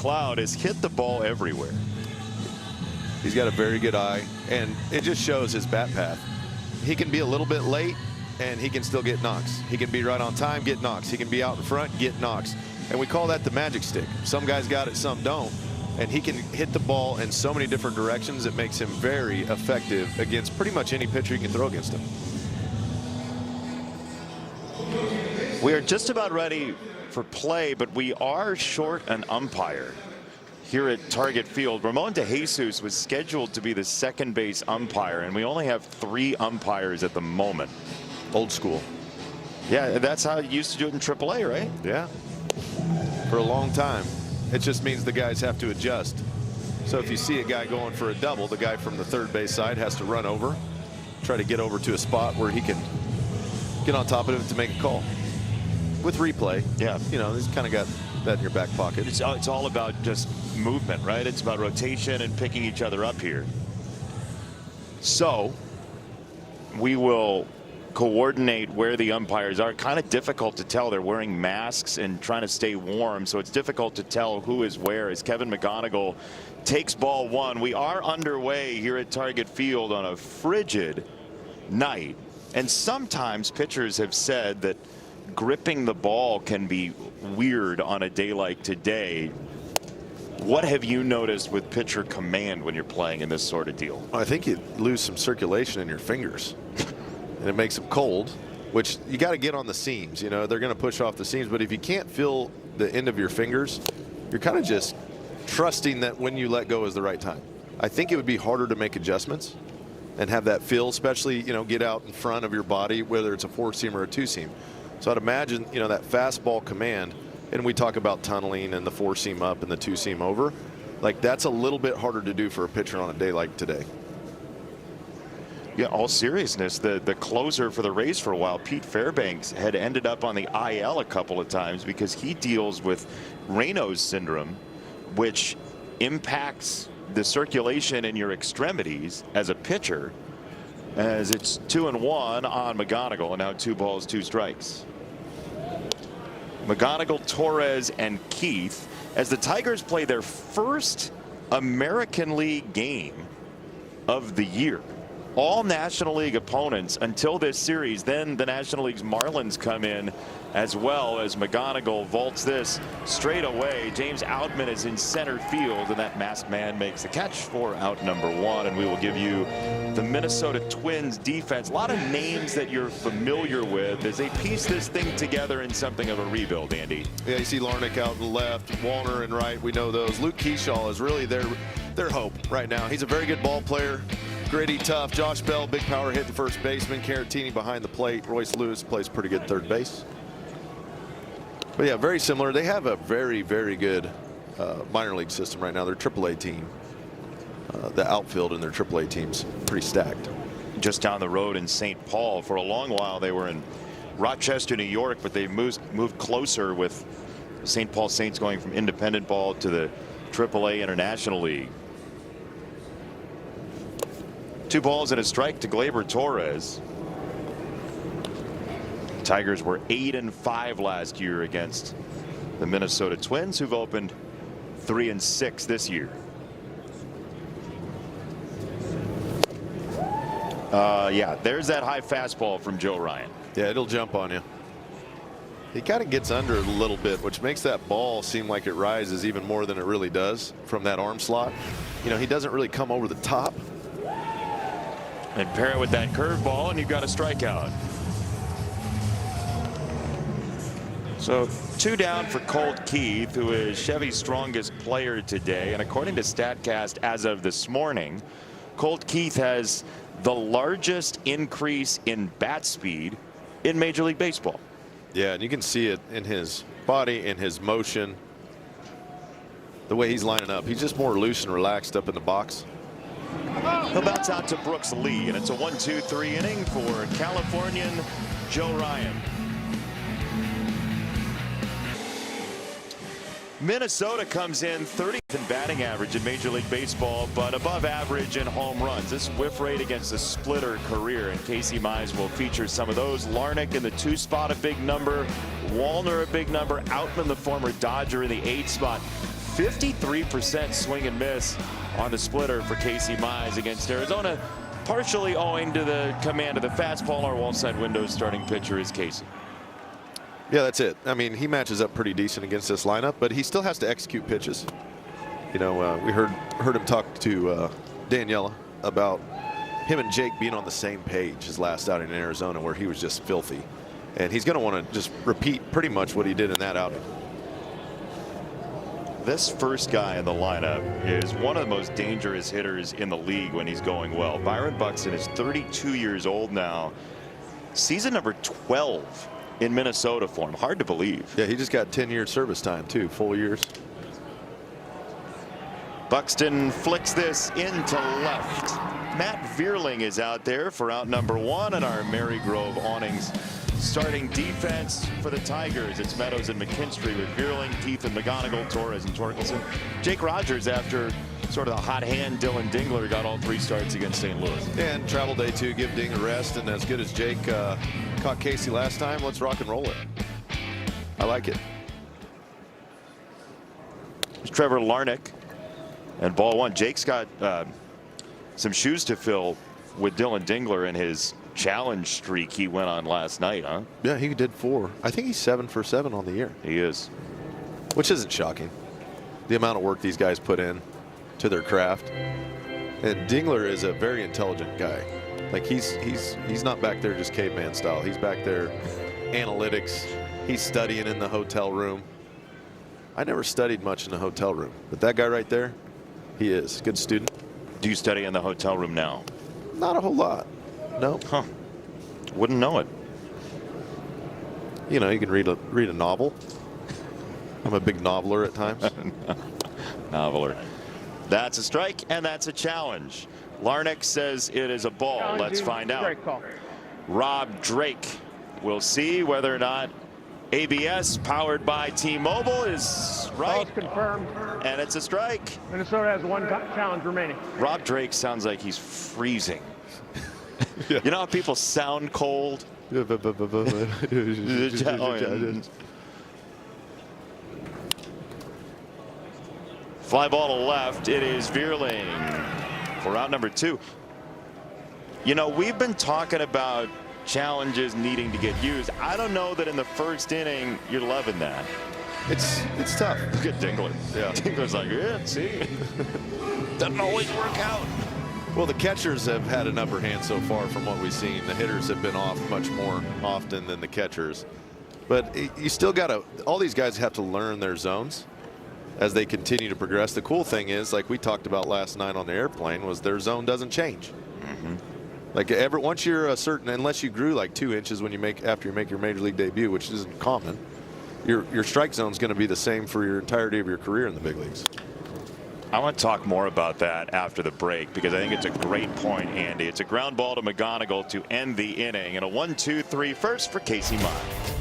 McLeod has hit the ball everywhere. He's got a very good eye, and it just shows his bat path. He can be a little bit late, and he can still get knocks. He can be right on time, get knocks. He can be out in front, get knocks. And we call that the magic stick. Some guys got it, some don't. And he can hit the ball in so many different directions. It makes him very effective against pretty much any pitcher you can throw against him. We are just about ready for play, but we are short an umpire here at Target Field. Ramon DeJesus was scheduled to be the second base umpire, and we only have 3 umpires at the moment. Old school. Yeah, that's how you used to do it in AAA, right? Yeah. For a long time. It just means the guys have to adjust. So if you see a guy going for a double, the guy from the third base side has to run over, try to get over to a spot where he can get on top of it to make a call. With replay, yeah, you know, he's kind of got that in your back pocket. It's all about just movement, right? It's about rotation and picking each other up here. So we will coordinate where the umpires are. Kind of difficult to tell. They're wearing masks and trying to stay warm, so it's difficult to tell who is where as Kevin McGonigal takes ball 1. We are underway here at Target Field on a frigid night, and sometimes pitchers have said that gripping the ball can be weird on a day like today. What have you noticed with pitcher command when you're playing in this sort of deal? I think you lose some circulation in your fingers, and it makes them cold, which you got to get on the seams. You know, they're going to push off the seams, but if you can't feel the end of your fingers, you're kind of just trusting that when you let go is the right time. I think it would be harder to make adjustments and have that feel, especially, you know, get out in front of your body, whether it's a 4-seam or a 2-seam. So I'd imagine, you know, that fastball command, and we talk about tunneling and the 4-seam up and the 2-seam over, like that's a little bit harder to do for a pitcher on a day like today. Yeah, all seriousness, the closer for the Rays for a while, Pete Fairbanks, had ended up on the IL a couple of times because he deals with Raynaud's syndrome, which impacts the circulation in your extremities as a pitcher, as it's 2-1 on McGonigal, and now 2 balls, 2 strikes. McGonigal, Torres, and Keith as the Tigers play their first American League game of the year. All National League opponents until this series. Then the National League's Marlins come in as well as McGonigal vaults this straight away. James Outman is in center field, and that masked man makes the catch for out number 1. And we will give you the Minnesota Twins defense. A lot of names that you're familiar with as they piece this thing together in something of a rebuild, Andy. Yeah, you see Larnach out in the left, Wallner in right. We know those. Luke Keyshaw is really their hope right now. He's a very good ball player. Gritty, tough. Josh Bell, big power hitting first baseman. Caratini behind the plate. Royce Lewis plays pretty good third base. But yeah, very similar. They have a very, very good minor league system right now. Their AAA team, the outfield in their AAA team's pretty stacked. Just down the road in St. Paul. For a long while they were in Rochester, New York, but they moved closer with St. Paul Saints going from independent ball to the AAA International League. 2 balls and a strike to Gleyber Torres. Tigers were 8-5 last year against the Minnesota Twins, who've opened 3-6 this year. Yeah, there's that high fastball from Joe Ryan. Yeah, it'll jump on you. He kind of gets under it a little bit, which makes that ball seem like it rises even more than it really does from that arm slot. You know, he doesn't really come over the top. And pair it with that curveball, and you've got a strikeout. So 2 down for Colt Keith, who is Chevy's strongest player today. And according to StatCast as of this morning, Colt Keith has the largest increase in bat speed in Major League Baseball. Yeah, and you can see it in his body, in his motion, the way he's lining up. He's just more loose and relaxed up in the box. He'll bounce out to Brooks Lee, and it's a 1-2-3 inning for Californian Joe Ryan. Minnesota comes in 30th in batting average in Major League Baseball, but above average in home runs. This whiff rate against a splitter career, and Casey Mize will feature some of those. Larnach in the 2 spot, a big number. Wallner, a big number. Outman, the former Dodger, in the 8 spot. 53% swing and miss on the splitter for Casey Mize against Arizona, partially owing to the command of the fastball. Our wall side window starting pitcher is Casey. Yeah, that's it. I mean, he matches up pretty decent against this lineup, but he still has to execute pitches. You know, we heard him talk to Daniela about him and Jake being on the same page his last outing in Arizona, where he was just filthy. And he's going to want to just repeat pretty much what he did in that outing. This first guy in the lineup is one of the most dangerous hitters in the league when he's going well. Byron Buxton is 32 years old now. Season number 12 in Minnesota for him. Hard to believe. Yeah, he just got 10-year service time, too, full years. Buxton flicks this into left. Matt Vierling is out there for out number 1, and our Marygrove Awnings starting defense for the Tigers. It's Meadows and McKinstry with Vierling, Keith and McGonigal, Torres and Torkelson. Jake Rogers, after sort of the hot hand Dylan Dingler, got all 3 starts against St. Louis. And travel day 2, give Ding a rest, and as good as Jake caught Casey last time, let's rock and roll it. I like it. There's Trevor Larnach, and ball 1. Jake's got some shoes to fill with Dylan Dingler in his challenge streak he went on last night, huh? Yeah, he did 4. I think he's 7 for 7 on the year. He is. Which isn't shocking. The amount of work these guys put in to their craft. And Dingler is a very intelligent guy. Like he's not back there just caveman style. He's back there analytics. He's studying in the hotel room. I never studied much in the hotel room, but that guy right there, he is. Good student. Do you study in the hotel room now? Not a whole lot. No. Huh. Wouldn't know it. You know, you can read a novel. I'm a big noveler at times. Noveler. That's a strike, and that's a challenge. Larnach says it is a ball. Let's find out. Rob Drake. We'll see whether or not ABS, powered by T-Mobile, is right. Confirmed. And it's a strike. Minnesota has 1 challenge remaining. Rob Drake sounds like he's freezing. Yeah. You know how people sound cold? Fly ball to left. It is Vierling for out number 2. You know, we've been talking about challenges needing to get used. I don't know that in the first inning you're loving that. It's tough. Look at Dingler. Yeah. Dingler's like, yeah, see. Doesn't always work out. Well, the catchers have had an upper hand so far from what we've seen. The hitters have been off much more often than the catchers. But you still got to, all these guys have to learn their zones as they continue to progress. The cool thing is, like we talked about last night on the airplane, was their zone doesn't change. Mm-hmm. Like once you're a certain, unless you grew like 2 inches when after you make your major league debut, which isn't common, your strike zone is going to be the same for your entirety of your career in the big leagues. I want to talk more about that after the break, because I think it's a great point, Andy. It's a ground ball to McGonigal to end the inning, and a 1-2-3 first for Casey Mize.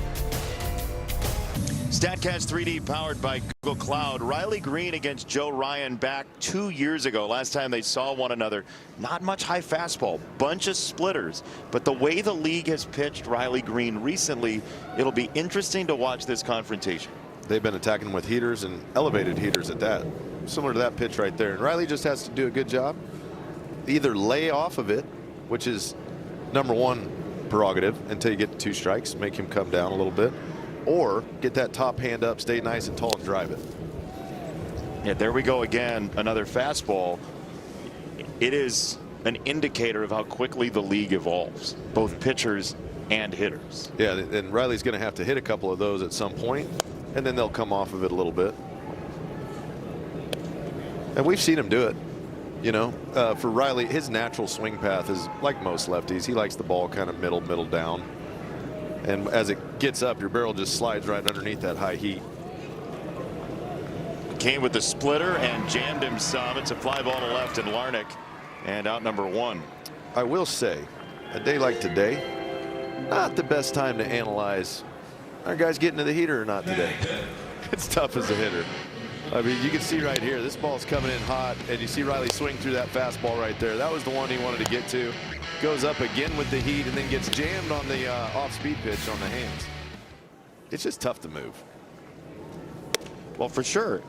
StatCast 3D powered by Google Cloud. Riley Green against Joe Ryan back 2 years ago. Last time they saw one another, not much high fastball, bunch of splitters. But the way the league has pitched Riley Green recently, it'll be interesting to watch this confrontation. They've been attacking with heaters and elevated heaters at that. Similar to that pitch right there. And Riley just has to do a good job. Either lay off of it, which is number 1 prerogative until you get to 2 strikes, make him come down a little bit, or get that top hand up, stay nice and tall, and drive it. Yeah, there we go again. Another fastball. It is an indicator of how quickly the league evolves, both pitchers and hitters. Yeah, and Riley's going to have to hit a couple of those at some point, and then they'll come off of it a little bit. And we've seen him do it. You know, for Riley, his natural swing path is like most lefties. He likes the ball kind of middle down. And as it gets up, your barrel just slides right underneath that high heat. Came with the splitter and jammed him some. It's a fly ball to left and Larnach, and out number 1. I will say, a day like today, not the best time to analyze our guys getting to the heater or not today. It's tough as a hitter. I mean, you can see right here, this ball's coming in hot, and you see Riley swing through that fastball right there. That was the one he wanted to get to. Goes up again with the heat and then gets jammed on the off-speed pitch on the hands. It's just tough to move. Well, for sure.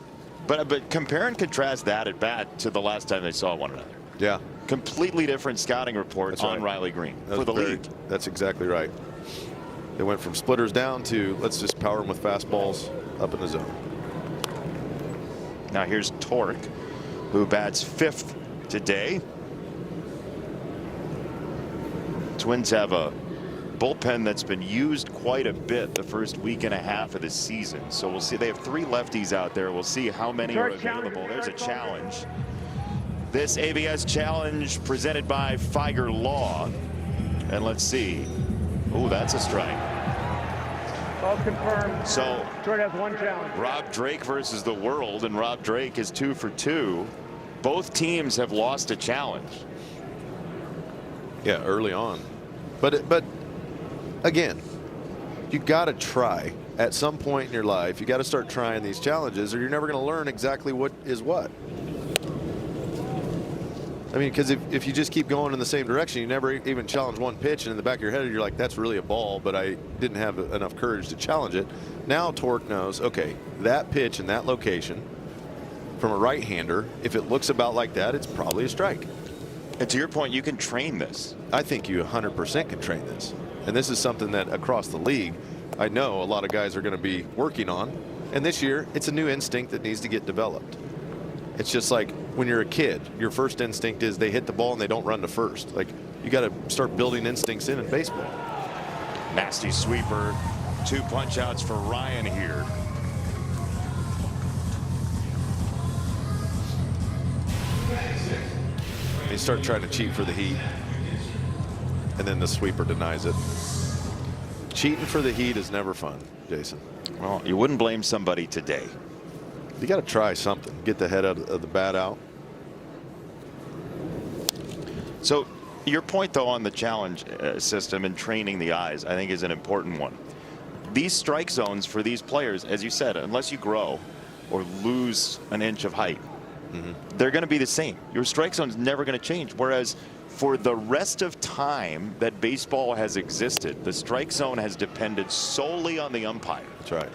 But compare and contrast that at bat to the last time they saw one another. Yeah. Completely different scouting report on Riley Green for the league. That's exactly right. They went from splitters down to let's just power them with fastballs up in the zone. Now here's Torque, who bats 5th today. Twins have a bullpen that's been used quite a bit the first week and a half of the season. So we'll see. They have 3 lefties out there. We'll see how many are available. There's a challenge. This ABS challenge presented by Figer Law. And let's see. Oh, that's a strike. All confirmed. So Detroit has 1 challenge. Rob Drake versus the world, and Rob Drake is 2 for 2. Both teams have lost a challenge. Yeah, early on. But again, you got to try at some point in your life. You got to start trying these challenges, or you're never going to learn exactly what is what. I mean, because if you just keep going in the same direction, you never even challenge one pitch, and in the back of your head, you're like, that's really a ball, but I didn't have enough courage to challenge it. Now Torque knows, okay, that pitch in that location from a right-hander, if it looks about like that, it's probably a strike. And to your point, you can train this. I think you 100% can train this. And this is something that across the league, I know a lot of guys are going to be working on. And this year, it's a new instinct that needs to get developed. It's just like when you're a kid, your first instinct is they hit the ball and they don't run to first. Like, you got to start building instincts in baseball. Nasty sweeper. 2 punch outs for Ryan here. They start trying to cheat for the heat, and then the sweeper denies it. Cheating for the heat is never fun, Jason. Well, you wouldn't blame somebody today. You got to try something. Get the head out of the bat out. So your point, though, on the challenge system and training the eyes, I think is an important one. These strike zones for these players, as you said, unless you grow or lose an inch of height, they're going to be the same. Your strike zone is never going to change. Whereas for the rest of time that baseball has existed, the strike zone has depended solely on the umpire. That's right.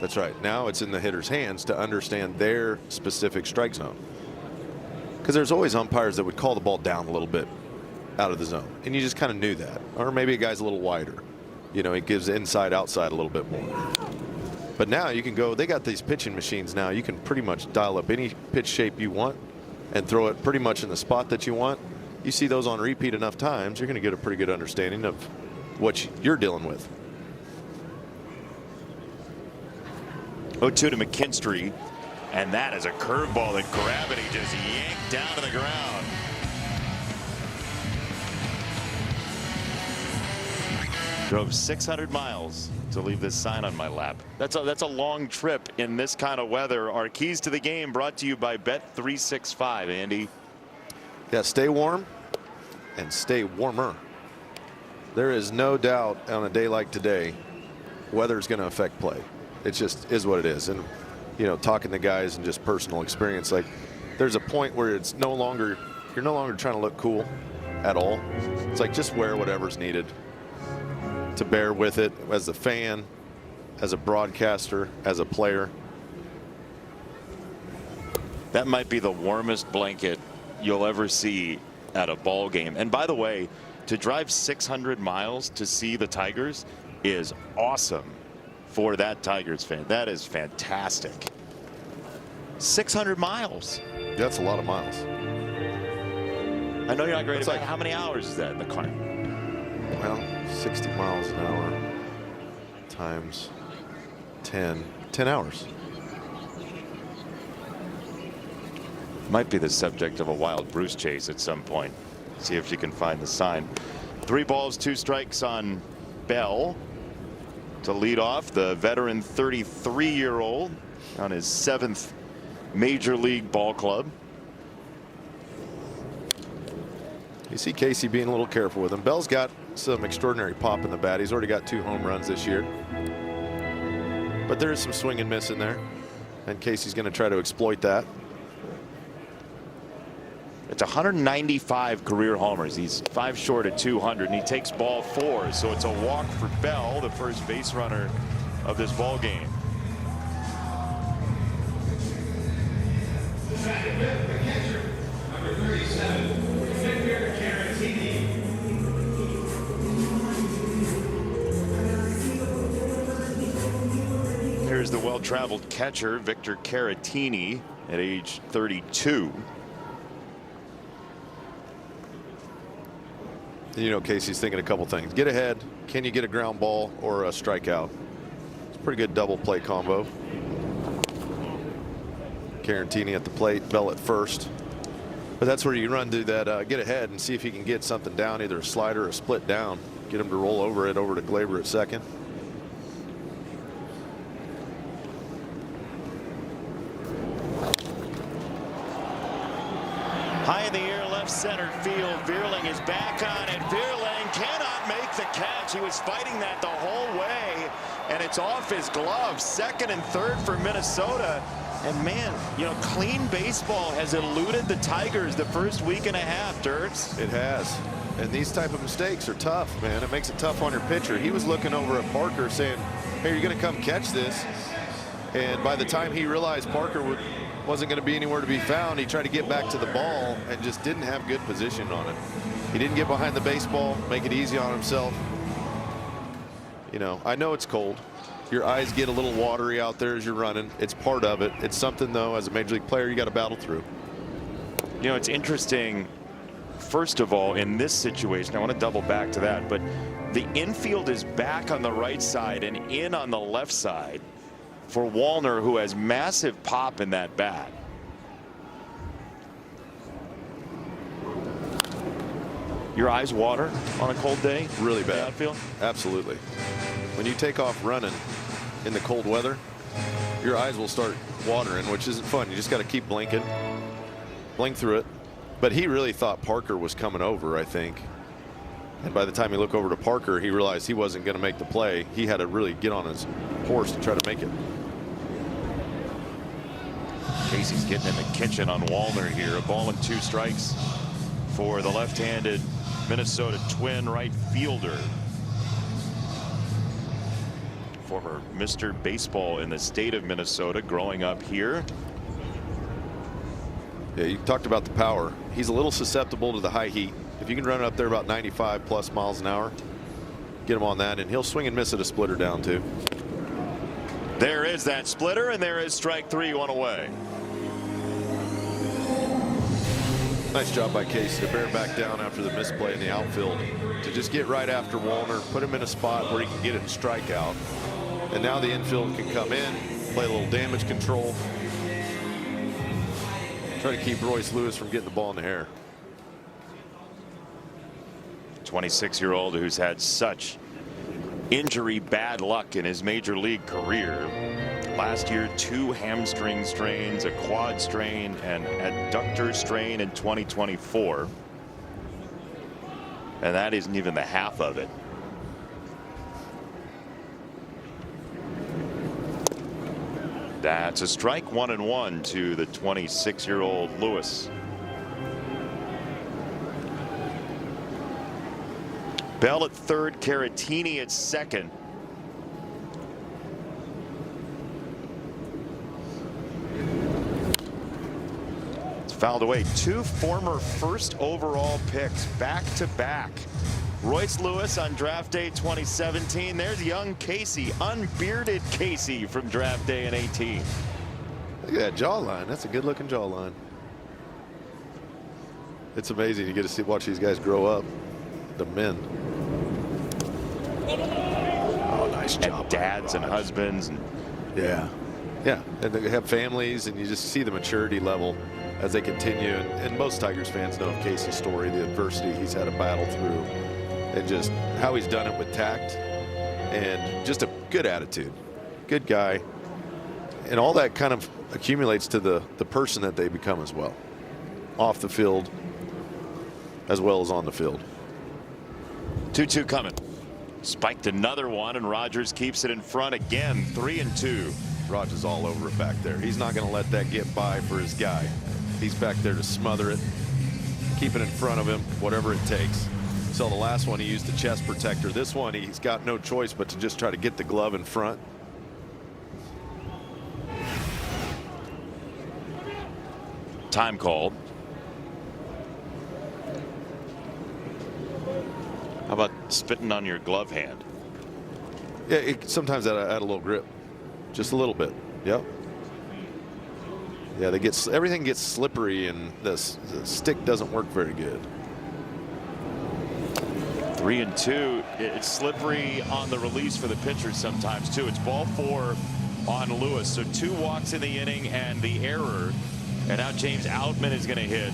That's right. Now it's in the hitter's hands to understand their specific strike zone. Because there's always umpires that would call the ball down a little bit out of the zone. And you just kind of knew that. Or maybe a guy's a little wider. You know, it gives inside outside a little bit more. But now you can go, they got these pitching machines now. You can pretty much dial up any pitch shape you want and throw it pretty much in the spot that you want. You see those on repeat enough times, you're going to get a pretty good understanding of what you're dealing with. 0-2 to McKinstry, and that is a curveball that gravity just yanked down to the ground. Drove 600 miles to leave this sign on my lap. That's a long trip in this kind of weather. Our keys to the game brought to you by Bet365. Andy. Yeah, stay warm and stay warmer. There is no doubt on a day like today, weather is going to affect play. It just is what it is. And, you know, talking to guys and just personal experience, like there's a point where it's no longer, you're no longer trying to look cool at all. It's like just wear whatever's needed to bear with it as a fan, as a broadcaster, as a player. That might be the warmest blanket you'll ever see at a ball game. And by the way, to drive 600 miles to see the Tigers is awesome for that Tigers fan. That is fantastic. 600 miles. That's a lot of miles. I know you're not great about how many hours is that in the car? Well, 60 miles an hour times 10 hours. Might be the subject of a wild Bruce chase at some point. See if you can find the sign. 3 balls, 2 strikes on Bell to lead off, the veteran 33-year-old on his 7th major league ball club. You see Casey being a little careful with him. Bell's got some extraordinary pop in the bat. He's already got 2 home runs this year. But there is some swing and miss in there. And Casey's going to try to exploit that. It's 195 career homers. He's 5 short at 200, and he takes ball 4. So it's a walk for Bell, the first base runner of this ball game. Here's the well-traveled catcher, Victor Caratini, at age 32. You know, Casey's thinking a couple things. Get ahead. Can you get a ground ball or a strikeout? It's a pretty good double play combo. Caratini at the plate, Bell at first. But that's where you run to that get ahead and see if he can get something down, either a slider or a split down. Get him to roll over it over to Glaber at second. High in the air, left center field. Vierling is back on it. Vierling cannot make the catch. He was fighting that the whole way, and it's off his glove. Second and third for Minnesota. And man, you know, clean baseball has eluded the Tigers the first week and a half, Dirks. It has. And these type of mistakes are tough, man. It makes it tough on your pitcher. He was looking over at Parker saying, hey, you're going to come catch this. And by the time he realized Parker wasn't going to be anywhere to be found, he tried to get back to the ball and just didn't have good position on it. He didn't get behind the baseball, make it easy on himself. You know, I know it's cold. Your eyes get a little watery out there as you're running. It's part of it. It's something, though, as a major league player, you got to battle through. You know, it's interesting. First of all, in this situation, I want to double back to that, but the infield is back on the right side and in on the left side for Wallner, who has massive pop in that bat. Your eyes water on a cold day? Really bad. Outfield? Absolutely. When you take off running in the cold weather, your eyes will start watering, which isn't fun. You just got to keep blinking, blink through it. But he really thought Parker was coming over, I think. And by the time he looked over to Parker, he realized he wasn't going to make the play. He had to really get on his horse to try to make it. Casey's getting in the kitchen on Wallner here. A ball and 2 strikes for the left-handed Minnesota Twin right fielder. Former Mr. Baseball in the state of Minnesota, growing up here. Yeah, you talked about the power. He's a little susceptible to the high heat. If you can run it up there about 95 plus miles an hour, get him on that, and he'll swing and miss at a splitter down too. There is that splitter, and there is strike 3, 1 away. Nice job by Casey to bear back down after the misplay in the outfield, to just get right after Wallner, put him in a spot where he can get it and strike out. And now the infield can come in, play a little damage control, try to keep Royce Lewis from getting the ball in the air. 26-year-old who's had such injury bad luck in his major league career. Last year, 2 hamstring strains, a quad strain, and adductor strain in 2024. And that isn't even the half of it. That's a strike, 1-1 to the 26-year-old Lewis. Bell at third, Caratini at second. It's fouled away. 2 former first overall picks back to back. Royce Lewis on draft day 2017. There's young Casey, unbearded Casey from draft day in 18. Look at that jawline. That's a good looking jawline. It's amazing. You get to watch these guys grow up. The men. Oh, nice job. And dads and husbands. And yeah. And they have families, and you just see the maturity level as they continue. And most Tigers fans know of Casey's story, the adversity he's had to battle through, and just how he's done it with tact and just a good attitude. Good guy. And all that kind of accumulates to the person that they become as well, off the field as well as on the field. 2-2 coming. Spiked another one, and Rogers keeps it in front again. 3-2. Rogers all over it back there. He's not going to let that get by for his guy. He's back there to smother it, keep it in front of him, whatever it takes. So the last one, he used the chest protector. This one, he's got no choice but to just try to get the glove in front. Time called. How about spitting on your glove hand? Yeah, sometimes I add a little grip. Just a little bit. Yep. Yeah, everything gets slippery, and the stick doesn't work very good. 3-2. It's slippery on the release for the pitchers sometimes too. It's ball 4 on Lewis. So 2 walks in the inning and the error. And now James Outman is going to hit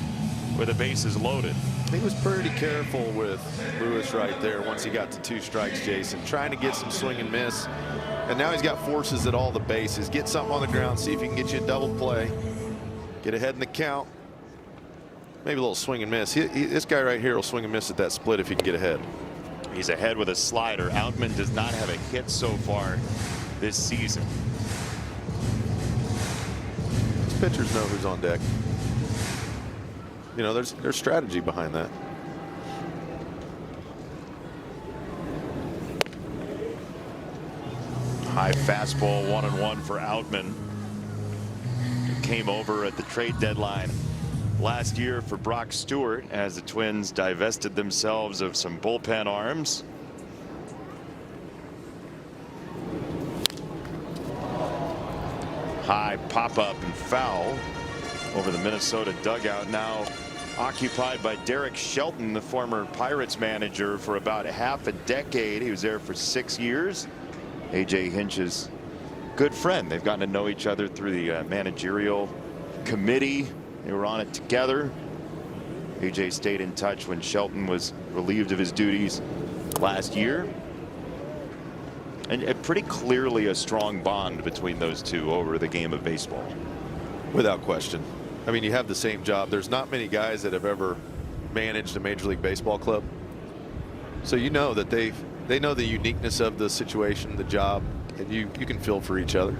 with the bases loaded. He was pretty careful with Lewis right there once he got to 2 strikes, Jason, trying to get some swing and miss. And now he's got forces at all the bases. Get something on the ground, see if he can get you a double play. Get ahead in the count. Maybe a little swing and miss. This guy right here will swing and miss at that split if he can get ahead. He's ahead with a slider. Outman does not have a hit so far this season. These pitchers know who's on deck. You know, there's strategy behind that. High fastball, 1-1 for Outman. He came over at the trade deadline last year for Brock Stewart as the Twins divested themselves of some bullpen arms. High pop up and foul over the Minnesota dugout, now occupied by Derek Shelton, the former Pirates manager for about half a decade. He was there for 6 years. AJ Hinch's good friend. They've gotten to know each other through the managerial committee. They were on it together. AJ stayed in touch when Shelton was relieved of his duties last year. And pretty clearly a strong bond between those two over the game of baseball. Without question. I mean, you have the same job. There's not many guys that have ever managed a Major League Baseball club. So you know that they know the uniqueness of the situation, the job, and you can feel for each other,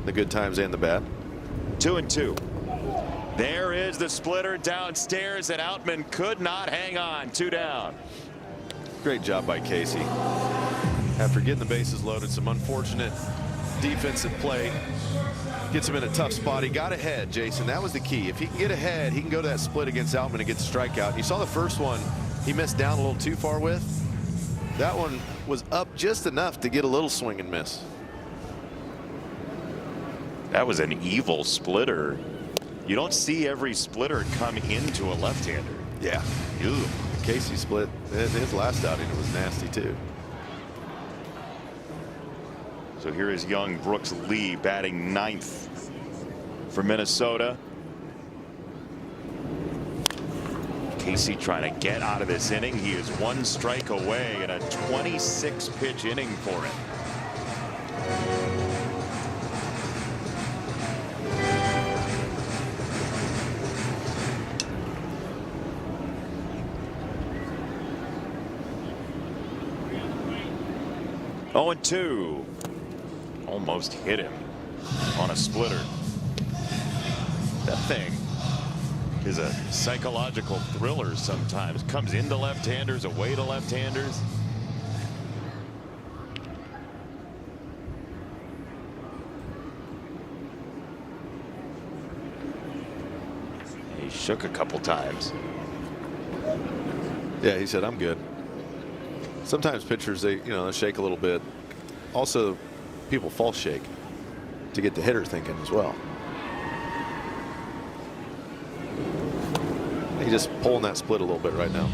the good times and the bad. 2-2. There is the splitter downstairs, and Outman could not hang on. 2 down. Great job by Casey. After getting the bases loaded, some unfortunate defensive play. Gets him in a tough spot. He got ahead, Jason. That was the key. If he can get ahead, he can go to that split against Outman and get the strikeout. You saw the first one he missed down a little too far with. That one was up just enough to get a little swing and miss. That was an evil splitter. You don't see every splitter come into a left-hander. Yeah. Ew. Casey split. His last outing, it was nasty too. So here is young Brooks Lee batting 9th for Minnesota. Casey trying to get out of this inning. He is 1 strike away in a 26-pitch inning for him. Oh, and 2. Almost hit him on a splitter. That thing is a psychological thriller sometimes. Comes into left-handers, away to left-handers. He shook a couple times. Yeah, he said, I'm good. Sometimes pitchers, they shake a little bit. Also, people false shake to get the hitter thinking as well. He's just pulling that split a little bit right now.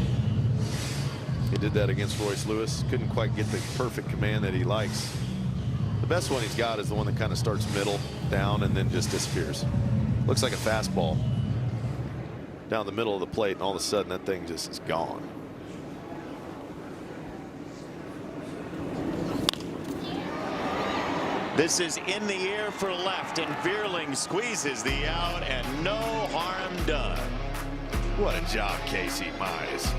He did that against Royce Lewis. Couldn't quite get the perfect command that he likes. The best one he's got is the one that kind of starts middle down and then just disappears. Looks like a fastball down the middle of the plate, and all of a sudden that thing just is gone. This is in the air for left, and Veerling squeezes the out, and no harm done. What a job, Casey Mize.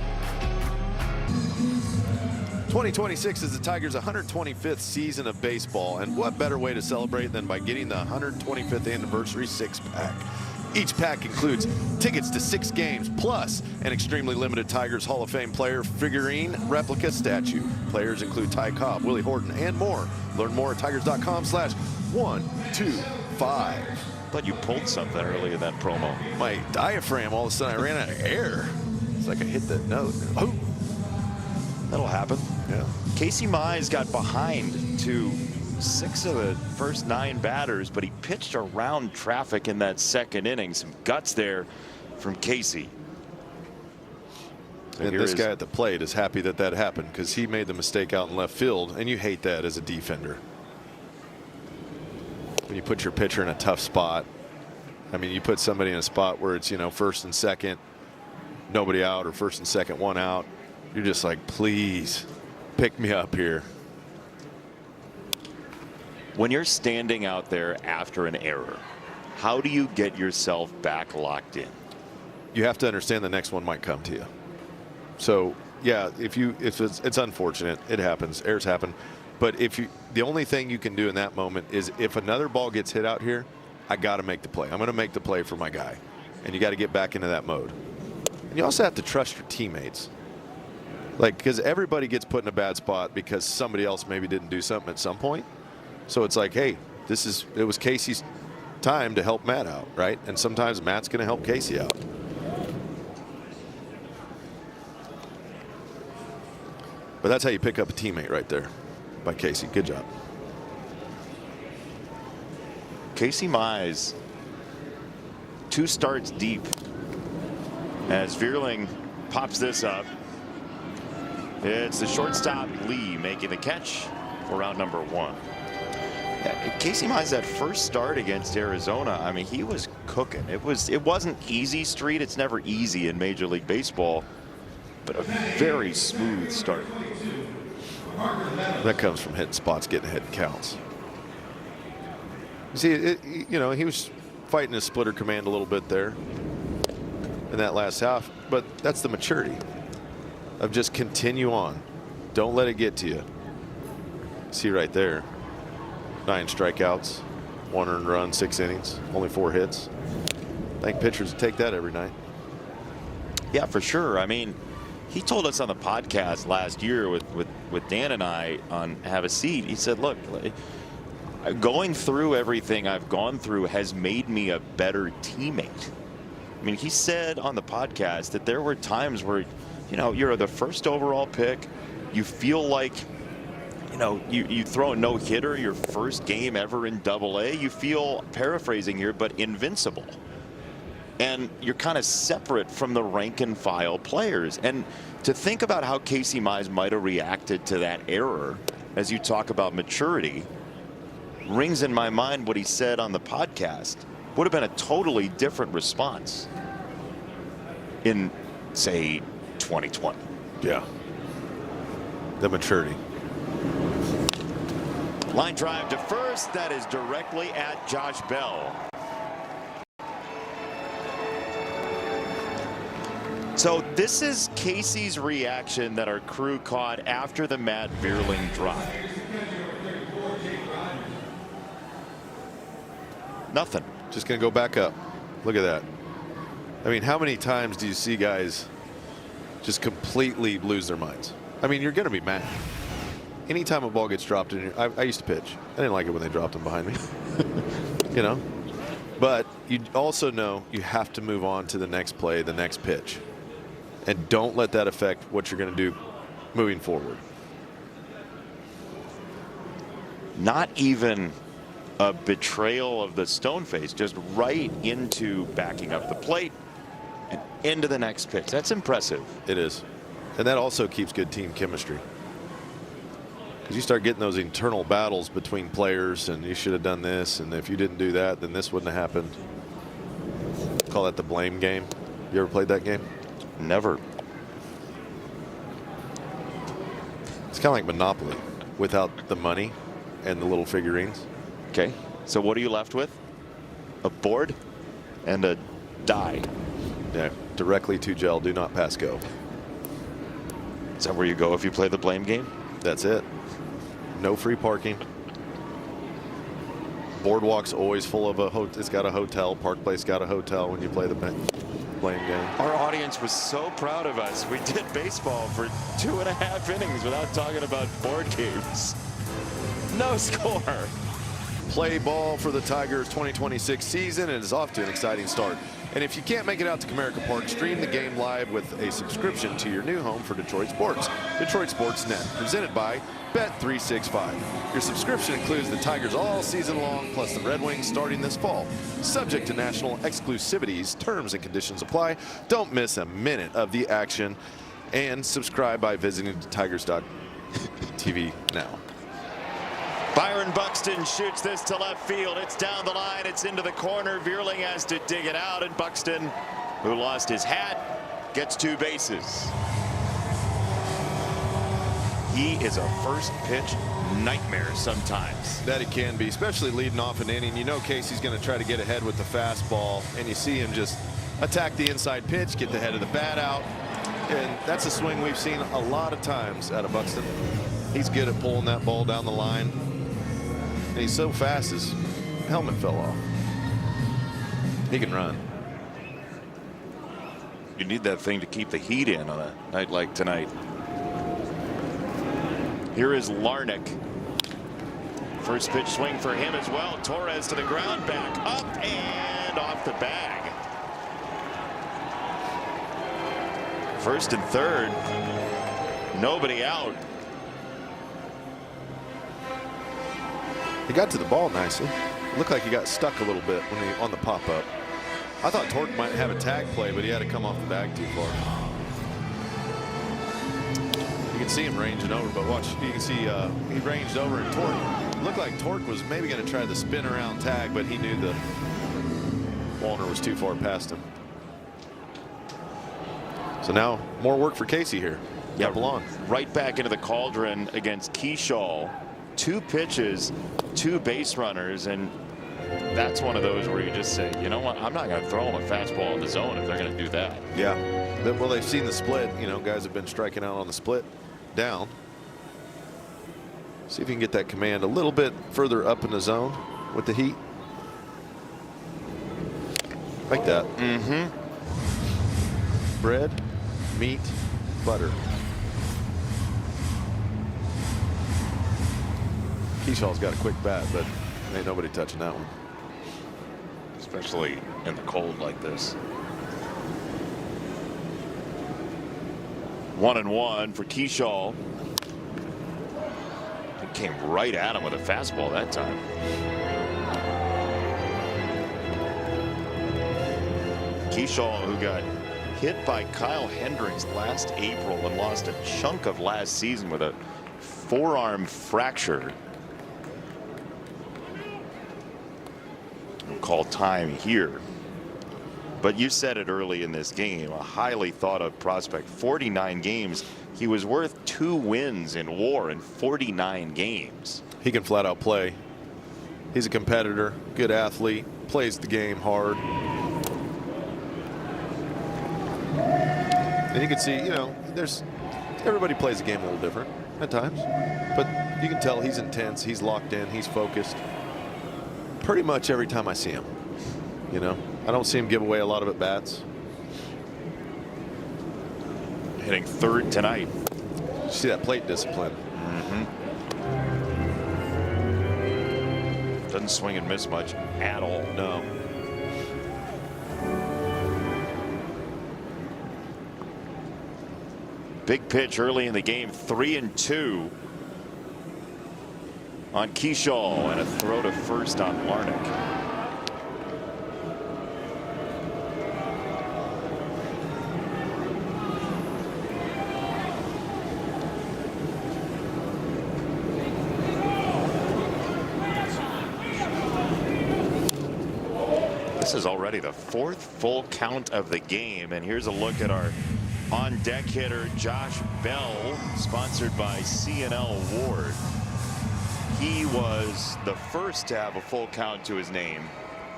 2026 is the Tigers' 125th season of baseball, and what better way to celebrate than by getting the 125th anniversary 6-pack. Each pack includes tickets to 6 games, plus an extremely limited Tigers Hall of Fame player figurine replica statue. Players include Ty Cobb, Willie Horton, and more. Learn more at tigers.com/125. Thought you pulled something early in that promo. My diaphragm, all of a sudden I ran out of air. It's like I hit that note. Oh. That'll happen. Yeah. Casey Mize got behind to 6 of the first 9 batters, but he pitched around traffic in that second inning. Some guts there from Casey. And this guy at the plate is happy that that happened, because he made the mistake out in left field, and you hate that as a defender. When you put your pitcher in a tough spot. I mean, you put somebody in a spot where it's, you know, first and second, nobody out, or first and second, 1 out. You're just like, please pick me up here. When you're standing out there after an error, how do you get yourself back locked in? You have to understand the next one might come to you. So yeah, if it's unfortunate, it happens, errors happen, but the only thing you can do in that moment is, if another ball gets hit out here, I got to make the play. I'm going to make the play for my guy, and you got to get back into that mode. And you also have to trust your teammates, like, because everybody gets put in a bad spot because somebody else maybe didn't do something at some point. So it's like, hey, it was Casey's time to help Matt out, right? And sometimes Matt's going to help Casey out. But that's how you pick up a teammate right there by Casey. Good job. Casey Mize, 2 starts deep as Vierling pops this up. It's the shortstop Lee making the catch for round number 1. Casey Mize, that first start against Arizona, I mean, he was cooking. It wasn't easy street. It's never easy in Major League Baseball, but a very smooth start. That comes from hitting spots, getting hit counts. You see, you know, he was fighting his splitter command a little bit there in that last half, but that's the maturity of just continue on. Don't let it get to you. See right there, 9 strikeouts, 1 earned run, 6 innings, only 4 hits. I think pitchers take that every night. Yeah, for sure. I mean, he told us on the podcast last year with Dan and I on Have a Seat, he said, look, going through everything I've gone through has made me a better teammate. I mean, he said on the podcast that there were times where, you know, you're the first overall pick, you feel like, you know, you throw a no-hitter your first game ever in Double-A, you feel, paraphrasing here, but invincible. And you're kind of separate from the rank and file players. And to think about how Casey Mize might have reacted to that error, as you talk about maturity, rings in my mind what he said on the podcast. Would have been a totally different response in, say, 2020. Yeah. The maturity. Line drive to first. That is directly at Josh Bell. So this is Casey's reaction that our crew caught after the Matt Vierling drop. Nothing. Just going to go back up. Look at that. I mean, how many times do you see guys just completely lose their minds? I mean, you're going to be mad. Anytime a ball gets dropped in your, I used to pitch. I didn't like it when they dropped them behind me. You know? But you also know you have to move on to the next play, the next pitch. And don't let that affect what you're going to do moving forward. Not even a betrayal of the stone face, just right into backing up the plate and into the next pitch. That's impressive. It is. And that also keeps good team chemistry. Because you start getting those internal battles between players, and you should have done this, and if you didn't do that, then this wouldn't have happened. Call that the blame game. You ever played that game? Never. It's kind of like Monopoly without the money and the little figurines. Okay, so what are you left with? A board and a die. Yeah, directly to gel, do not pass go. Is that where you go if you play the blame game? That's it. No free parking. Boardwalk's always full of it's got a hotel. Park Place got a hotel when you play the blame game. Our audience was so proud of us. We did baseball for 2.5 innings without talking about board games. No score. Play ball for the Tigers 2026 season, and is off to an exciting start. And if you can't make it out to Comerica Park, stream the game live with a subscription to your new home for Detroit Sports. Detroit Sports Net, presented by Bet365. Your subscription includes the Tigers all season long, plus the Red Wings starting this fall. Subject to national exclusivities, terms and conditions apply. Don't miss a minute of the action. And subscribe by visiting tigers.tv now. Byron Buxton shoots this to left field. It's down the line. It's into the corner. Vierling has to dig it out, and Buxton, who lost his hat, gets 2 bases. He is a first pitch nightmare sometimes. That he can be, especially leading off an inning. You know Casey's going to try to get ahead with the fastball, and you see him just attack the inside pitch, get the head of the bat out. And that's a swing we've seen a lot of times out of Buxton. He's good at pulling that ball down the line. And he's so fast his helmet fell off. He can run. You need that thing to keep the heat in on a night like tonight. Here is Larnach. First pitch swing for him as well. Torres to the ground, back up and off the bag. First and third, nobody out. He got to the ball nicely. It looked like he got stuck a little bit when he on the pop-up. I thought Torque might have a tag play, but he had to come off the bag too far. You can see him ranging over, but watch, you can see he ranged over, and Torque looked like Torque was maybe going to try the spin around tag, but he knew the Wallner was too far past him. So now more work for Casey here. Yeah, on. Right back into the cauldron against Keyshaw. 2 pitches, 2 base runners, and that's one of those where you just say, you know what, I'm not going to throw him a fastball in the zone if they're going to do that. Yeah. Well, they've seen the split. You know, guys have been striking out on the split down. See if you can get that command a little bit further up in the zone with the heat. Like that. Mm-hmm. Bread, meat, butter. Keeshaw's got a quick bat, but ain't nobody touching that one. Especially in the cold like this. 1-1 for Keyshaw. It came right at him with a fastball that time. Keyshaw, who got hit by Kyle Hendricks last April and lost a chunk of last season with a forearm fracture. We'll call time here. But you said it early in this game, a highly thought of prospect. 49 games. He was worth 2 wins in WAR in 49 games. He can flat out play. He's a competitor, good athlete, plays the game hard. And you can see, you know, everybody plays the game a little different at times, but you can tell he's intense, he's locked in, he's focused. Pretty much every time I see him, you know, I don't see him give away a lot of at-bats. Hitting 3rd tonight. You see that plate discipline. Mm-hmm. Doesn't swing and miss much at all. No. Big pitch early in the game, 3-2 on Keyshaw, and a throw to first on Larnach. This is already the 4th full count of the game, and here's a look at our on-deck hitter Josh Bell, sponsored by C&L Ward. He was the first to have a full count to his name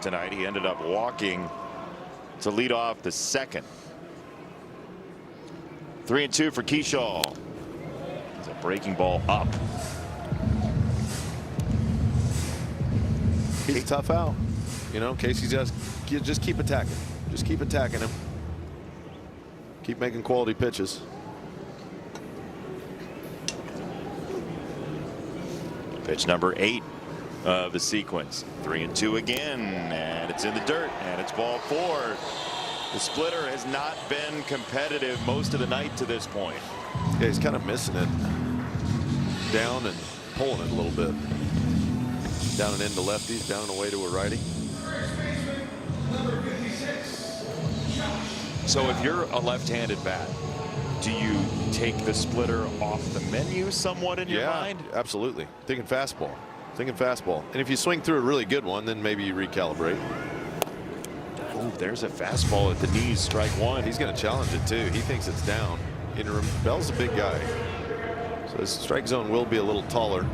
tonight. He ended up walking to lead off the 2nd. 3-2 for Keyshaw. It's a breaking ball up. He's a tough out. You know, Casey's just keep attacking. Just keep attacking him. Keep making quality pitches. Pitch number 8. of the sequence. 3-2 again, and it's in the dirt, and it's ball 4. The splitter has not been competitive most of the night to this point. Yeah, he's kind of missing it. Down and pulling it a little bit. Down and into lefties, down and away to a righty. So if you're a left-handed bat, do you take the splitter off the menu somewhat in your mind? Absolutely. Thinking fastball. Thinking fastball. And if you swing through a really good one, then maybe you recalibrate. Oh, there's a fastball at the knees, strike 1. He's going to challenge it too. He thinks it's down. Bell's a big guy. So his strike zone will be a little taller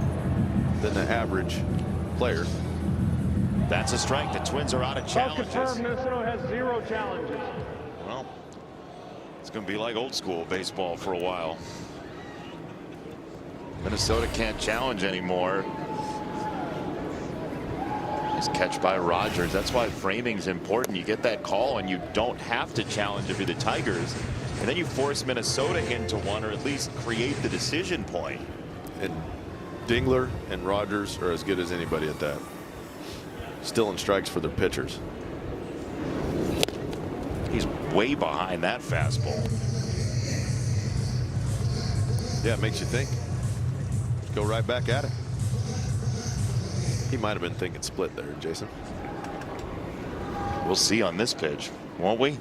than the average player. That's a strike. The Twins are out of challenges. Confirmed, Minnesota has 0 challenges. Well, it's going to be like old school baseball for a while. Minnesota can't challenge anymore. Nice catch by Rogers. That's why framing is important. You get that call and you don't have to challenge if you're the Tigers. And then you force Minnesota into one, or at least create the decision point. And Dingler and Rogers are as good as anybody at that. Still in strikes for their pitchers. He's way behind that fastball. Yeah, it makes you think. Go right back at it. He might have been thinking split there, Jason. We'll see on this pitch, won't we?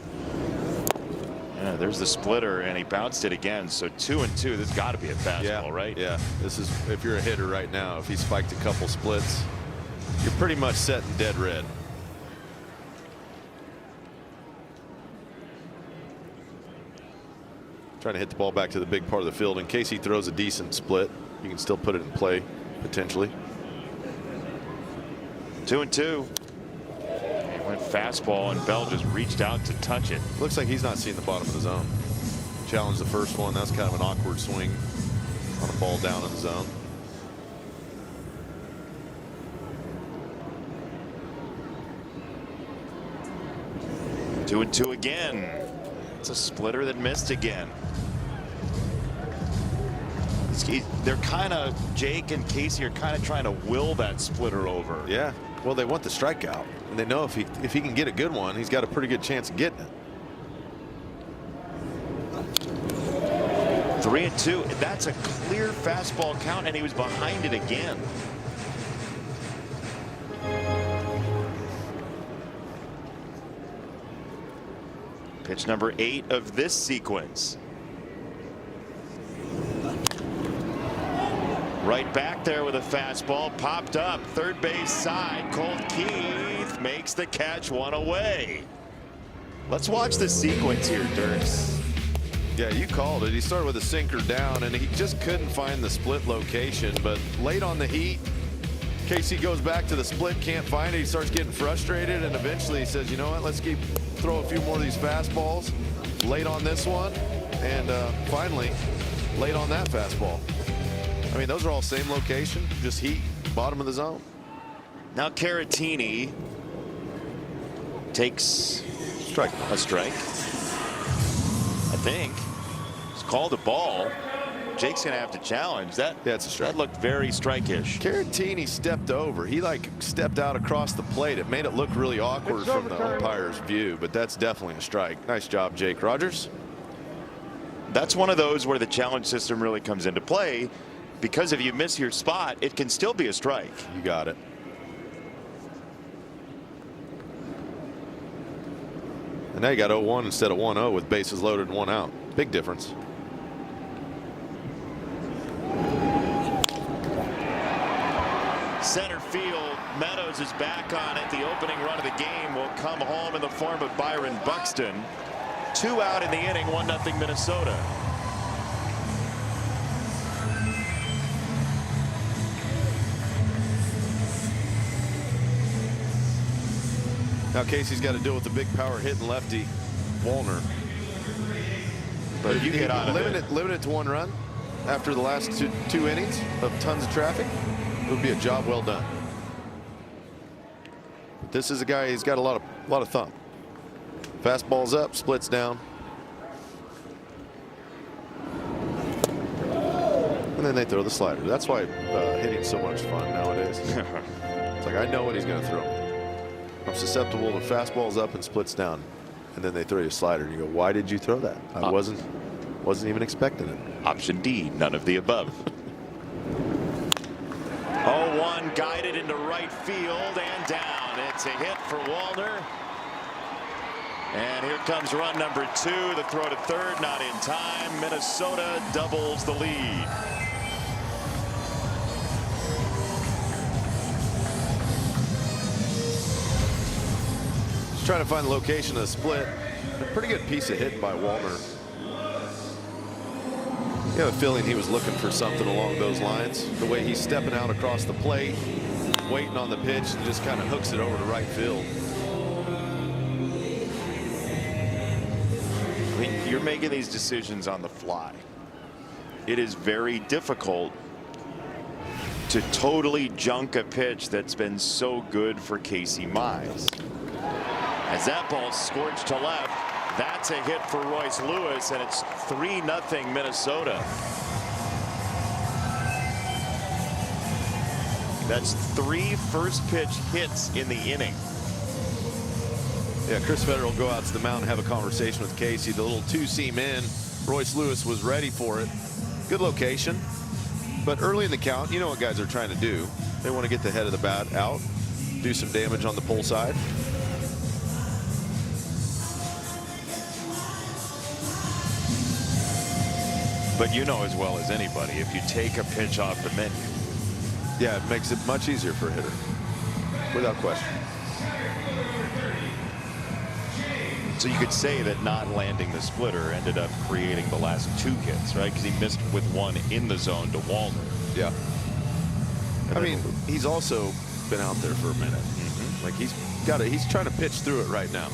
Yeah, there's the splitter, and he bounced it again. So 2-2. This got to be a fastball, right? Yeah. This is, if you're a hitter right now, if he spiked a couple splits, you're pretty much set in dead red. Trying to hit the ball back to the big part of the field. In case he throws a decent split, you can still put it in play potentially. 2-2. He went fastball, and Bell just reached out to touch it. Looks like he's not seeing the bottom of the zone. Challenged the first one. That's kind of an awkward swing on a ball down in the zone. Two and two again. It's a splitter that missed again. They're kind of, Jake and Casey are kind of trying to will that splitter over. Yeah. Well, they want the strikeout, and they know if he can get a good one, he's got a pretty good chance of getting it. 3-2. That's a clear fastball count, and he was behind it again. Pitch number 8 of this sequence. Right back there with a fastball, popped up, third base side. Colt Keith makes the catch, one away. Let's watch the sequence here, Dirks. Yeah, you called it. He started with a sinker down, and he just couldn't find the split location. But late on the heat, Casey goes back to the split, can't find it. He starts getting frustrated, and eventually he says, you know what, let's throw a few more of these fastballs. Late on this one, and finally late on that fastball. I mean, those are all same location, just heat, bottom of the zone. Now Caratini takes a strike. I think. He's called a ball. Jake's gonna have to challenge that. Yeah, it's a strike. That looked very strike-ish. Caratini stepped over. He stepped out across the plate. It made it look really awkward from the umpire's view, but that's definitely a strike. Nice job, Jake Rogers. That's one of those where the challenge system really comes into play, because if you miss your spot, it can still be a strike. You got it. And now you got 0-1 instead of 1-0 with bases loaded and 1 out. Big difference. Center field, Meadows is back on it. The opening run of the game will come home in the form of Byron Buxton. 2 out in the inning, 1-0 Minnesota. Now Casey's got to deal with the big power hitting lefty, Wallner. But you get out of it. Limit it to 1 run after the last two innings of tons of traffic. It would be a job well done. But this is a guy, he's got a lot of thump. Fastball's up, splits down. And then they throw the slider. That's why hitting's so much fun nowadays. like, I know what he's going to throw. I'm susceptible to fastballs up and splits down. And then they throw you a slider and you go, why did you throw that? I wasn't even expecting it. Option D, none of the above. 0-1 guided into right field and down. It's a hit for Wallner. And here comes run number 2. The throw to third, not in time. Minnesota doubles the lead. Just trying to find the location of the split. A pretty good piece of hitting by Wallner. You have a feeling he was looking for something along those lines. The way he's stepping out across the plate, waiting on the pitch, and just kind of hooks it over to right field. I mean, you're making these decisions on the fly. It is very difficult to totally junk a pitch that's been so good for Casey Mize. As that ball scorched to left, that's a hit for Royce Lewis, and it's 3-0 Minnesota. That's 3 first pitch hits in the inning. Yeah, Chris Federer will go out to the mound and have a conversation with Casey. The little 2-seam in. Royce Lewis was ready for it. Good location. But early in the count, you know what guys are trying to do. They want to get the head of the bat out, do some damage on the pull side. But you know as well as anybody, if you take a pitch off the menu. Yeah, it makes it much easier for a hitter, without question. So you could say that not landing the splitter ended up creating the last 2 hits, right? Because he missed with 1 in the zone to Wallner. Yeah. And I mean, he's also been out there for a minute. Like he's trying to pitch through it right now.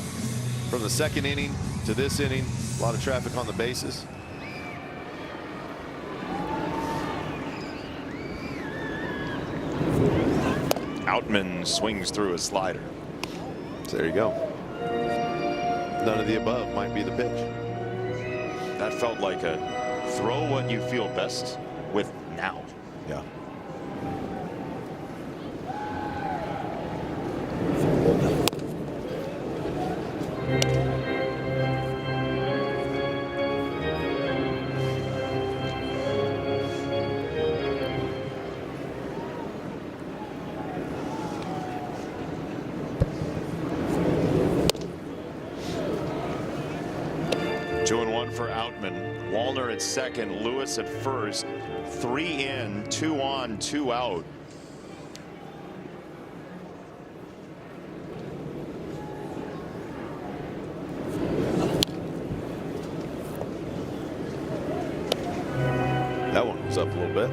From the 2nd inning to this inning, a lot of traffic on the bases. Outman swings through a slider. So there you go. None of the above might be the pitch. That felt like a throw what you feel best with now. Yeah. For Outman. Wallner at second, Lewis at first. 3 in, 2 on, 2 out. That one was up a little bit.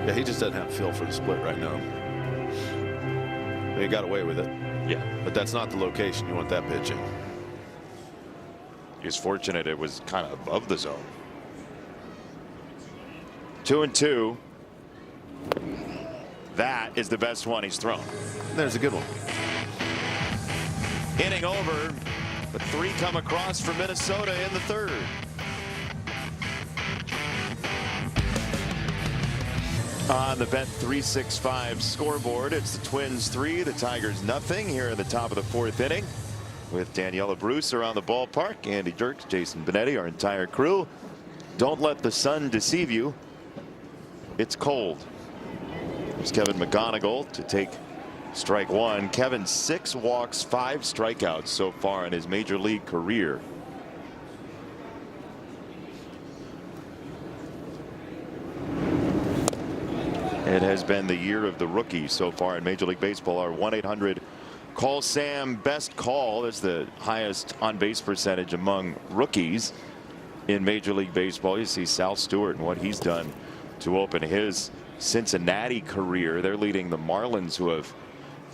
Yeah, he just doesn't have a feel for the split right now. He got away with it. Yeah. But that's not the location you want that pitch in. He's fortunate it was kind of above the zone. 2-2. That is the best one he's thrown. There's a good one. Inning over, but 3 come across for Minnesota in the 3rd. On the Bet365 scoreboard, it's the Twins 3, the Tigers nothing here at the top of the 4th inning. With Daniela Bruce around the ballpark, Andy Dirks, Jason Benetti, our entire crew. Don't let the sun deceive you. It's cold. There's Kevin McGonigal to take strike 1. Kevin 6 walks, 5 strikeouts so far in his major league career. It has been the year of the rookie so far in Major League Baseball. Our 1-800 Call Sam best call is the highest on base percentage among rookies in Major League Baseball. You see Sal Stewart and what he's done to open his Cincinnati career. They're leading the Marlins, who have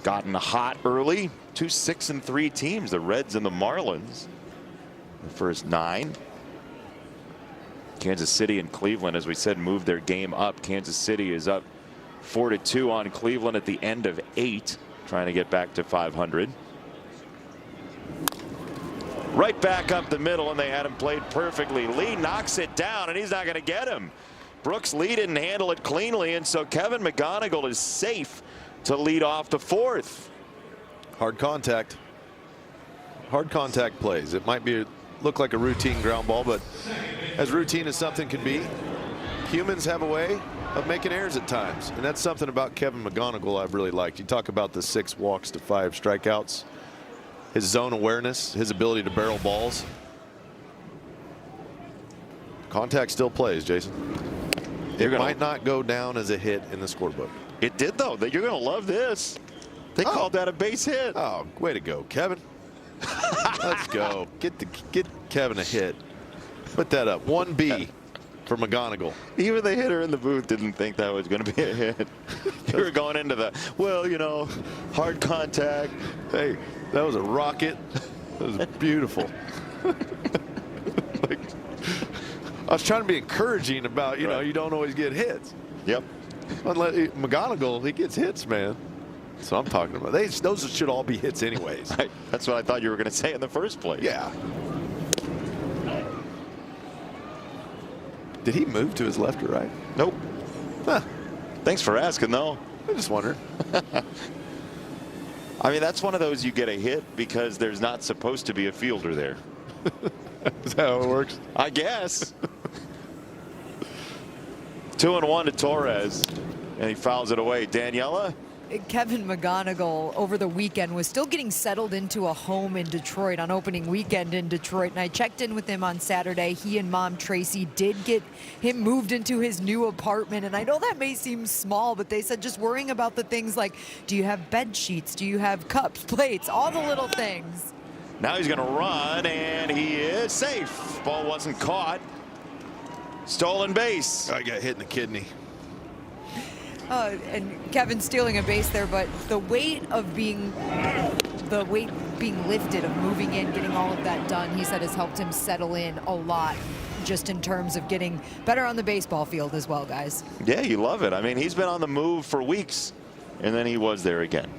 gotten hot early. 2 6-3 teams, the Reds and the Marlins. The first 9. Kansas City and Cleveland, as we said, moved their game up. Kansas City is up 4-2 on Cleveland at the end of 8. Trying to get back to 500. Right back up the middle, and they had him played perfectly. Lee knocks it down, and he's not going to get him. Brooks Lee didn't handle it cleanly, and so Kevin McGonigal is safe to lead off the fourth. Hard contact. Hard contact plays. It might look like a routine ground ball, but as routine as something can be, humans have a way of making errors at times, and that's something about Kevin McGonigal I've really liked. You talk about the 6 walks to 5 strikeouts, his zone awareness, his ability to barrel balls. Contact still plays, Jason. It might not go down as a hit in the scorebook. It did, though. You're going to love this. They called that a base hit. Oh, way to go, Kevin. Let's go. Get Kevin a hit. Put that up. 1B for McGonigal. Even the hitter in the booth didn't think that was going to be a hit. You were going into the, well, you know, hard contact. Hey, that was a rocket. That was beautiful. I was trying to be encouraging about, you know, you don't always get hits. Yep. Unless McGonigal, he gets hits, man. So I'm talking about. Those should all be hits anyways. That's what I thought you were going to say in the first place. Yeah. Did he move to his left or right? Nope. Huh. Thanks for asking, though. I just wondered. I mean, that's one of those you get a hit because there's not supposed to be a fielder there. Is that how it works? I guess. 2-1 to Torres, and he fouls it away. Daniela? Kevin McGonigal over the weekend was still getting settled into a home in Detroit on opening weekend in Detroit, and I checked in with him on Saturday. He and Mom Tracy did get him moved into his new apartment, and I know that may seem small, but they said just worrying about the things like, do you have bed sheets? Do you have cups, plates, all the little things. Now he's going to run, and he is safe. Ball wasn't caught. Stolen base. I got hit in the kidney. And Kevin stealing a base there, but the weight being lifted, of moving in, getting all of that done, he said has helped him settle in a lot, just in terms of getting better on the baseball field as well, guys. Yeah, you love it. I mean, he's been on the move for weeks, and then he was there again.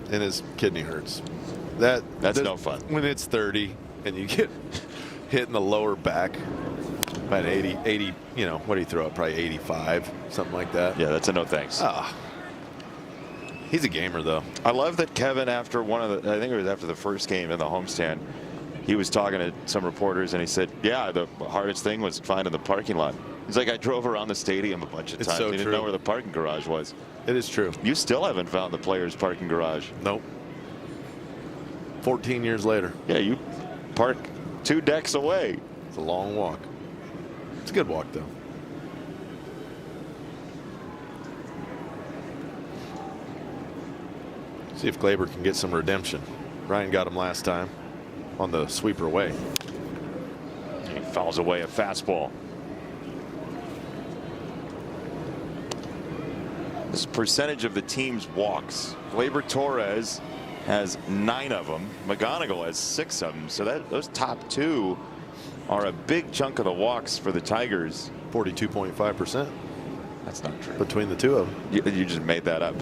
And his kidney hurts. That's no fun. When it's 30 and you get hit in the lower back. About 80, you know, what do you throw up? Probably 85, something like that. Yeah, that's a no thanks. He's a gamer, though. I love that Kevin, after I think it was after the first game in the homestand, he was talking to some reporters, and he said, yeah, the hardest thing was finding the parking lot. He's like, I drove around the stadium a bunch of times. So I didn't know where the parking garage was. It is true. You still haven't found the players' parking garage. Nope. 14 years later. Yeah, you park 2 decks away. It's a long walk. It's a good walk, though. See if Glaber can get some redemption. Ryan got him last time on the sweeper away. He fouls away a fastball. This percentage of the team's walks. Glaber Torres has 9 of them. McGonigal has 6 of them. So those top 2 are a big chunk of the walks for the Tigers. 42.5%. That's not true. Between the 2 of them. You just made that up.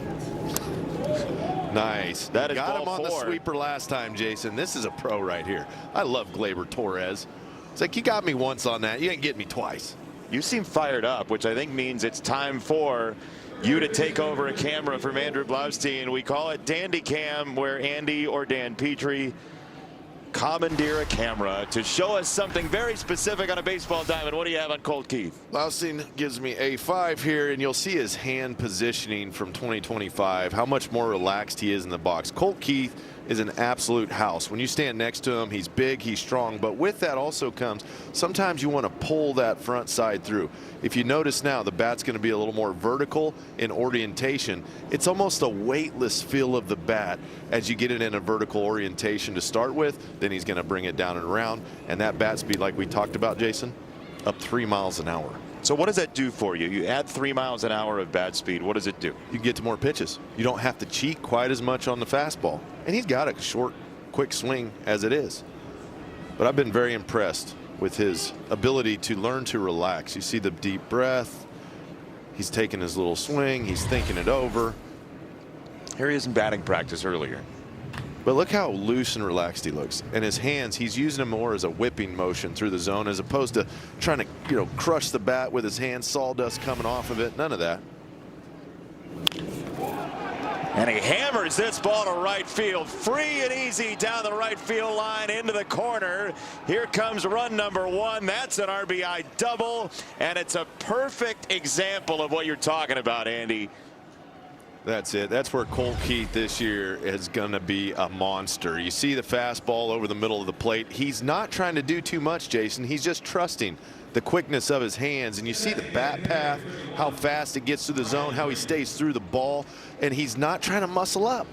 Nice. That is got him ball on 4. the sweeper last time, Jason. This is a pro right here. I love Glaber Torres. It's like, you got me once on that. You ain't getting me twice. You seem fired up, which I think means it's time for you to take over a camera from Andrew Blaustein. We call it Dandy Cam, where Andy or Dan Petrie commandeer a camera to show us something very specific on a baseball diamond. What do you have on Colt Keith? Blaustein gives me a 5 here, and you'll see his hand positioning from 2025, how much more relaxed he is in the box. Colt Keith is an absolute house. When you stand next to him, he's big, he's strong, but with that also comes sometimes you want to pull that front side through. If you notice now, the bat's going to be a little more vertical in orientation. It's almost a weightless feel of the bat as you get it in a vertical orientation to start with. Then he's going to bring it down and around, and that bat speed, like we talked about, Jason, up 3 miles an hour. So what does that do for you? You add 3 miles an hour of bat speed. What does it do? You can get to more pitches. You don't have to cheat quite as much on the fastball. And he's got a short, quick swing as it is. But I've been very impressed with his ability to learn to relax. You see the deep breath. He's taking his little swing. He's thinking it over. Here he is in batting practice earlier. But look how loose and relaxed he looks. And his hands, he's using them more as a whipping motion through the zone as opposed to trying to, crush the bat with his hands, sawdust coming off of it. None of that. And he hammers this ball to right field. Free and easy down the right field line into the corner. Here comes run number 1. That's an RBI double. And it's a perfect example of what you're talking about, Andy. That's it. That's where Colt Keith this year is going to be a monster. You see the fastball over the middle of the plate. He's not trying to do too much, Jason. He's just trusting the quickness of his hands. And you see the bat path, how fast it gets to the zone, how he stays through the ball. And he's not trying to muscle up.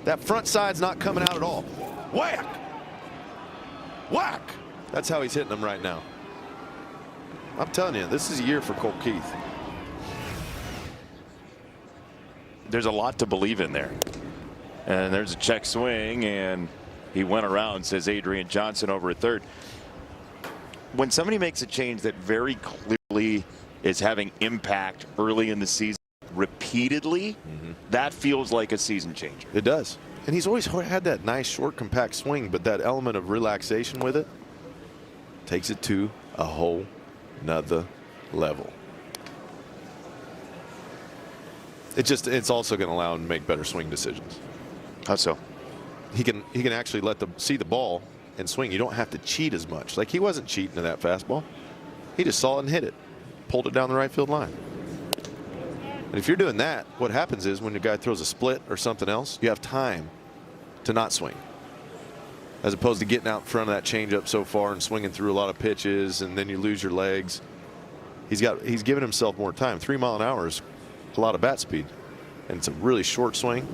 That front side's not coming out at all. Whack! Whack! That's how he's hitting them right now. I'm telling you, this is a year for Colt Keith. There's a lot to believe in there. And there's a check swing, and he went around, says Adrian Johnson over at third. When somebody makes a change that very clearly is having impact early in the season repeatedly, that feels like a season changer. It does. And he's always had that nice short compact swing, but that element of relaxation with it takes it to a whole nother level. It's also going to allow him to make better swing decisions. How so? He can actually see the ball and swing. You don't have to cheat as much. Like, he wasn't cheating to that fastball. He just saw it and hit it, pulled it down the right field line. And if you're doing that, what happens is when the guy throws a split or something else, you have time to not swing, as opposed to getting out in front of that changeup so far and swinging through a lot of pitches, and then you lose your legs. He's given himself more time. 3 mile an hour is a lot of bat speed, and it's a really short swing.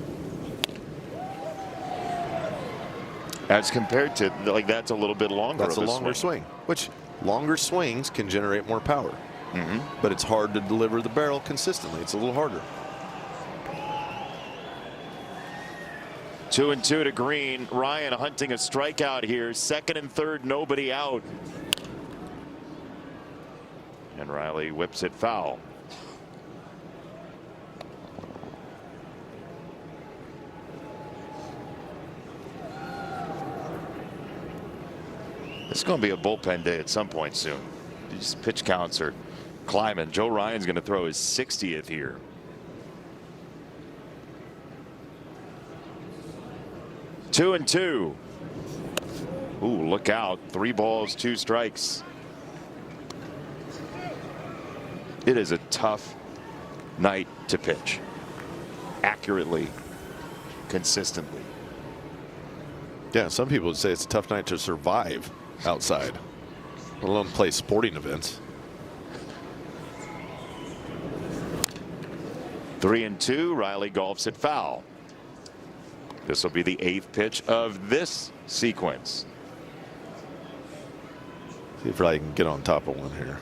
As compared to, like, that's a little bit longer. That's a longer swing, which longer swings can generate more power. But it's hard to deliver the barrel consistently. It's a little harder. 2-2 to Green. Ryan hunting a strikeout here. Second and third, nobody out. And Riley whips it foul. It's going to be a bullpen day at some point soon. These pitch counts are climbing. Joe Ryan's going to throw his 60th here. Two and two. Ooh, look out. 3 balls, 2 strikes. It is a tough night to pitch accurately, consistently. Yeah, some people would say it's a tough night to survive outside, let alone play sporting events. 3-2. Riley golfs it foul. This will be the 8th pitch of this sequence. See if Riley can get on top of one here.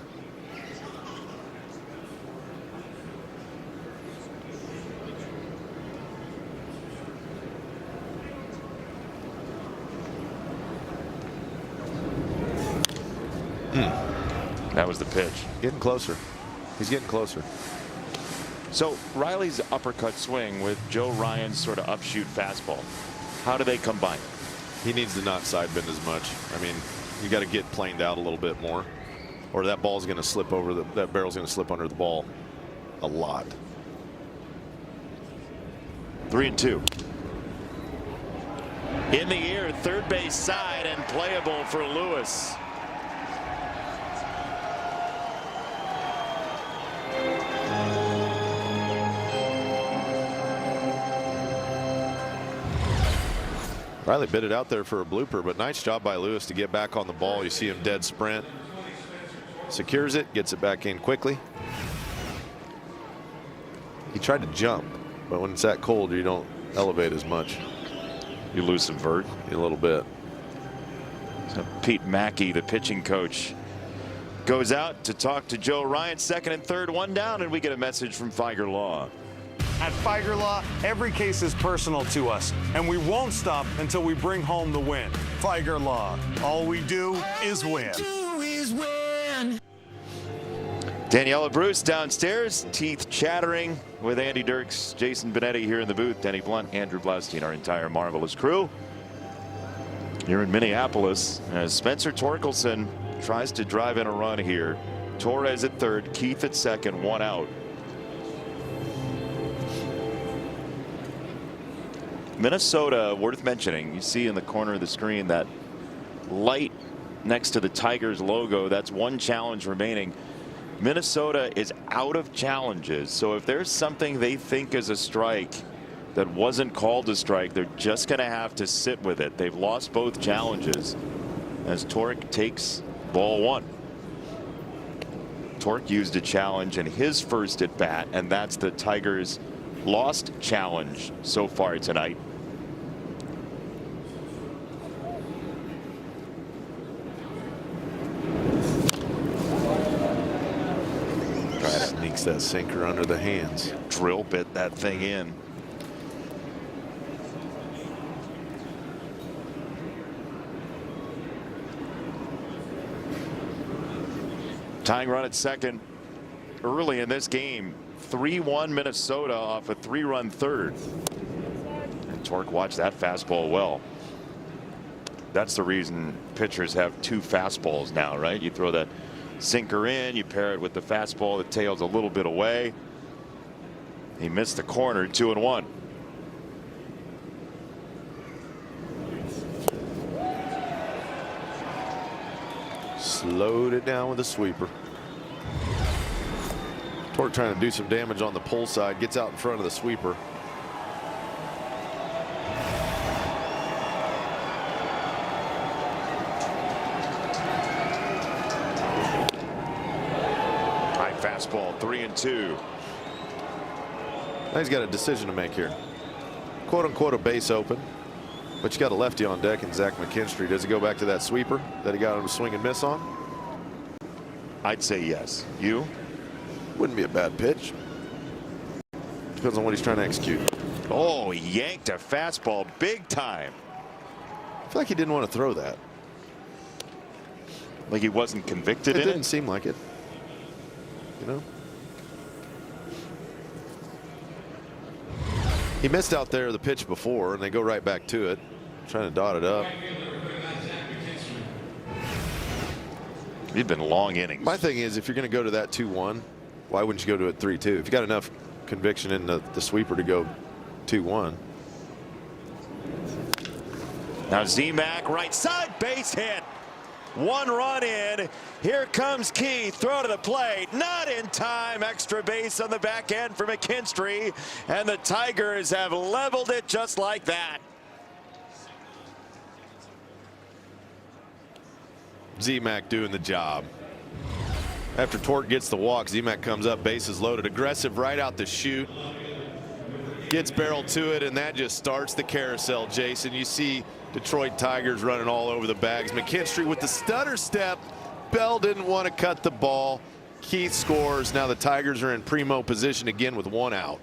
That was the pitch. Getting closer. He's getting closer. So Riley's uppercut swing with Joe Ryan's sort of upshoot fastball, how do they combine? He needs to not side bend as much. I mean, you got to get planed out a little bit more, or that ball's going to slip over that barrel's going to slip under the ball a lot. 3-2. In the air, third base side, and playable for Lewis. Riley bit it out there for a blooper, but nice job by Lewis to get back on the ball. You see him dead sprint, secures it, gets it back in quickly. He tried to jump, but when it's that cold, you don't elevate as much. You lose some vert. A little bit. So Pete Mackey, the pitching coach, goes out to talk to Joe Ryan. Second and third, 1 down, and we get a message from Figer Law. At Figer Law, every case is personal to us, and we won't stop until we bring home the win. Figer Law, all we do is win. Daniela Bruce downstairs, teeth chattering with Andy Dirks, Jason Benetti here in the booth, Denny Blunt, Andrew Blaustein, our entire marvelous crew here in Minneapolis, as Spencer Torkelson tries to drive in a run here. Torres at third, Keith at second, 1 out. Minnesota, worth mentioning, you see in the corner of the screen that light next to the Tigers logo. That's one challenge remaining. Minnesota is out of challenges, so if there's something they think is a strike that wasn't called a strike, they're just going to have to sit with it. They've lost both challenges as Torque takes ball one. Torque used a challenge in his first at bat, and that's the Tigers' lost challenge so far tonight. Sneaks that sinker under the hands. Drill bit that thing in. Tying run at second early in this game. 3-1 Minnesota off a 3-run third. And Torque watched that fastball well. That's the reason pitchers have two fastballs now, right? You throw that sinker in, you pair it with the fastball that tails a little bit away. He missed the corner, 2-1. Slowed it down with a sweeper. Torque trying to do some damage on the pull side, gets out in front of the sweeper. High fastball, 3-2. Now he's got a decision to make here. Quote unquote a base open, but you got a lefty on deck in Zach McKinstry. Does he go back to that sweeper that he got him a swing and miss on? I'd say yes. You? Wouldn't be a bad pitch. Depends on what he's trying to execute. Oh, he yanked a fastball big time. I feel like he didn't want to throw that. Like he wasn't convicted in it? It didn't seem like it. You know? He missed out there the pitch before, and they go right back to it, trying to dot it up. He'd been long innings. My thing is, if you're going to go to that 2-1, why wouldn't you go to it 3-2? If you got enough conviction in the sweeper to go 2-1. Now Z-Mac, right side, base hit. 1 run in. Here comes Keith. Throw to the plate. Not in time. Extra base on the back end for McKinstry. And the Tigers have leveled it just like that. Z-Mac doing the job. After Torque gets the walk, Z-Mac comes up, bases loaded, aggressive right out the chute. Gets barreled to it, and that just starts the carousel, Jason. You see Detroit Tigers running all over the bags. McKinstry with the stutter step. Bell didn't want to cut the ball. Keith scores. Now the Tigers are in primo position again with 1 out.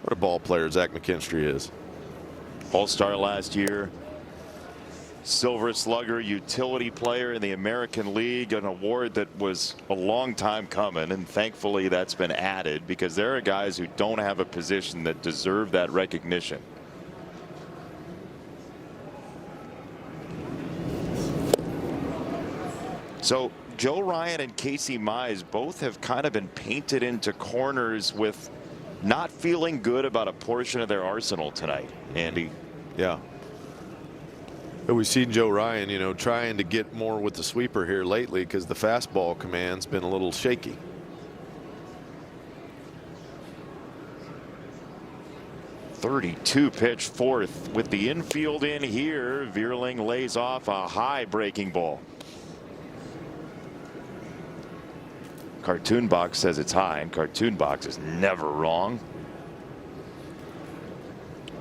What a ball player Zach McKinstry is. All-star last year. Silver Slugger, utility player in the American League, an award that was a long time coming, and thankfully that's been added because there are guys who don't have a position that deserve that recognition. So Joe Ryan and Casey Mize both have kind of been painted into corners with not feeling good about a portion of their arsenal tonight, Andy. Yeah. But we've seen Joe Ryan, you know, trying to get more with the sweeper here lately because the fastball command's been a little shaky. .32 pitch fourth with the infield in here. Vierling lays off a high breaking ball. Cartoon Box says it's high, and Cartoon Box is never wrong.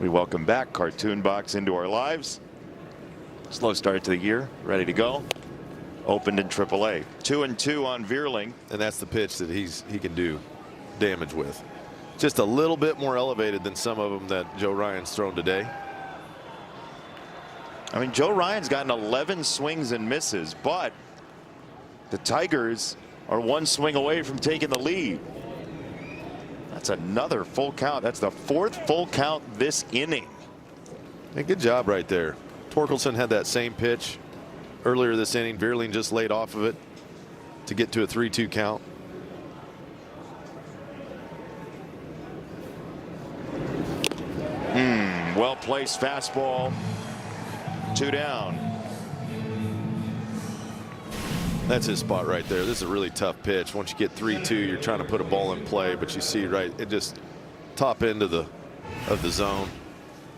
We welcome back Cartoon Box into our lives. Slow start to the year, ready to go. Opened in AAA. 2-2 on Vierling. And that's the pitch that he can do damage with. Just a little bit more elevated than some of them that Joe Ryan's thrown today. I mean, Joe Ryan's gotten 11 swings and misses, but the Tigers are 1 swing away from taking the lead. That's another full count. That's the 4th full count this inning. Hey, good job right there. Torkelson had that same pitch earlier this inning. Vierling just laid off of it to get to a 3-2 count. Well-placed fastball. 2 down. That's his spot right there. This is a really tough pitch. Once you get 3-2, you're trying to put a ball in play, but you see right, it just top end of the zone.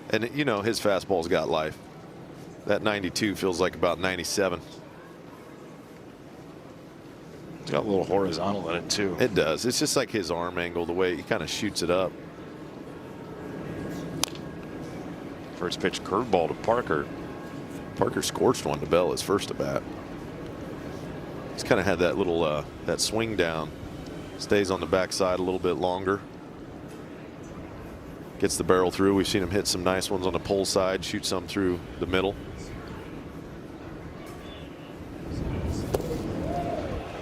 And you know his fastball's got life. That 92 feels like about 97. It's got a little horizontal in it too. It does. It's just like his arm angle, the way he kind of shoots it up. First pitch curveball to Parker. Parker scorched one to Bell his first at bat. He's kind of had that little that swing down. Stays on the backside a little bit longer. Gets the barrel through. We've seen him hit some nice ones on the pole side, shoot some through the middle.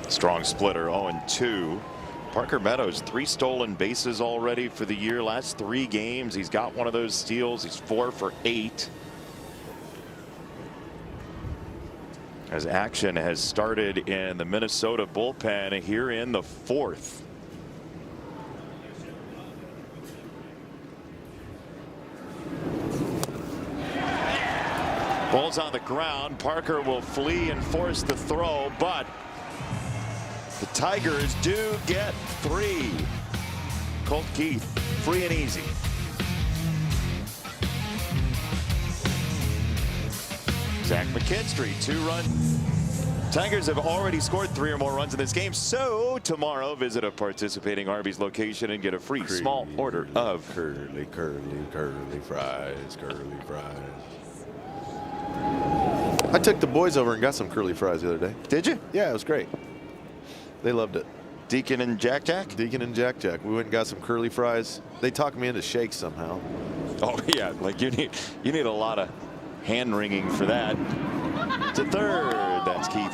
Strong splitter, 0-2. Parker Meadows, 3 stolen bases already for the year. Last 3 games, he's got one of those steals. He's 4 for 8. As action has started in the Minnesota bullpen here in the 4th. Ball's on the ground. Parker will flee and force the throw, but the Tigers do get 3. Colt Keith, free and easy. Zach McKinstry, 2-run. Tigers have already scored 3 or more runs in this game. So tomorrow, visit a participating Arby's location and get a free small order of curly fries. I took the boys over and got some curly fries the other day. Did you? Yeah, it was great. They loved it. Deacon and Jack Jack? Deacon and Jack Jack. We went and got some curly fries. They talked me into shakes somehow. Oh yeah, like you need a lot of hand wringing for that. To third, that's Keith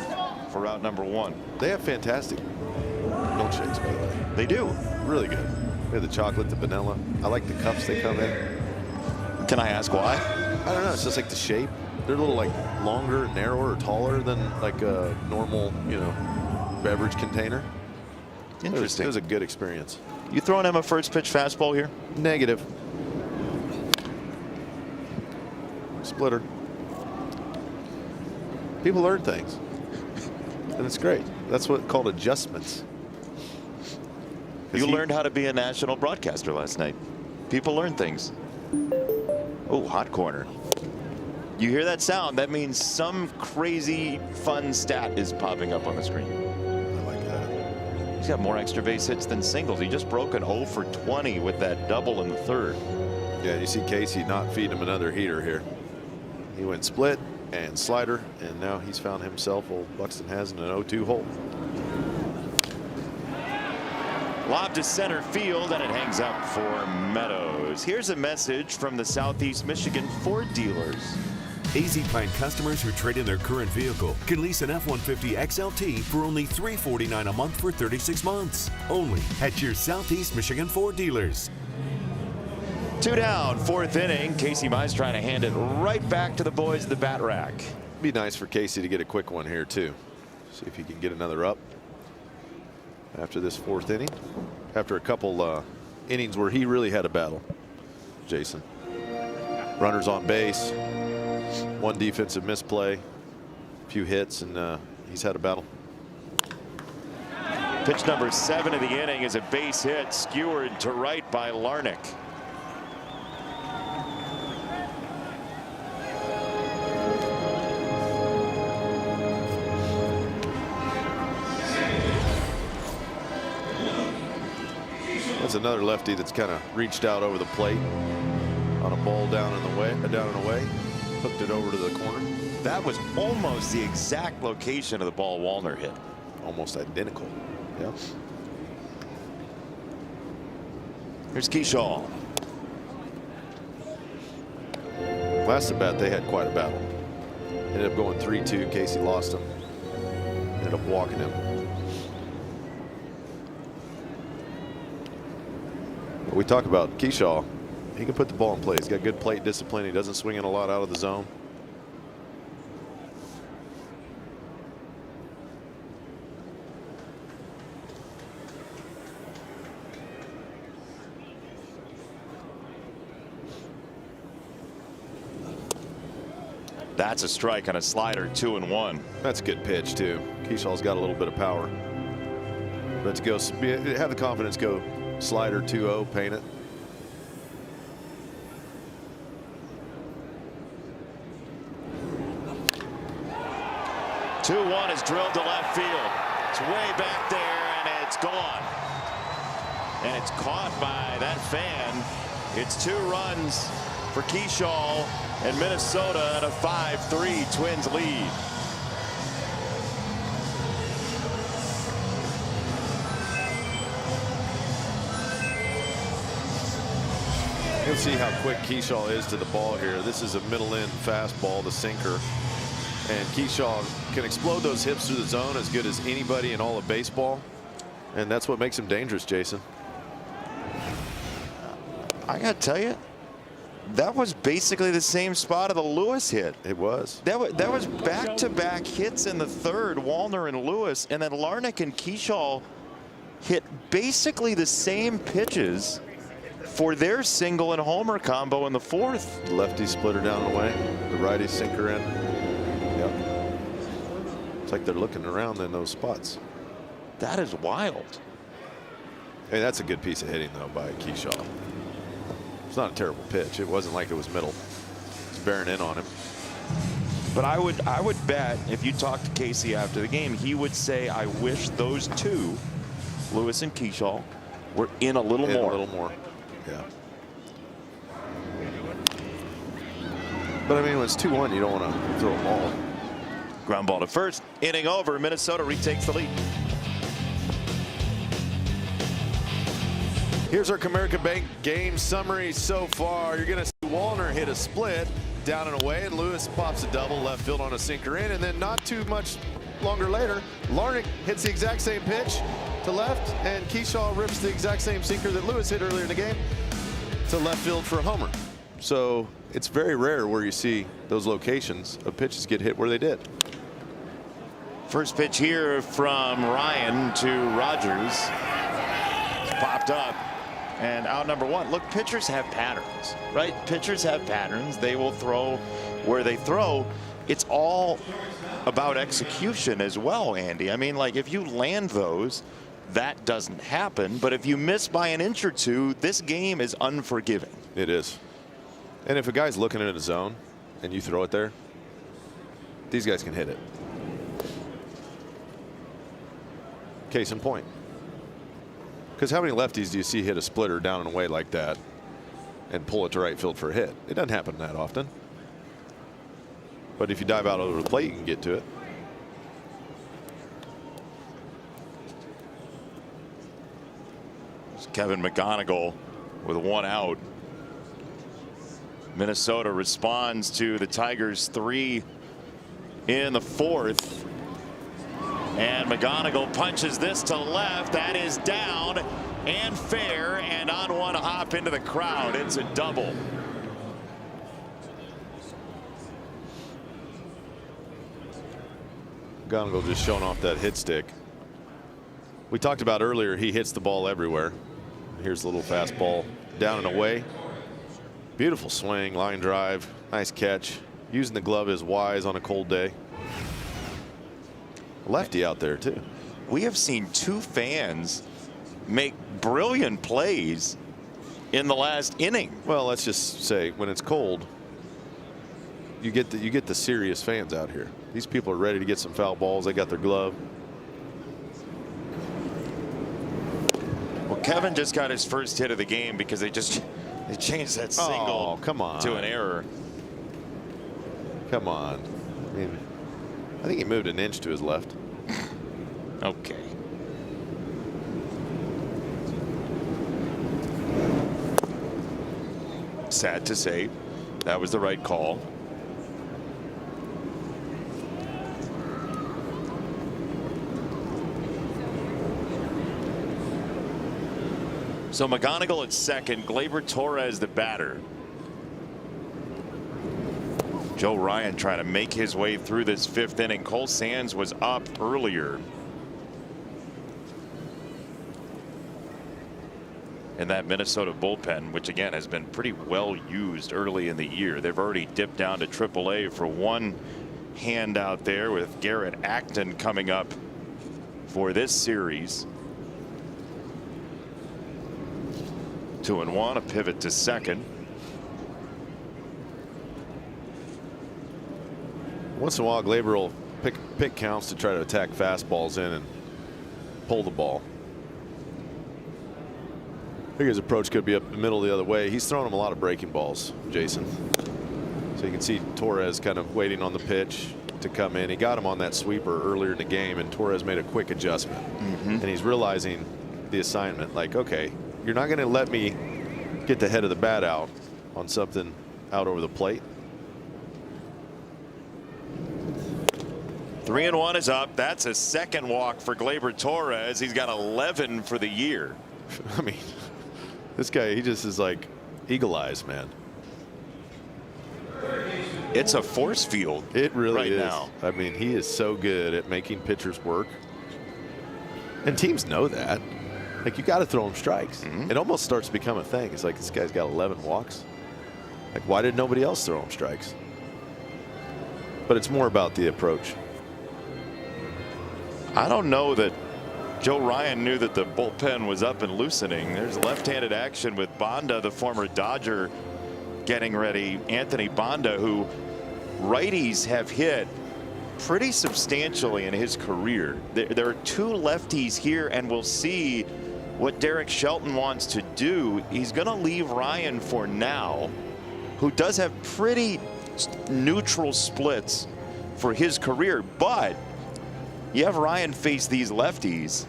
for route number 1. They have fantastic milkshakes, by the way. They do. Really good. They have the chocolate, the vanilla. I like the cups they come in. Can I ask why? I don't know. It's just like the shape. They're a little like longer, narrower, or taller than like a normal, you know, beverage container. Interesting. It was a good experience. You throwing him a first pitch fastball here? Negative. Splitter. People learn things, and it's great. That's what called adjustments. You learned how to be a national broadcaster last night. People learn things. Oh, hot corner. You hear that sound? That means some crazy fun stat is popping up on the screen. I like that. He's got more extra base hits than singles. He just broke an 0 for 20 with that double in the 3rd. Yeah, you see Casey not feeding him another heater here. He went split and slider, and now he's found himself, old Buxton has, in an 0-2 hole. Lob to center field, and it hangs up for Meadows. Here's a message from the Southeast Michigan Ford dealers. AZ Pine customers who trade in their current vehicle can lease an F-150 XLT for only $349 a month for 36 months. Only at your Southeast Michigan Ford dealers. 2 down, 4th inning. Casey Mize trying to hand it right back to the boys at the bat rack. Be nice for Casey to get a quick one here too. See if he can get another up after this 4th inning. After a couple innings where he really had a battle. Jason. Runners on base. 1 defensive misplay. A few hits, and he's had a battle. Pitch number 7 of the inning is a base hit, skewered to right by Larnick. That's another lefty that's kind of reached out over the plate on a ball down and away, hooked it over to the corner. That was almost the exact location of the ball Wallner hit. Almost identical. Yeah. Here's Keyshaw. Last at bat, they had quite a battle. Ended up going 3-2. Casey lost him. Ended up walking him. But we talk about Keyshaw. He can put the ball in play. He's got good plate discipline. He doesn't swing it a lot out of the zone. That's a strike on a slider, 2-1. That's a good pitch too. Keeshaw's got a little bit of power. Let's go. Have the confidence. Go slider 2-0. Paint it. Two-1 is drilled to left field. It's way back there, and it's gone. And it's caught by that fan. It's 2 runs for Keyshaw and Minnesota at a 5-3 Twins lead. You'll see how quick Keyshaw is to the ball here. This is a middle end fastball, the sinker. And Keyshaw can explode those hips through the zone as good as anybody in all of baseball. And that's what makes him dangerous, Jason. I got to tell you, that was basically the same spot of the Lewis hit. It was. That was back-to-back hits in the third, Wallner and Lewis, and then Larnach and Keyshaw hit basically the same pitches for their single and homer combo in the fourth. The lefty splitter down and away, the righty sinker in. Yep. It's like they're looking around in those spots. That is wild. Hey, that's a good piece of hitting though by Keyshaw. It's not a terrible pitch. It wasn't like it was middle. It's bearing in on him. But I would bet if you talk to Casey after the game, he would say, I wish those two, Lewis and Keyshaw, were in a little more. A little more. Yeah. But I mean, when it's 2-1, you don't want to throw them all. Ground ball to first. Inning over. Minnesota retakes the lead. Here's our Comerica Bank game summary so far. You're going to see Wallner hit a split down and away, and Lewis pops a double left field on a sinker in, and then not too much longer later, Larnach hits the exact same pitch to left, and Keyshaw rips the exact same sinker that Lewis hit earlier in the game to left field for a homer. So it's very rare where you see those locations of pitches get hit where they did. First pitch here from Ryan to Rogers. It's popped up. And out number 1. Look, pitchers have patterns, right? Pitchers have patterns. They will throw where they throw. It's all about execution as well, Andy. I mean, like, if you land those, that doesn't happen. But if you miss by an inch or two, this game is unforgiving. It is. And if a guy's looking at a zone and you throw it there, these guys can hit it. Case in point. Because how many lefties do you see hit a splitter down and away like that and pull it to right field for a hit? It doesn't happen that often. But if you dive out over the plate, you can get to it. It's Kevin McGonigal with 1 out. Minnesota responds to the Tigers 3 in the fourth. And McGonigal punches this to left. That is down and fair, and on one hop into the crowd. It's a double. McGonigal just showing off that hit stick. We talked about earlier, he hits the ball everywhere. Here's a little fastball down and away. Beautiful swing, line drive, nice catch. Using the glove is wise on a cold day. Lefty out there too. We have seen 2 fans make brilliant plays in the last inning. Well, let's just say when it's cold, you get the serious fans out here. These people are ready to get some foul balls. They got their glove. Well, Kevin just got his first hit of the game because they changed that single to an error. Come on. I mean, I think he moved an inch to his left. Okay. Sad to say, that was the right call. So McGonigal at second, Gleyber Torres the batter. Joe Ryan trying to make his way through this 5th inning. Cole Sands was up earlier. in that Minnesota bullpen, which again has been pretty well used early in the year. They've already dipped down to AAA for one hand out there, with Garrett Acton coming up for this series. 2-1, a pivot to second. Once in a while, Glaber will pick counts to try to attack fastballs in and pull the ball. I think his approach could be up the middle the other way. He's throwing him a lot of breaking balls, Jason. So you can see Torres kind of waiting on the pitch to come in. He got him on that sweeper earlier in the game, and Torres made a quick adjustment. And he's realizing the assignment, like, okay, you're not going to let me get the head of the bat out on something out over the plate. 3-1 is up. That's a second walk for Gleyber Torres. He's got 11 for the year. I mean, this guy, he just is like eagle eyes, man. It's a force field. It really right is. Now. I mean, he is so good at making pitchers work. And teams know that. Like, you got to throw him strikes. It almost starts to become a thing. It's like, this guy's got 11 walks. Like, why did nobody else throw him strikes? But it's more about the approach. I don't know that Joe Ryan knew that the bullpen was up and loosening. There's left-handed action with Banda, the former Dodger, getting ready. Anthony Banda, who righties have hit pretty substantially in his career. There are two lefties here, and we'll see what Derek Shelton wants to do. He's going to leave Ryan for now, who does have pretty neutral splits for his career, but you have Ryan face these lefties.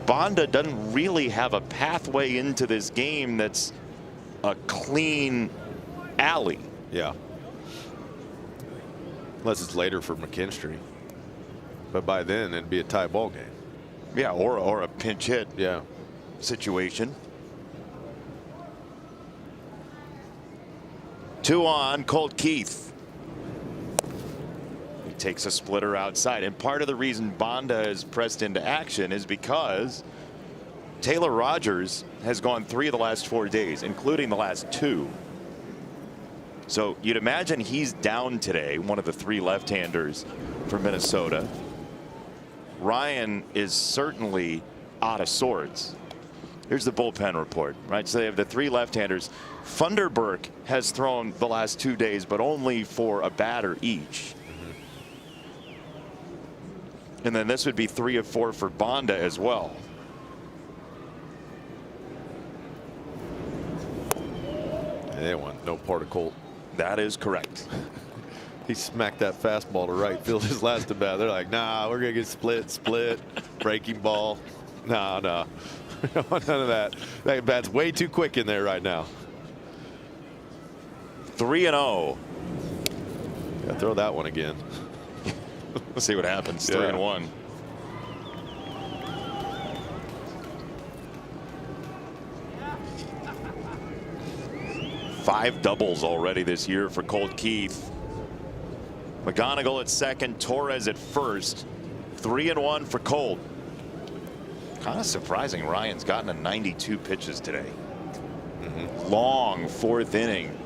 Banda doesn't really have a pathway into this game that's a clean alley. Yeah. Unless it's later for McKinstry. But by then, it'd be a tie ball game. Yeah, or a pinch hit Yeah. situation. 2 on, Colt Keith. He takes a splitter outside, and part of the reason Banda is pressed into action is because Taylor Rogers has gone 3 of the last 4 days, including the last 2. So you'd imagine he's down today, one of the 3 left-handers for Minnesota. Ryan is certainly out of sorts. Here's the bullpen report, right? So they have the 3 left-handers. Funderburk has thrown the last 2 days, but only for a batter each. And then this would be 3 of 4 for Banda as well. They want no part of Colt. That is correct. He smacked that fastball to right field his last at bat. They're like, nah, we're going to get split, breaking ball. No. We don't want none of that. That bat's way too quick in there right now. 3-0. Yeah, throw that one again. Let's see what happens. Yeah. 3-1. Five doubles already this year for Colt Keith. McGonigal at second, Torres at first. 3-1 for Colt. Kind of surprising Ryan's gotten to 92 pitches today. Long 4th inning.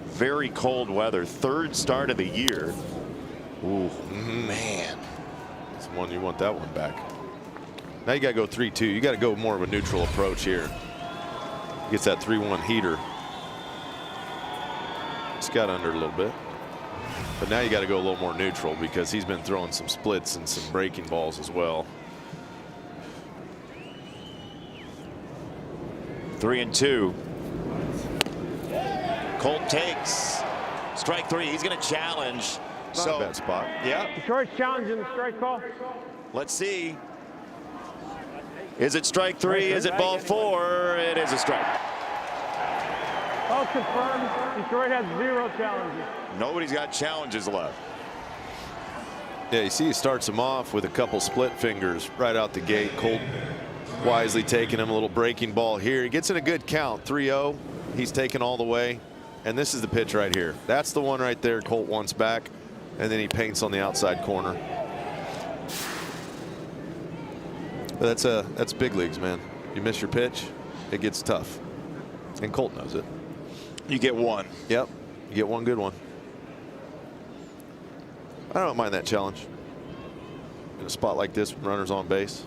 Very cold weather. 3rd start of the year. Ooh, man. That's one, you want that one back. Now you got to go 3-2. You got to go more of a neutral approach here. Gets that 3-1 heater. It's got under a little bit. But now you got to go a little more neutral because he's been throwing some splits and some breaking balls as well. 3-2. Colt takes strike 3. He's going to challenge. Not a bad spot. Yeah. Detroit's challenging the strike call. Let's see. Is it strike 3? Is it ball 4? It is a strike. All confirmed. Detroit has 0 challenges. Nobody's got challenges left. Yeah, you see he starts him off with a couple split fingers right out the gate. Colt wisely taking him a little breaking ball here. He gets in a good count. 3-0. He's taken all the way. And this is the pitch right here. That's the one right there Colt wants back. And then he paints on the outside corner. But that's big leagues, man. You miss your pitch. it gets tough. And Colt knows it. You get one. Yep. You get one good one. I don't mind that challenge. In a spot like this with runners on base.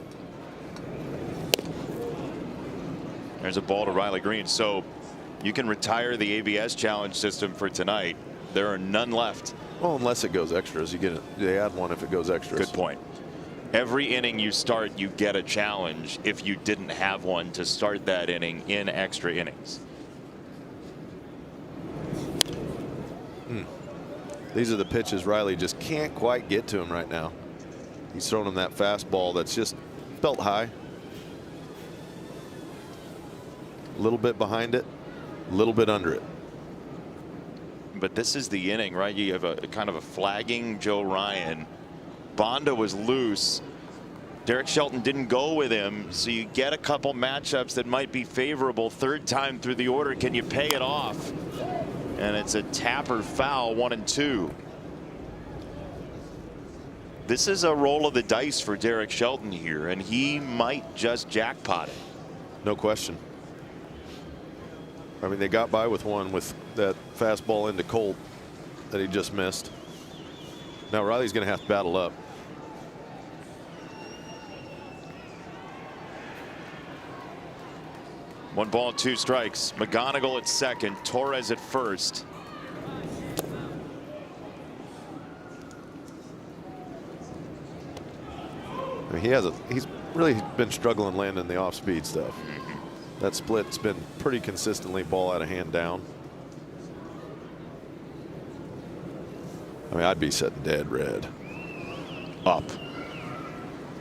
There's a ball to Riley Green. So you can retire the ABS challenge system for tonight. There are none left. Well, unless it goes extras. You get it. They add one if it goes extras. Good point. Every inning you start, you get a challenge if you didn't have one to start that inning in extra innings. These are the pitches Riley just can't quite get to him right now. He's throwing him that fastball that's just belt high. A little bit behind it, a little bit under it. But this is the inning, right? You have a kind of a flagging Joe Ryan. Bonda was loose. Derek Shelton didn't go with him, so you get a couple matchups that might be favorable. Third time through the order, can you pay it off? And it's a tapper foul, 1-2. This is a roll of the dice for Derek Shelton here, and he might just jackpot it. No question. I mean, they got by with one with that fastball into Colt that he just missed. Now Riley's going to have to battle up. One ball, two strikes. McGonigal at second, Torres at first. I mean, he's really been struggling landing the off-speed stuff. That split's been pretty consistently ball out of hand down. I mean, I'd be setting dead red. Up.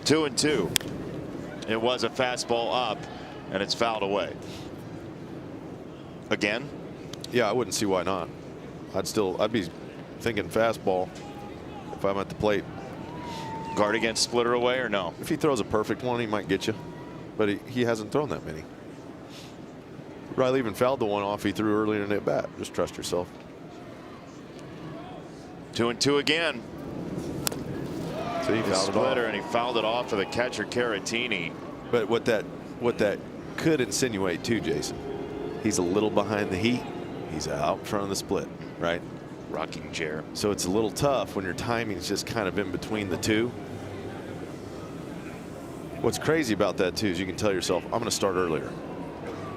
2-2. It was a fastball up, and it's fouled away. Again? Yeah, I wouldn't see why not. I'd be thinking fastball if I'm at the plate. Guard against splitter away or no? If he throws a perfect one, he might get you, but he hasn't thrown that many. Riley even fouled the one off he threw earlier in the at bat. Just trust yourself. 2-2 again. So he The fouled it splitter, off. and he fouled it off of the catcher Caratini. But what that could insinuate too, Jason, he's a little behind the heat. He's out front of the split, right? Rocking chair. So it's a little tough when your timing's just kind of in between the two. What's crazy about that too is you can tell yourself, I'm going to start earlier,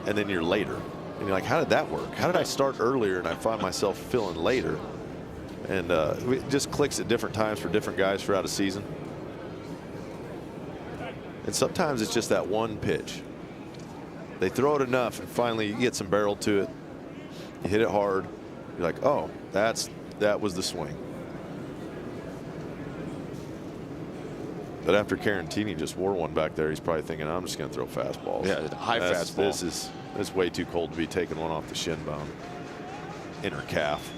and then you're later, and you're like, how did that work? How did I start earlier and I find myself feeling later? And it just clicks at different times for different guys throughout a season. And sometimes it's just that one pitch. They throw it enough, and finally you get some barrel to it. You hit it hard. You're like, oh, that was the swing. But after Caratini just wore one back there, he's probably thinking, I'm just going to throw fastballs. Yeah, high fastball. This is way too cold to be taking one off the shin bone, inner calf.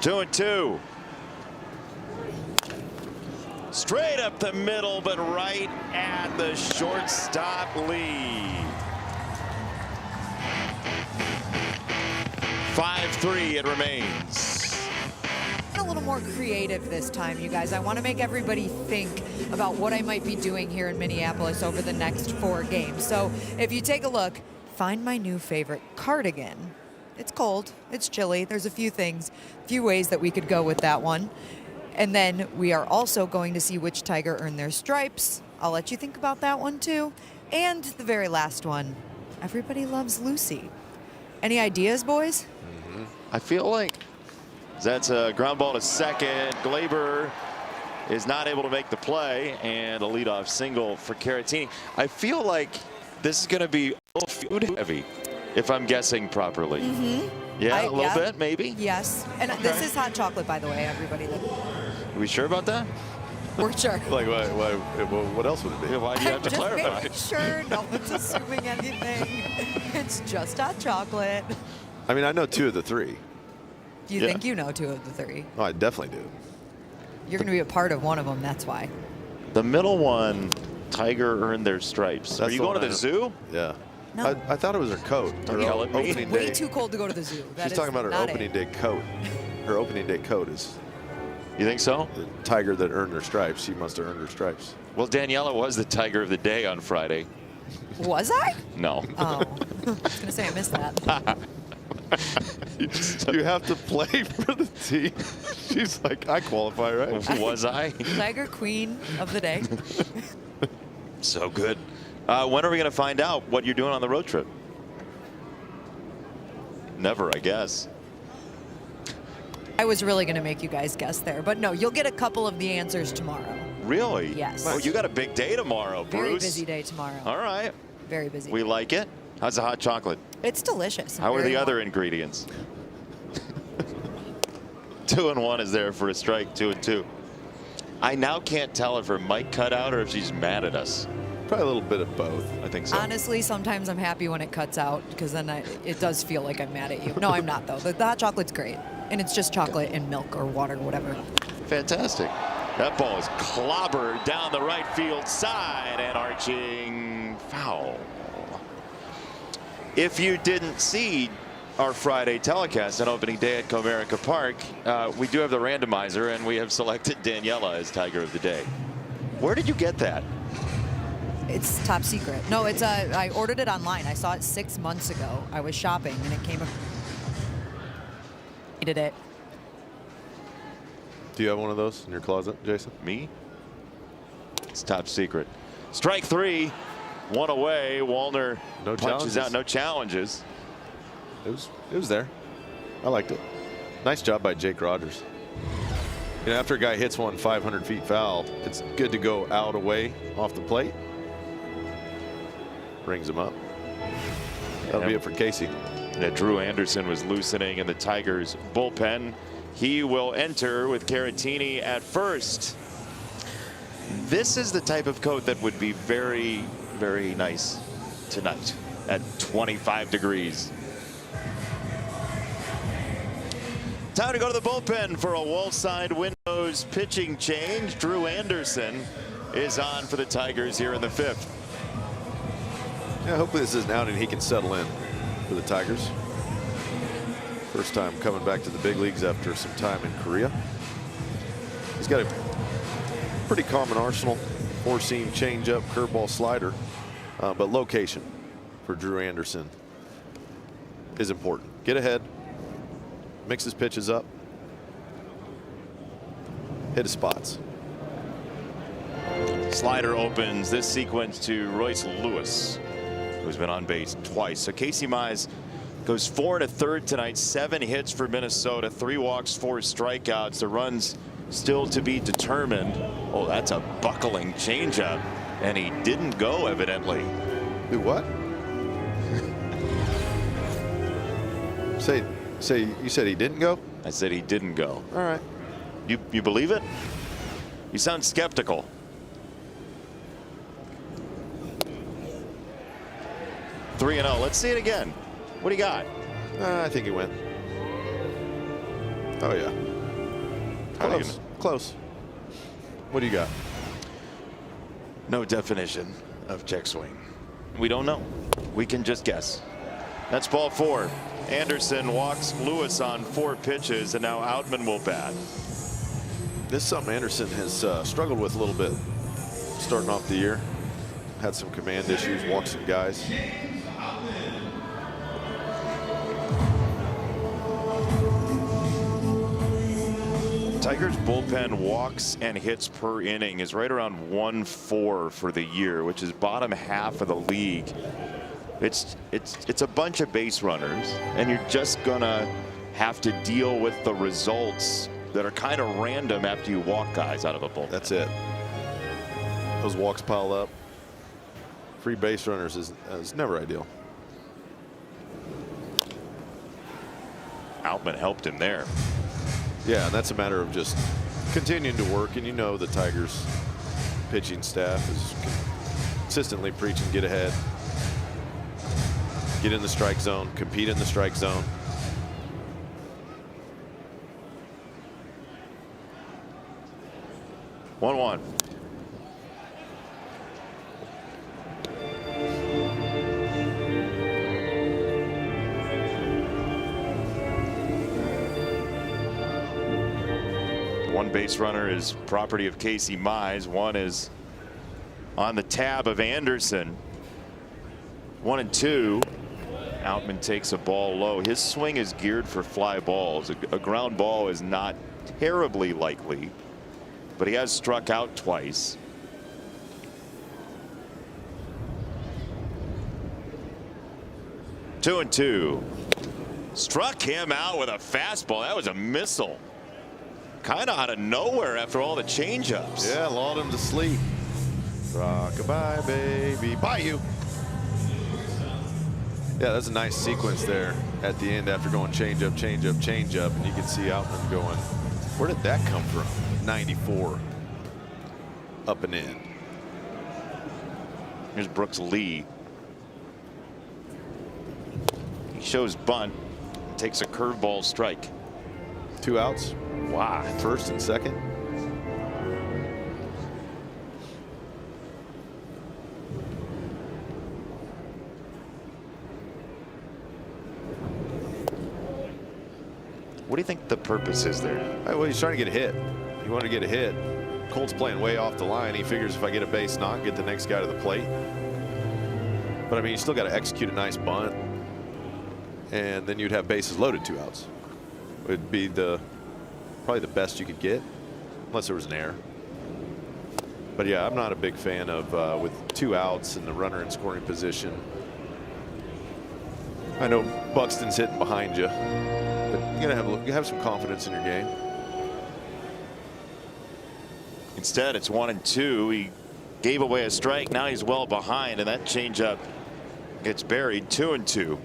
2-2. Straight up the middle, but right at the shortstop lead. 5-3 it remains. A little more creative this time, you guys. I want to make everybody think about what I might be doing here in Minneapolis over the next 4 games. So if you take a look, find my new favorite cardigan. It's cold, it's chilly, there's a few ways that we could go with that one. And then we are also going to see which Tiger earned their stripes. I'll let you think about that one too. And the very last one, everybody loves Lucy. Any ideas, boys? I feel like that's a ground ball to second. Glaber is not able to make the play, and a leadoff single for Caratini. I feel like this is going to be a little food heavy, if I'm guessing properly. Yeah, a little bit, maybe. Yes. And this is hot chocolate, by the way, everybody. Are we sure about that? We're sure. Like, what else would it be? Why do you have to Just clarify? making sure no one's assuming anything. It's just hot chocolate. I mean, I know 2 of the 3. You think you know 2 of the 3. Oh, I definitely do. You're going to be a part of one of them, that's why. The middle one, Tiger earned their stripes. Are you the going to one the I zoo? Yeah. No. I thought it was her coat. Her yell at me. opening Way day. too cold to go to the zoo. That She's is talking about her not opening it. day coat. Her opening day coat is You think so? the Tiger that earned her stripes. She must have earned her stripes. Well, Daniela was the Tiger of the day on Friday. Was I? No. Oh, I was going to say I missed that. You have to play for the team. She's like, I qualify, right? Was I? Tiger Queen of the day. So good. When are we going to find out what you're doing on the road trip? Never, I guess. I was really going to make you guys guess there, but no, you'll get a couple of the answers tomorrow. Really? Yes. Oh, you got a big day tomorrow, Bruce. Very busy day tomorrow. All right. Very busy. We like it. How's the hot chocolate? It's delicious. How are Very the warm. other ingredients? 2-1 is there for a strike. 2-2. I now can't tell if her mic cut out or if she's mad at us. Probably a little bit of both. I think so. Honestly, sometimes I'm happy when it cuts out because then it does feel like I'm mad at you. No, I'm not, though. The hot chocolate's great. And it's just chocolate and milk or water, whatever. Fantastic. That ball is clobbered down the right field side and arching foul. If you didn't see our Friday telecast on opening day at Comerica Park, we do have the randomizer, and we have selected Daniela as Tiger of the Day. Where did you get that? It's top secret. No, it's I ordered it online. I saw it 6 months ago. I was shopping and it came. Needed it. Do you have one of those in your closet, Jason? Me? It's top secret. Strike 3. One away. Wallner No punches challenges. out. No challenges. It was there. I liked it. Nice job by Jake Rogers. You know, after a guy hits one 500 feet foul, it's good to go out away off the plate. Brings him up. That'll be it for Casey. And Drew Anderson was loosening in the Tigers bullpen. He will enter with Caratini at first. This is the type of coat that would be very, very nice tonight at 25 degrees. Time to go to the bullpen for a wall side windows pitching change. Drew Anderson is on for the Tigers here in the 5th. Yeah, hopefully this is an outing he can settle in for the Tigers. First time coming back to the big leagues after some time in Korea. He's got a pretty common arsenal. Four-seam, changeup, curveball, slider. But location for Drew Anderson is important. Get ahead. Mix his pitches up. Hit his spots. Slider opens this sequence to Royce Lewis, who's been on base twice. So Casey Mize goes 4 1/3 tonight. 7 hits for Minnesota. 3 walks, 4 strikeouts. The runs still to be determined. Oh, that's a buckling changeup, and he didn't go evidently. Do what? Say you said he didn't go? I said he didn't go. All right. You believe it? You sound skeptical. Three and 0. Let's see it again. What do you got? I think he went. Oh yeah. How are you Close. Close. What do you got? No definition of check swing. We don't know. We can just guess. That's ball 4. Anderson walks Lewis on 4 pitches, and now Outman will bat. This is something Anderson has struggled with a little bit starting off the year. Had some command issues, walked some guys. Tigers bullpen walks and hits per inning is right around 1.4 for the year, which is bottom half of the league. It's a bunch of base runners, and you're just gonna have to deal with the results that are kind of random after you walk guys out of a bullpen. That's it. Those walks pile up. Free base runners is never ideal. Outman helped him there. Yeah, and that's a matter of just continuing to work, and you know the Tigers pitching staff is consistently preaching get ahead, get in the strike zone, compete in the strike zone. One. One base runner is property of Casey Mize. One is on the tab of Anderson. 1-2. Outman takes a ball low. His swing is geared for fly balls. A ground ball is not terribly likely, but he has struck out twice. Two and two. Struck him out with a fastball. That was a missile. Kind of out of nowhere after all the changeups. Yeah, lulled him to sleep. Rock-a-bye, baby. Bye, you. Yeah, that's a nice sequence there at the end after going changeup, changeup, changeup. And you can see Outman going, where did that come from? 94. Up and in. Here's Brooks Lee. He shows bunt. Takes a curveball strike. 2 outs. Wow. First and second. What do you think the purpose is there? Well, he's trying to get a hit. He wanted to get a hit. Colt's playing way off the line. He figures if I get a base knock, get the next guy to the plate. But I mean, you still got to execute a nice bunt. And then you'd have bases loaded, 2 outs. Would be probably the best you could get, unless there was an error. But yeah, I'm not a big fan of with 2 outs and the runner in scoring position. I know Buxton's hitting behind you, but you gotta have some confidence in your game. Instead, it's 1-2. He gave away a strike. Now he's well behind, and that changeup gets buried. 2-2.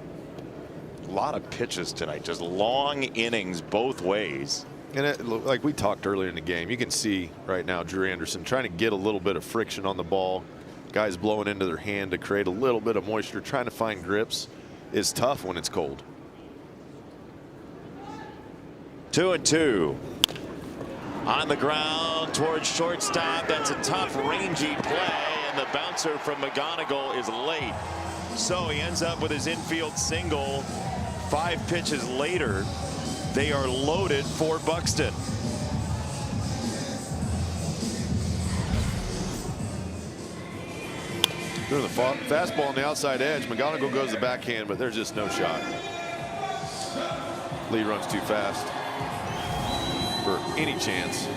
A lot of pitches tonight, just long innings both ways. And like we talked earlier in the game, you can see right now Drew Anderson trying to get a little bit of friction on the ball. Guys blowing into their hand to create a little bit of moisture, trying to find grips is tough when it's cold. 2-2. On the ground towards shortstop. That's a tough, rangy play, and the bouncer from McGonigal is late. So he ends up with his infield single. 5 pitches later, they are loaded for Buxton. Doing the fastball on the outside edge. McGonigal goes the backhand, but there's just no shot. Lee runs too fast for any chance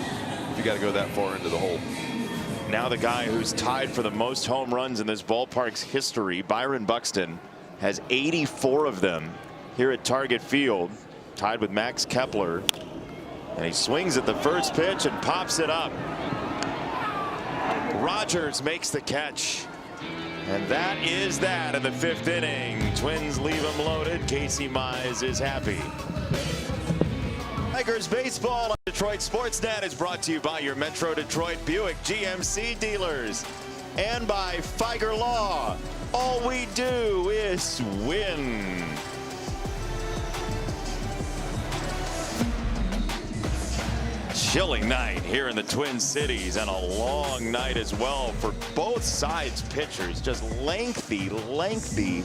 if you got to go that far into the hole. Now the guy who's tied for the most home runs in this ballpark's history, Byron Buxton, has 84 of them here at Target Field, tied with Max Kepler. And he swings at the first pitch and pops it up. Rogers makes the catch. And that is that in the 5th inning. Twins leave him loaded. Casey Mize is happy. Tigers baseball on Detroit Sportsnet is brought to you by your Metro Detroit Buick GMC dealers and by Figer Law. All we do is win. Chilly night here in the Twin Cities, and a long night as well for both sides pitchers. Just lengthy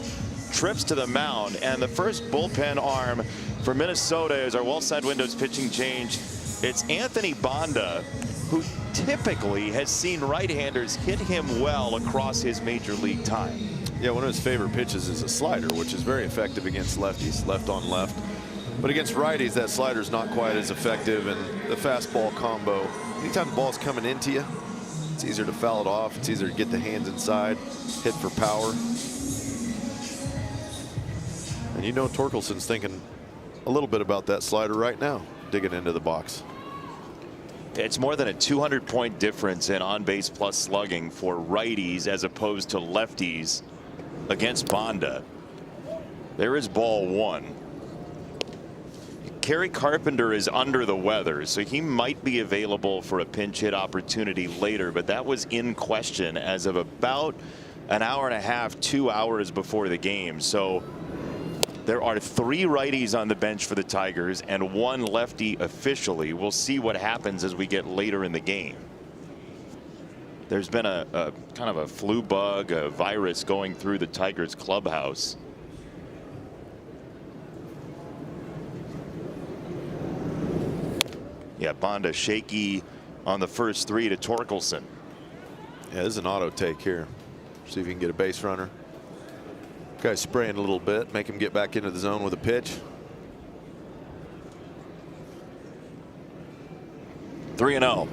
trips to the mound. And the first bullpen arm for Minnesota is our Wellside Windows pitching change. It's Anthony Banda, who typically has seen right-handers hit him well across his major league time. Yeah, one of his favorite pitches is a slider, which is very effective against lefties, left on left. But against righties, that slider is not quite as effective, and the fastball combo, anytime the ball's coming into you, it's easier to foul it off. It's easier to get the hands inside, hit for power. And you know Torkelson's thinking a little bit about that slider right now, digging into the box. It's more than a 200-point difference in on-base plus slugging for righties as opposed to lefties against Banda. There is ball 1. Kerry Carpenter is under the weather, so he might be available for a pinch hit opportunity later, but that was in question as of about an hour and a half, 2 hours before the game. So there are 3 righties on the bench for the Tigers and 1 lefty officially. We'll see what happens as we get later in the game. There's been a kind of a flu bug, a virus going through the Tigers clubhouse. Yeah, Banda shaky on the first 3 to Torkelson. Yeah, this is an auto take here. See if you can get a base runner. Guy's spraying a little bit, make him get back into the zone with a pitch. 3-0.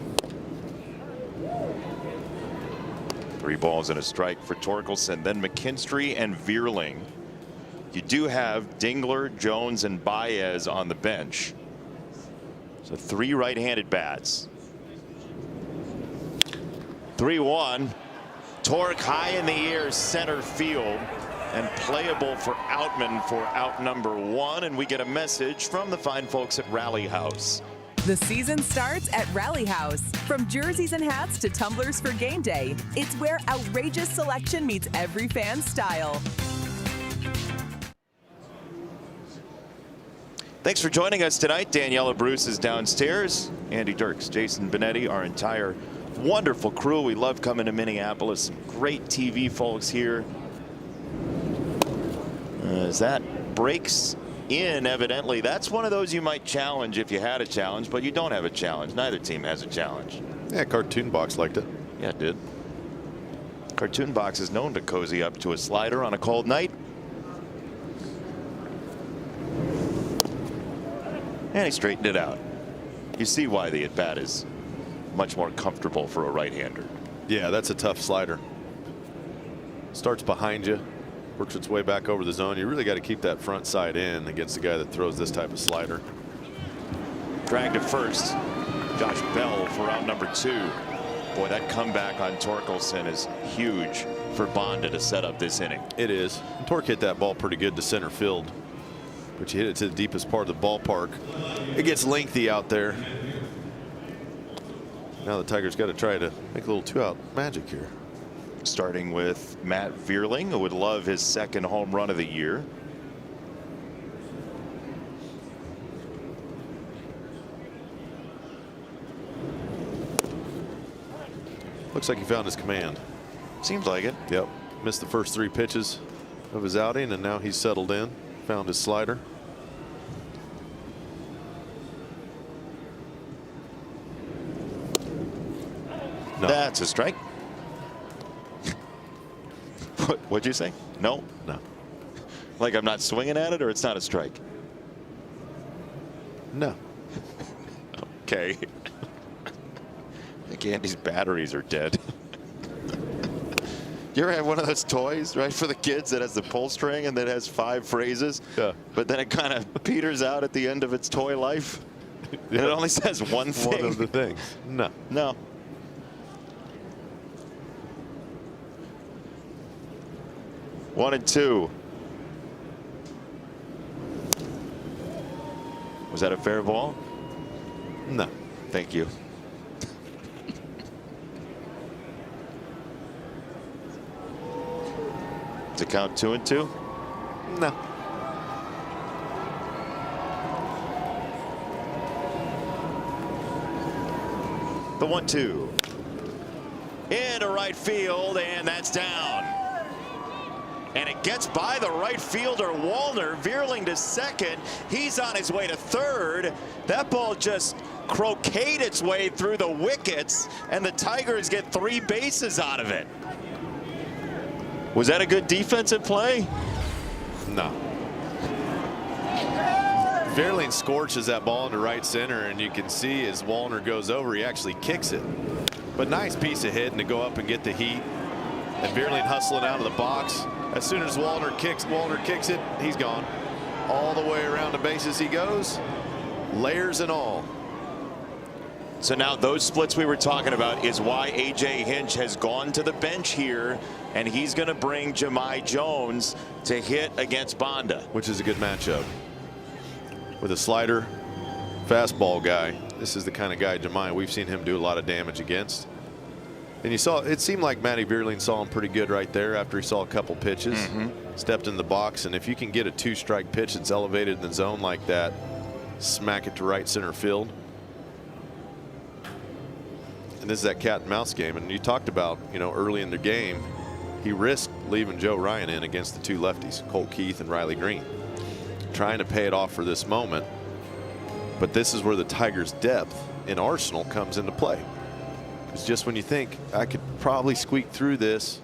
3 balls and a strike for Torkelson. Then McKinstry and Vierling. You do have Dingler, Jones, and Baez on the bench. So 3 right-handed bats. 3-1. Torque high in the air, center field, and playable for Outman for out number 1. And we get a message from the fine folks at Rally House. The season starts at Rally House. From jerseys and hats to tumblers for game day, it's where outrageous selection meets every fan's style. Thanks for joining us tonight. Daniela Bruce is downstairs. Andy Dirks, Jason Benetti, our entire wonderful crew. We love coming to Minneapolis. Some great TV folks here. As that breaks in, evidently, that's one of those you might challenge if you had a challenge, but you don't have a challenge. Neither team has a challenge. Yeah, Cartoon Box liked it. Yeah, it did. Cartoon Box is known to cozy up to a slider on a cold night. And he straightened it out. You see why the at-bat is much more comfortable for a right-hander. Yeah, that's a tough slider. Starts behind you, works its way back over the zone. You really got to keep that front side in against the guy that throws this type of slider. Dragged to first. Josh Bell for out number 2. Boy, that comeback on Torkelson is huge for Bonda to set up this inning. It is. And Torque hit that ball pretty good to center field, but you hit it to the deepest part of the ballpark. It gets lengthy out there. Now the Tigers got to try to make a little 2-out magic here. Starting with Matt Vierling, who would love his 2nd home run of the year. Looks like he found his command. Seems like it. Yep. Missed the first 3 pitches of his outing, and now he's settled in. Found his slider. No. That's a strike. What'd you say? No? No. Like I'm not swinging at it, or it's not a strike? No. Okay. I think Andy's batteries are dead. You ever have one of those toys, right, for the kids that has the pull string and that has 5 phrases? Yeah. But then it kind of peters out at the end of its toy life? Yeah. And it only says one thing? One of the things. No. No. One and 2. Was that a fair ball? No. Thank you. To count 2 and 2? No. The 1-2. Into right field, and that's down. And it gets by the right fielder, Wallner. Vierling to second. He's on his way to third. That ball just croqueted its way through the wickets, and the Tigers get 3 bases out of it. Was that a good defensive play? No. Vierling scorches that ball into right center, and you can see as Wallner goes over, he actually kicks it. But nice piece of hitting to go up and get the heat. And Vierling hustling out of the box. As soon as Wallner kicks it, he's gone. All the way around the bases he goes, layers and all. So now those splits we were talking about is why A.J. Hinch has gone to the bench here, and he's going to bring Jahmai Jones to hit against Bonda. Which is a good matchup. With a slider, fastball guy, this is the kind of guy Jahmai we've seen him do a lot of damage against. And you saw, it seemed like Matty Vierling saw him pretty good right there after he saw a couple pitches. Stepped in the box, and if you can get a 2-strike pitch that's elevated in the zone like that, smack it to right center field. And this is that cat and mouse game. And you talked about, you know, early in the game, he risked leaving Joe Ryan in against the 2 lefties, Colt Keith and Riley Green, trying to pay it off for this moment. But this is where the Tigers' depth in arsenal comes into play. It's just when you think I could probably squeak through this,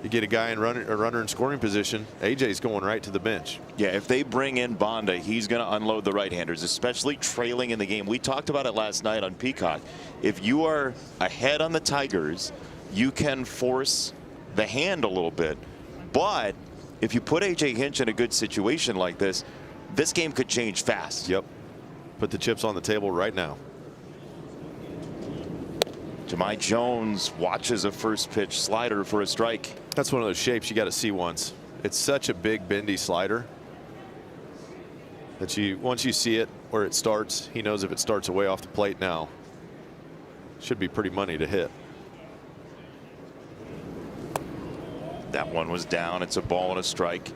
You get a guy in a runner in scoring position, AJ's going right to the bench. Yeah, if they bring in Bonda, he's going to unload the right-handers, especially trailing in the game. We talked about it last night on Peacock. If you are ahead on the Tigers, you can force the hand a little bit. But if you put AJ Hinch in a good situation like this game could change fast. Yep. Put the chips on the table right now. Jahmai Jones watches a first pitch slider for a strike. That's one of those shapes you got to see once. It's such a big bendy slider that once you see it where it starts, he knows if it starts away off the plate now, should be pretty money to hit. That one was down. It's a ball and a strike.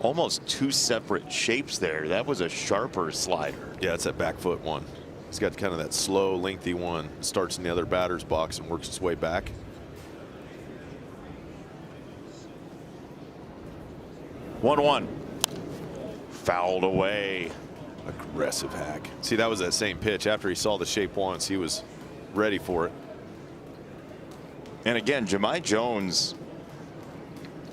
Almost two separate shapes there. That was a sharper slider. Yeah, it's that back foot one. He's got kind of that slow, lengthy one. Starts in the other batter's box and works its way back. One. Fouled away. Aggressive hack. See, that was that same pitch. After he saw the shape once, he was ready for it. And again, Jahmai Jones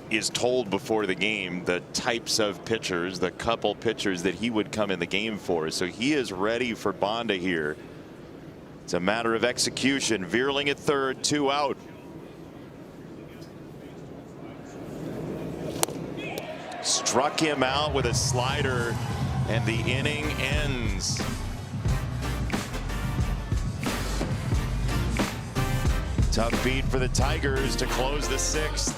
is told before the game the types of pitchers, the couple pitchers that he would come in the game for. So he is ready for Bonda here. It's a matter of execution. Veerling at third, 2 out. Struck him out with a slider, and the inning ends. Tough beat for the Tigers to close the 6th.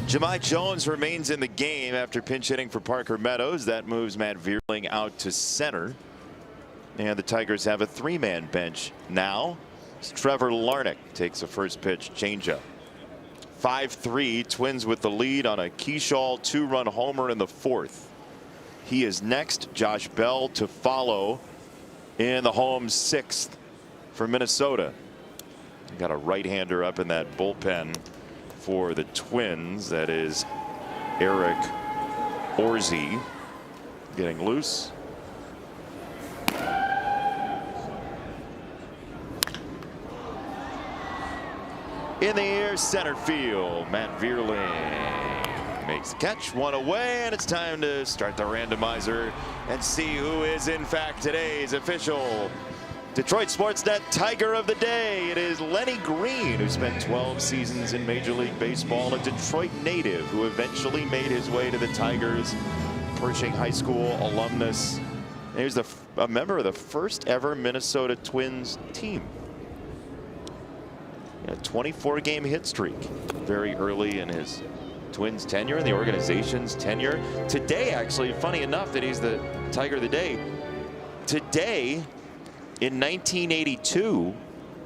Jahmai Jones remains in the game after pinch hitting for Parker Meadows. That moves Matt Veerling out to center. And the Tigers have a 3-man bench now. Trevor Larnach takes a first pitch changeup. 5-3, Twins with the lead on a Keyshaw 2-run homer in the 4th. He is next. Josh Bell to follow in the home 6th for Minnesota. Got a right-hander up in that bullpen for the Twins. That is Eric Orzi getting loose. In the air, center field. Matt Veerling makes the catch, 1 away, and it's time to start the randomizer and see who is in fact today's official Detroit Sportsnet Tiger of the Day. It is Lenny Green, who spent 12 seasons in Major League Baseball, a Detroit native who eventually made his way to the Tigers, Pershing High School alumnus. And he was a member of the first ever Minnesota Twins team. A 24-game hit streak very early in his Twins tenure and the organization's tenure. Today, actually, funny enough that he's the Tiger of the Day. Today, in 1982,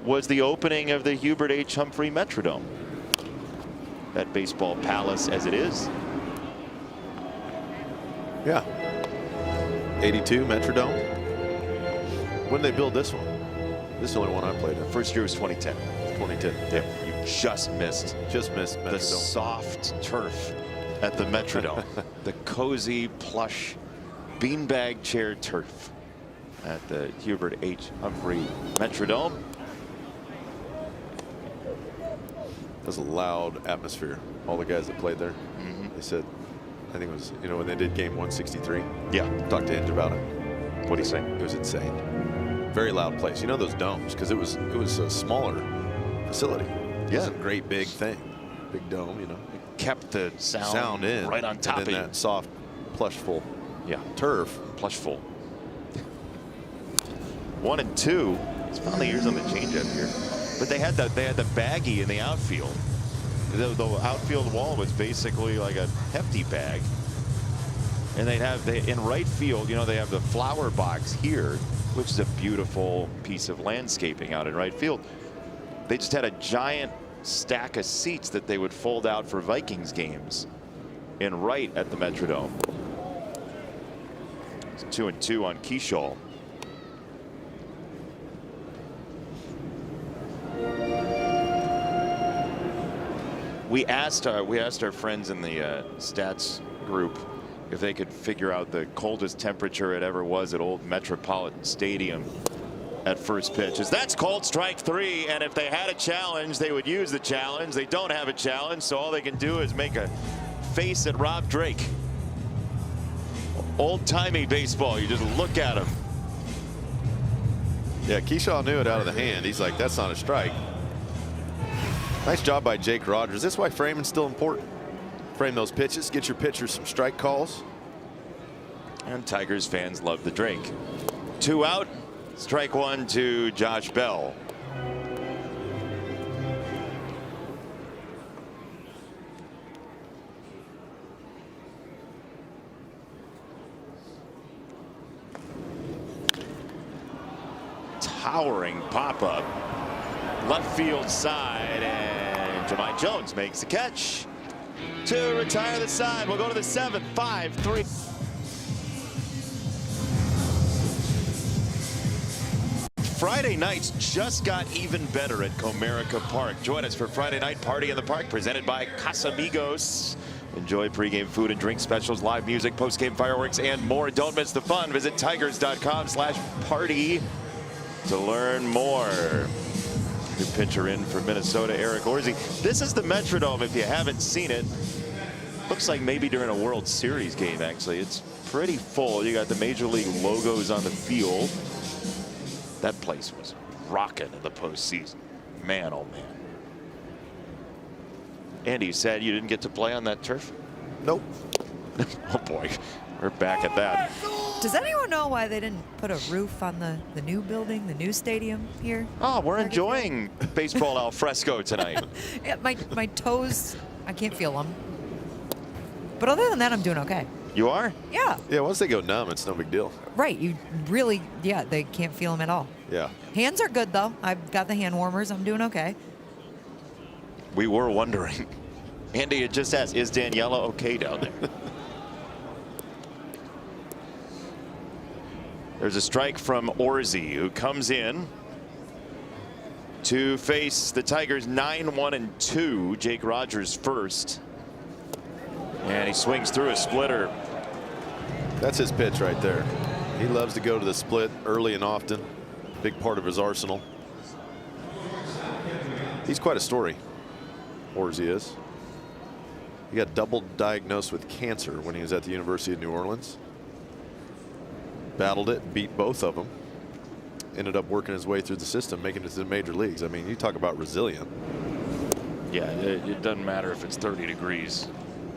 was the opening of the Hubert H. Humphrey Metrodome. That baseball palace as it is. Yeah. 82 Metrodome. When did they build this one? This is the only one I played in. First year was 2010. 2010. Yeah, you just missed Metrodome. the soft turf at the Metrodome. The cozy, plush, beanbag chair turf at the Hubert H. Humphrey Metrodome. It was a loud atmosphere. All the guys that played there, they said, I think it was, you know, when they did game 163. Yeah. Talked to Hinge about it. What do you say? It was insane. Very loud place. You know those domes, because it was a smaller facility. It was a great big thing. Big dome, you know. It kept the sound in right on top and then of you. that soft, plushful turf. Plushful. 1 and 2. It's finally years on the changeup here. But they had the baggie in the outfield. The outfield wall was basically like a hefty bag. And in right field, you know, they have the flower box here, which is a beautiful piece of landscaping out in right field. They just had a giant stack of seats that they would fold out for Vikings games in right at the Metrodome. It's 2 and 2 on Keyshaw. We asked our friends in the stats group if they could figure out the coldest temperature it ever was at old Metropolitan Stadium. at first pitch. As that's called strike 3, and if they had a challenge, they would use the challenge. They don't have a challenge, so all they can do is make a face at Rob Drake. Old-timey baseball. You just look at him. Yeah, Keyshaw knew it out of the hand. He's like, that's not a strike. Nice job by Jake Rogers. That's why framing's still important. Frame those pitches, get your pitchers some strike calls. And Tigers fans love the Drake. 2 out. Strike 1 to Josh Bell. Towering pop-up. Left field side, and Jahmai Jones makes the catch to retire the side. We'll go to the 7th, 5-3. Friday nights just got even better at Comerica Park. Join us for Friday Night Party in the Park, presented by Casamigos. Enjoy pregame food and drink specials, live music, postgame fireworks, and more. Don't miss the fun. Visit tigers.com/party to learn more. New pitcher in for Minnesota, Eric Orsi. This is the Metrodome if you haven't seen it. Looks like maybe during a World Series game, actually. It's pretty full. You got the Major League logos on the field. That place was rocking in the postseason. Man, oh man. Andy, you said you didn't get to play on that turf? Nope. Oh boy, we're back at that. Does anyone know why they didn't put a roof on the new building, the new stadium here? Oh, we're enjoying baseball al fresco tonight. Yeah, my toes, I can't feel them. But other than that, I'm doing okay. You are? Yeah. Yeah, once they go numb, it's no big deal. Right. You really, yeah, they can't feel them at all. Yeah. Hands are good, though. I've got the hand warmers. I'm doing okay. We were wondering. Andy had just asked, is Daniela okay down there? There's a strike from Orsi, who comes in to face the Tigers 9-1-2. Jake Rogers first. And he swings through a splitter. That's his pitch right there. He loves to go to the split early and often. Big part of his arsenal. He's quite a story, Orsi is. He got double diagnosed with cancer when he was at the University of New Orleans. Battled it, beat both of them. Ended up working his way through the system, making it to the major leagues. I mean, you talk about resilient. Yeah, it doesn't matter if it's 30 degrees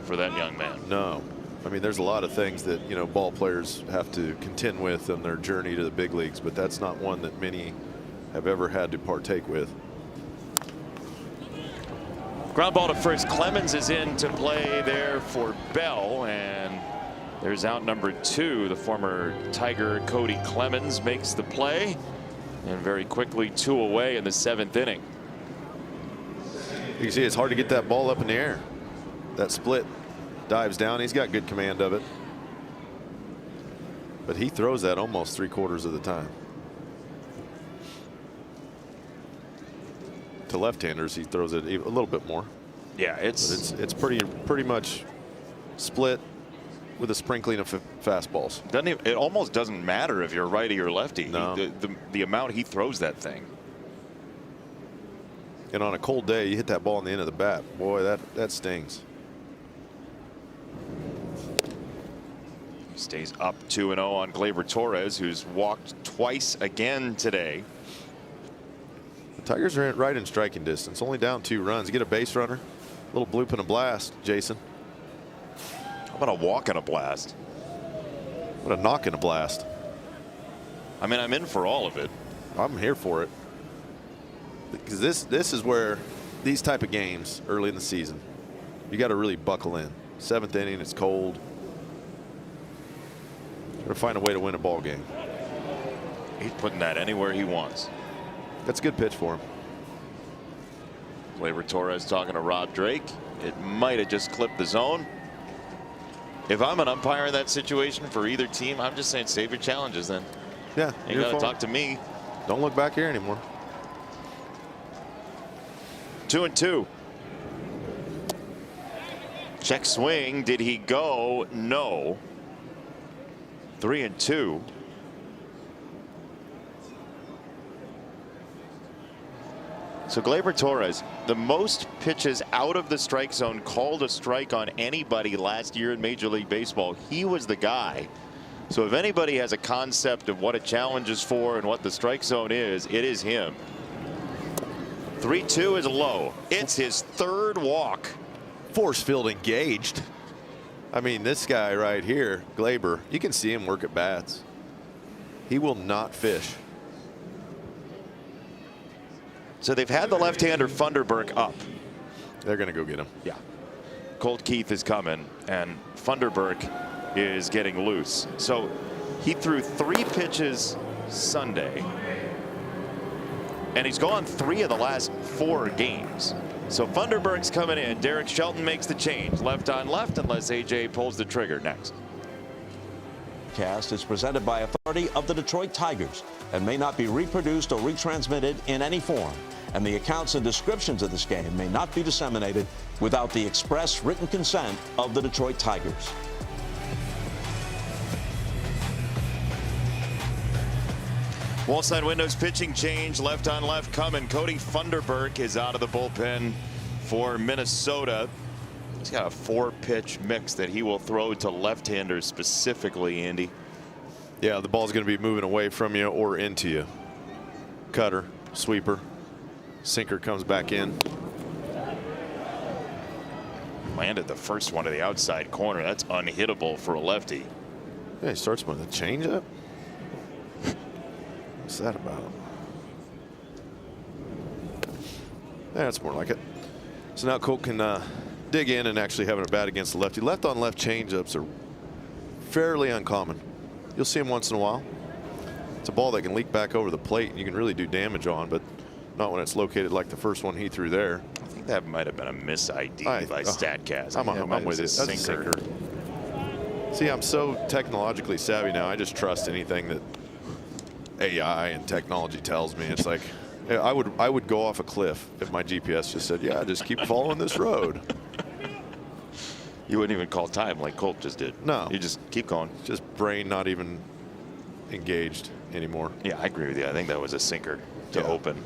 for that young man. No. I mean, there's a lot of things that, you know, ball players have to contend with on their journey to the big leagues, but that's not one that many have ever had to partake with. Ground ball to first. Clemens is in to play there for Bell, and there's out number 2. The former Tiger Cody Clemens makes the play, and very quickly 2 away in the 7th inning. You can see it's hard to get that ball up in the air. That split dives down. He's got good command of it, but he throws that almost 3/4 of the time. To left-handers, he throws it a little bit more. Yeah, it's pretty much split with a sprinkling of fastballs. It almost doesn't matter if you're righty or lefty. No. The amount he throws that thing. And on a cold day, you hit that ball in the end of the bat. Boy, that stings. Stays up 2-0 on Gleyber Torres, who's walked twice again today. The Tigers are right in striking distance, only down 2 runs. You get a base runner, a little bloop and a blast, Jason. How about a walk and a blast? What a knock and a blast. I mean, I'm in for all of it. I'm here for it. Because this is where these type of games early in the season, you got to really buckle in. 7th inning, it's cold. Got to find a way to win a ball game. He's putting that anywhere he wants. That's a good pitch for him. Gleyber Torres talking to Rob Drake. It might have just clipped the zone. If I'm an umpire in that situation for either team, I'm just saying save your challenges then. Yeah. You got to talk to me. Don't look back here anymore. 2-2. Check swing. Did he go? No. 3-2. So Gleyber Torres, the most pitches out of the strike zone called a strike on anybody last year in Major League Baseball. He was the guy. So if anybody has a concept of what a challenge is for and what the strike zone is, it is him. 3-2 is low. It's his third walk. Force field engaged. I mean, this guy right here, Gleyber, you can see him work at bats. He will not fish. So they've had the left-hander Funderburk up. They're going to go get him. Yeah. Colt Keith is coming, and Funderburk is getting loose. So he threw 3 pitches Sunday, and he's gone 3 of the last 4 games. So Funderburk's coming in. Derek Shelton makes the change. Left on left, unless AJ pulls the trigger next. Cast is presented by authority of the Detroit Tigers and may not be reproduced or retransmitted in any form. And the accounts and descriptions of this game may not be disseminated without the express written consent of the Detroit Tigers. Wallside Windows pitching change. Left on left coming. Cody Funderburk is out of the bullpen for Minnesota. He's got a 4-pitch mix that he will throw to left-handers specifically, Andy. Yeah, the ball's going to be moving away from you or into you. Cutter, sweeper, sinker comes back in. Landed the first one to the outside corner. That's unhittable for a lefty. Yeah, he starts with a changeup. What's that about? Yeah, that's more like it. So now Colt can dig in and actually having a bat against the lefty. Left on left changeups are fairly uncommon. You'll see them once in a while. It's a ball that can leak back over the plate and you can really do damage on, but not when it's located like the first one he threw there. I think that might have been a mis-ID by StatCast. I'm with it. That's a sinker. See, I'm so technologically savvy now. I just trust anything that AI and technology tells me. It's like I would go off a cliff if my GPS just said, yeah, just keep following this road. You wouldn't even call time like Colt just did. No. You just keep going. Just brain not even engaged anymore. Yeah, I agree with you. I think that was a sinker to open.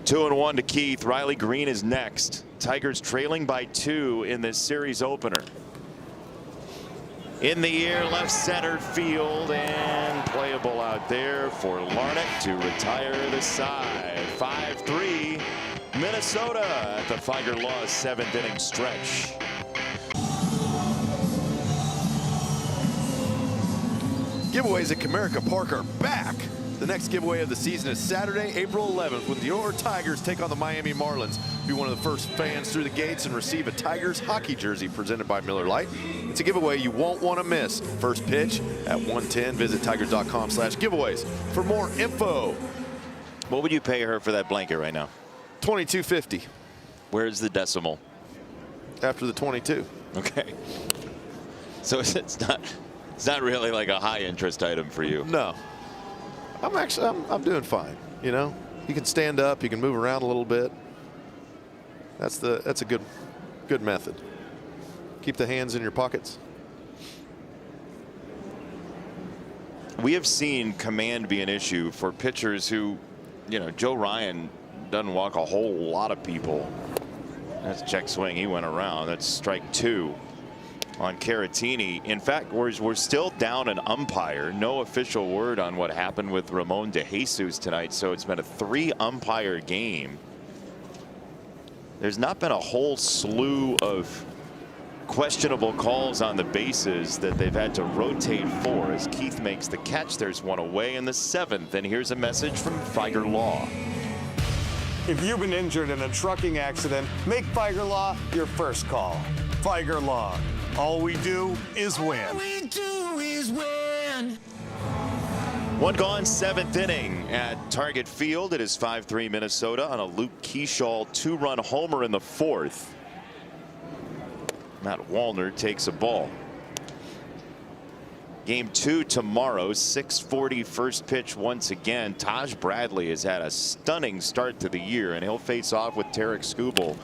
2-1 to Keith. Riley Green is next. Tigers trailing by 2 in this series opener. In the air, left center field, and playable out there for Larnach to retire the side. 5-3, Minnesota at the Tiger Law 7th inning stretch. Giveaways at Comerica Park are back. The next giveaway of the season is Saturday, April 11th, when your Tigers take on the Miami Marlins. Be one of the first fans through the gates and receive a Tigers hockey jersey presented by Miller Lite. It's a giveaway you won't want to miss. First pitch at 1:10. Visit tigers.com/giveaways for more info. What would you pay her for that blanket right now? $22.50. Where's the decimal? After the 22. Okay. So it's not really like a high interest item for you. No. I'm doing fine. You know, you can stand up, you can move around a little bit. That's a good method. Keep the hands in your pockets. We have seen command be an issue for pitchers who, you know, Joe Ryan doesn't walk a whole lot of people. That's check swing. He went around. That's strike 2 on Caratini. In fact, we're still down an umpire. No official word on what happened with Ramon DeJesus tonight. So it's been a 3-umpire game. There's not been a whole slew of questionable calls on the bases that they've had to rotate for as Keith makes the catch. There's one away in the 7th, and here's a message from Tiger Law. If you've been injured in a trucking accident, make Tiger Law your first call. Tiger Law. All we do is win. All we do is win. One gone, 7th inning at Target Field. It is 5-3 Minnesota on a Luke Keeschall 2-run homer in the 4th. Matt Wallner takes a ball. Game 2 tomorrow, 6:40 first pitch once again. Taj Bradley has had a stunning start to the year, and he'll face off with Tarek Skubal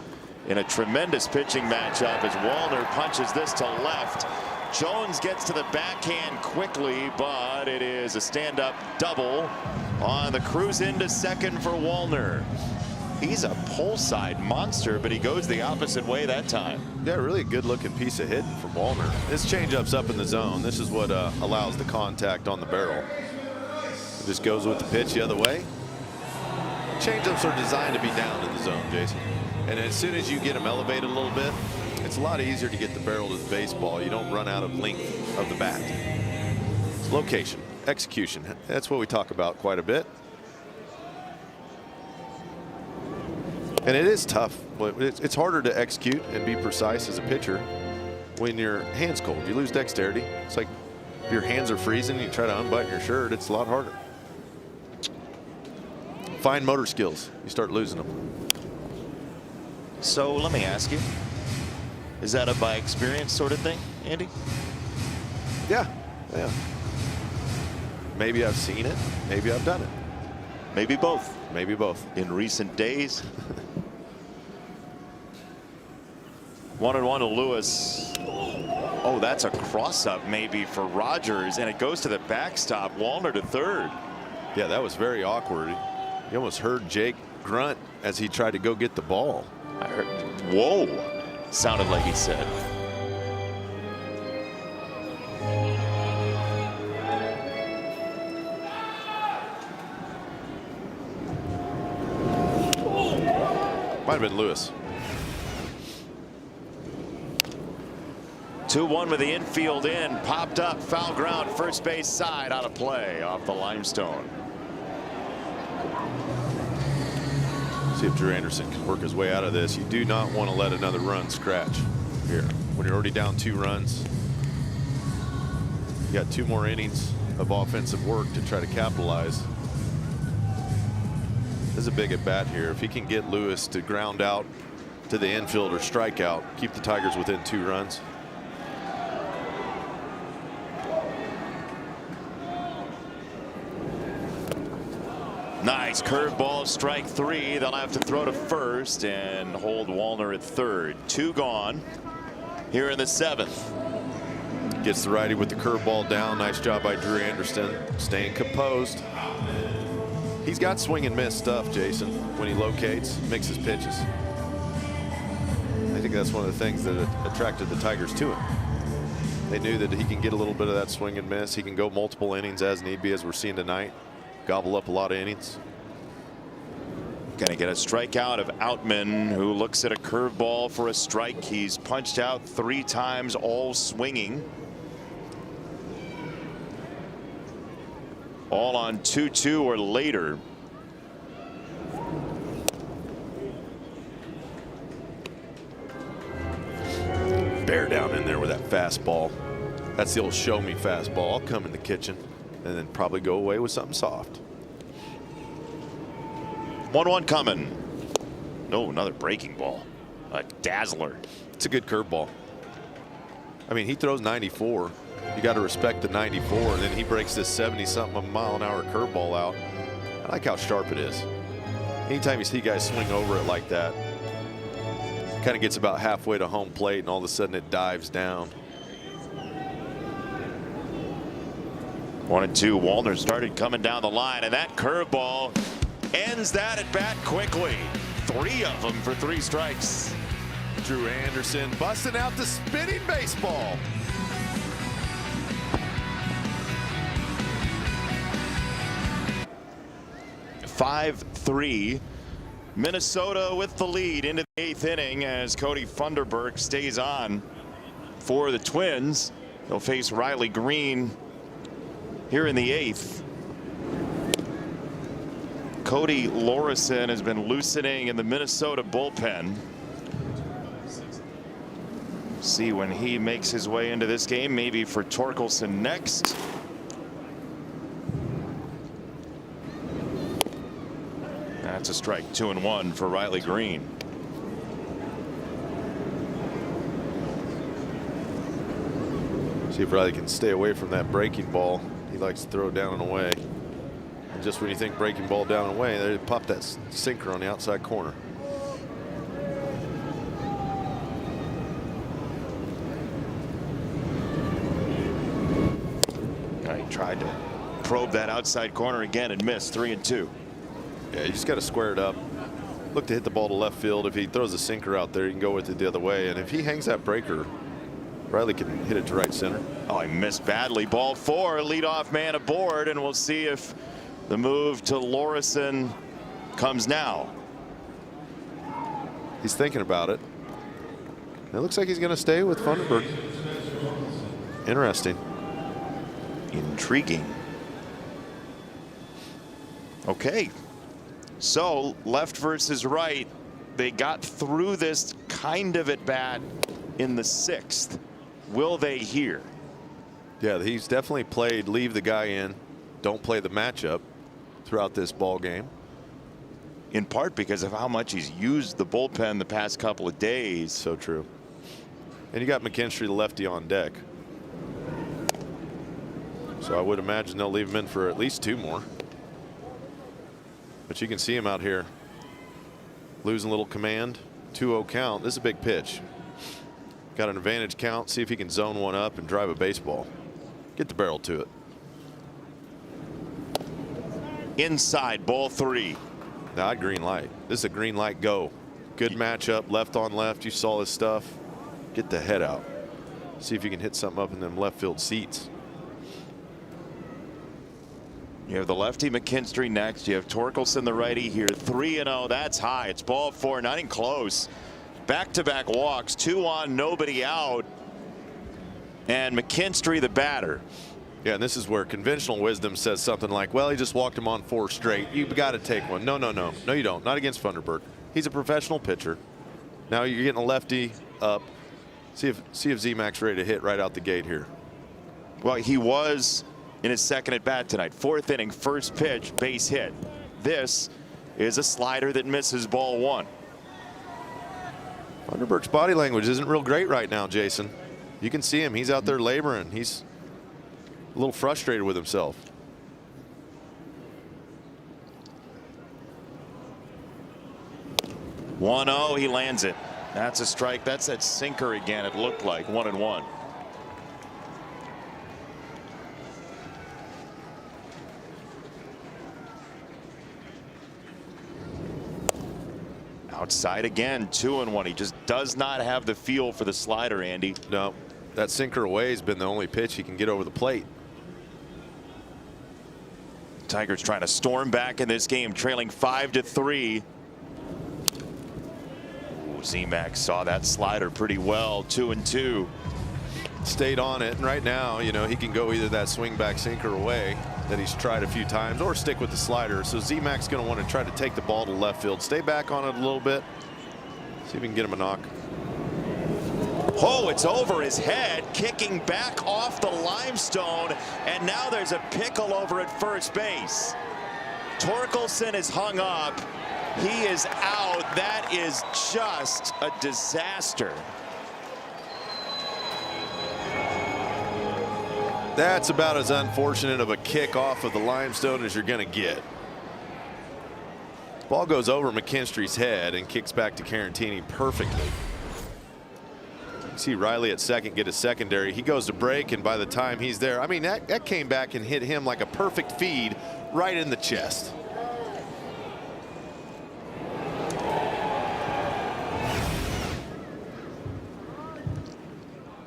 in a tremendous pitching matchup as Wallner punches this to left. Jones gets to the backhand quickly, but it is a stand-up double on the cruise into second for Wallner. He's a pull side monster, but he goes the opposite way that time. Yeah, really a good looking piece of hitting from Wallner. This changeup's up in the zone. This is what allows the contact on the barrel. Just goes with the pitch the other way. Changeups are designed to be down in the zone, Jason. And as soon as you get them elevated a little bit, it's a lot easier to get the barrel to the baseball. You don't run out of length of the bat. It's location, execution. That's what we talk about quite a bit. And it is tough. It's harder to execute and be precise as a pitcher when your hand's cold. You lose dexterity. It's like if your hands are freezing, you try to unbutton your shirt, it's a lot harder. Fine motor skills, you start losing them. So let me ask you, is that a by experience sort of thing, Andy? Yeah. Maybe I've seen it, maybe I've done it. Maybe both. Maybe both. In recent days. 1-1 to Lewis. Oh, that's a cross-up maybe for Rogers, and it goes to the backstop. Wallner to third. Yeah, that was very awkward. You almost heard Jake grunt as he tried to go get the ball. I heard, whoa, sounded like he said. Might have been Lewis. 2-1 with the infield in, popped up, foul ground, first base side, out of play off the limestone. See if Drew Anderson can work his way out of this. You do not want to let another run scratch here. When you're already down 2 runs, you got 2 more innings of offensive work to try to capitalize. This is a big at bat here. If he can get Lewis to ground out to the infield or strike out, keep the Tigers within 2 runs. Nice curveball, strike 3. They'll have to throw to first and hold Wallner at third. 2 gone here in the 7th. Gets the righty with the curveball down. Nice job by Drew Anderson, staying composed. He's got swing and miss stuff, Jason, when he locates, makes his pitches. I think that's one of the things that attracted the Tigers to him. They knew that he can get a little bit of that swing and miss. He can go multiple innings as need be, as we're seeing tonight. Gobble up a lot of innings. Going to get a strikeout of Outman, who looks at a curveball for a strike. He's punched out 3 times, all swinging. All on 2-2 or later. Bear down in there with that fastball. That's the old show me fastball. I'll come in the kitchen and then probably go away with something soft. 1-1 coming. No, another breaking ball. A dazzler. It's a good curveball. I mean, he throws 94. You got to respect the 94, and then he breaks this 70-something mile-an-hour curveball out. I like how sharp it is. Anytime you see guys swing over it like that, it kind of gets about halfway to home plate, and all of a sudden it dives down. 1-2. Wallner started coming down the line, and that curveball ends that at bat quickly. 3 of them for 3 strikes. Drew Anderson busting out the spinning baseball. (5-3). Minnesota with the lead into the 8th inning as Cody Funderburk stays on for the Twins. They'll face Riley Green here in the 8th. Cody Lorison has been loosening in the Minnesota bullpen. See when he makes his way into this game, maybe for Torkelson next. That's a strike. 2-1 for Riley Green. See if Riley can stay away from that breaking ball. He likes to throw down and away. And just when you think breaking ball down and away, they pop that sinker on the outside corner. He tried to probe that outside corner again and miss. 3-2. Yeah, you just got to square it up. Look to hit the ball to left field. If he throws a sinker out there, you can go with it the other way. And if he hangs that breaker, Riley can hit it to right center. Oh, he missed badly. Ball 4, leadoff man aboard, and we'll see if the move to Lorison comes now. He's thinking about it. It looks like he's going to stay with Funderburg. Interesting. Intriguing. Okay. So left versus right. They got through this kind of at bat in the 6th. Will they here? Yeah, he's definitely played leave the guy in, don't play the matchup throughout this ball game. In part because of how much he's used the bullpen the past couple of days. So true. And you got McKinstry, the lefty, on deck. So I would imagine they'll leave him in for at least 2 more. But you can see him out here losing a little command. 2-0 count. This is a big pitch. Got an advantage count. See if he can zone one up and drive a baseball. Get the barrel to it. Inside, ball 3. Now, green light. This is a green light go. Good matchup, left on left. You saw this stuff. Get the head out. See if you can hit something up in them left field seats. You have the lefty McKinstry next. You have Torkelson, the righty, here. 3-0. That's high. It's ball 4. Not even close. Back-to-back walks. 2 on, nobody out. And McKinstry, the batter. Yeah, and this is where conventional wisdom says something like, well, he just walked him on 4 straight. You've got to take one. No, no, no. No, you don't. Not against Funderburg. He's a professional pitcher. Now you're getting a lefty up. See if Z-Mac's ready to hit right out the gate here. Well, he was in his second at bat tonight. 4th inning, first pitch, base hit. This is a slider that misses ball 1. Funderburg's body language isn't real great right now, Jason. You can see him. He's out there laboring. He's a little frustrated with himself. One-0, he lands it. That's a strike. That's that sinker again, it looked like. 1-1. Outside again, 2-1. He just does not have the feel for the slider, Andy. No, that sinker away has been the only pitch he can get over the plate. Tigers trying to storm back in this game, trailing 5-3. Z-Mac saw that slider pretty well. 2-2. Stayed on it, and right now, you know, he can go either that swing back sinker away that he's tried a few times or stick with the slider. So Z-Mac's going to want to try to take the ball to left field, stay back on it a little bit, see if we can get him a knock. Oh, it's over his head, kicking back off the limestone, and now there's a pickle over at first base. Torkelson is hung up. He is out. That is just a disaster. That's about as unfortunate of a kick off of the limestone as you're going to get. Ball goes over McKinstry's head and kicks back to Carantini perfectly. You see Riley at second get a secondary. He goes to break, and by the time he's there, I mean, that came back and hit him like a perfect feed right in the chest.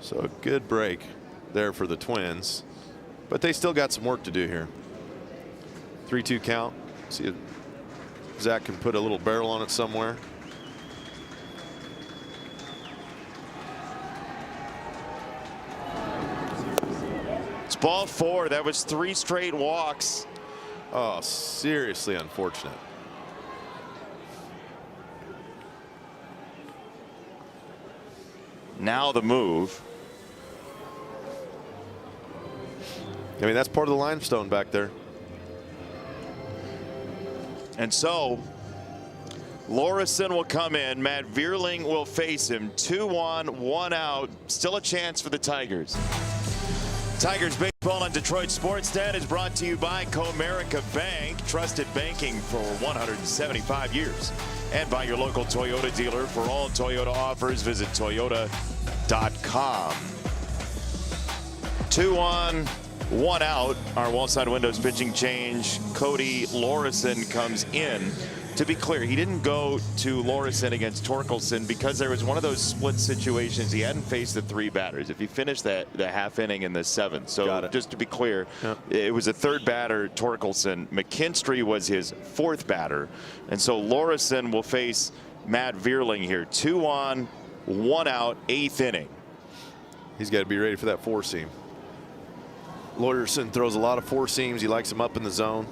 So a good break there for the Twins, but they still got some work to do here. 3-2 count. See if Zach can put a little barrel on it somewhere. It's ball 4. That was 3 straight walks. Oh, seriously unfortunate. Now the move. I mean, that's part of the limestone back there. And so Lorison will come in. Matt Vierling will face him. 2 on, 1 out. Still a chance for the Tigers. Tigers baseball on Detroit Sportsnet is brought to you by Comerica Bank, trusted banking for 175 years. And by your local Toyota dealer. For all Toyota offers, visit toyota.com. 2 on, 1 out. Our Wallside Windows pitching change. Cody Lorison comes in. To be clear, he didn't go to Lorison against Torkelson because there was one of those split situations. He hadn't faced the 3 batters. If he finished the half inning in the 7th. So just to be clear, it was a 3rd batter, Torkelson. McKinstry was his 4th batter. And so Lorison will face Matt Vierling here. 2 on, 1 out, 8th inning. He's got to be ready for that 4-seam. Lorison throws a lot of 4-seams. He likes them up in the zone.